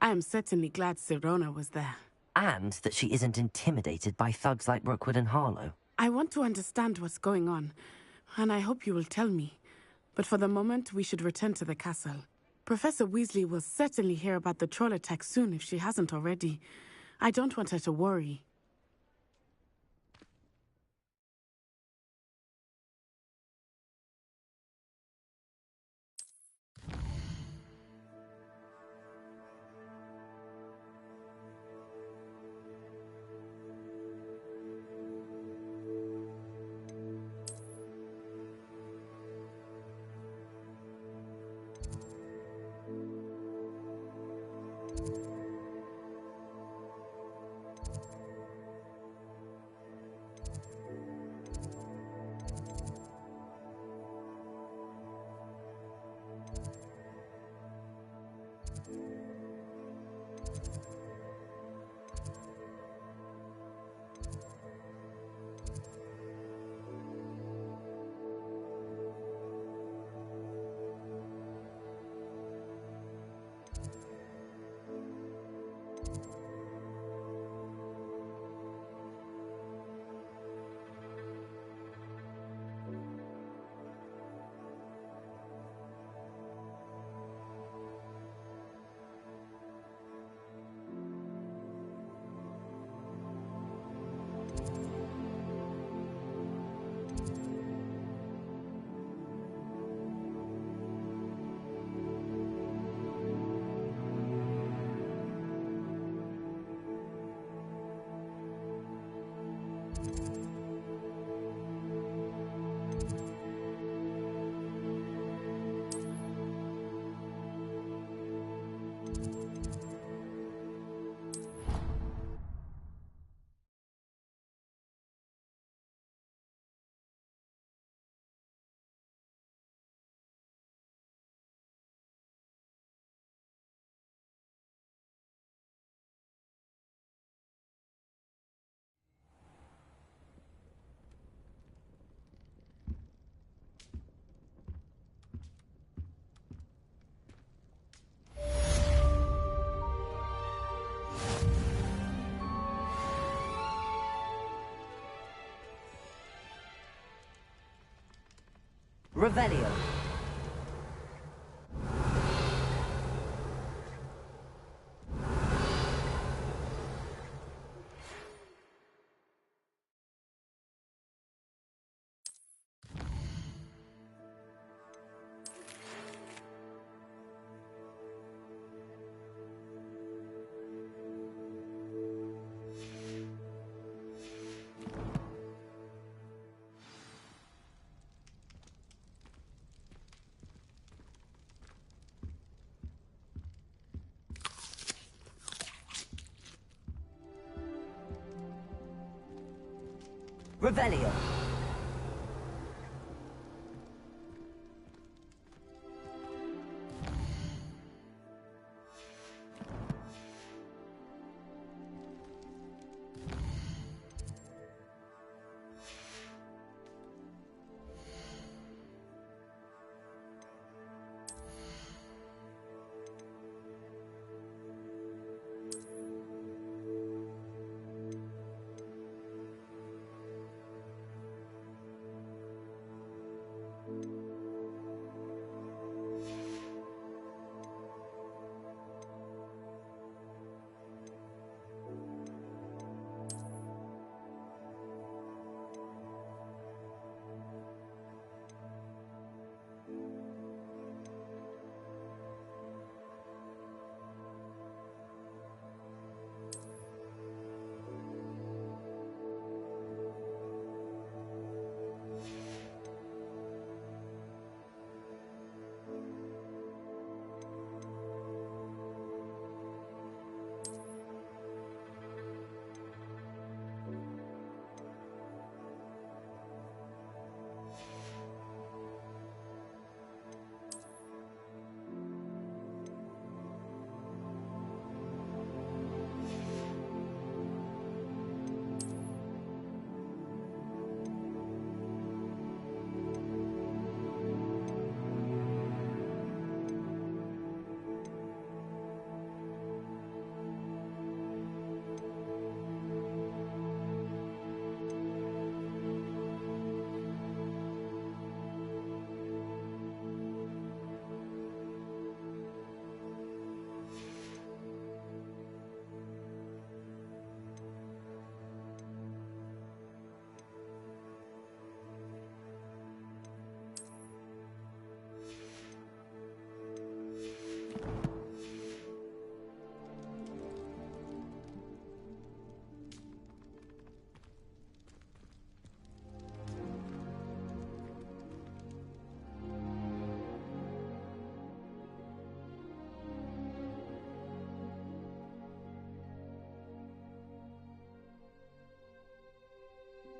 I am certainly glad Sirona was there. And that she isn't intimidated by thugs like Rookwood and Harlow. I want to understand what's going on, and I hope you will tell me. But for the moment, we should return to the castle. Professor Weasley will certainly hear about the troll attack soon if she hasn't already. I don't want her to worry. Revelio. Revelio.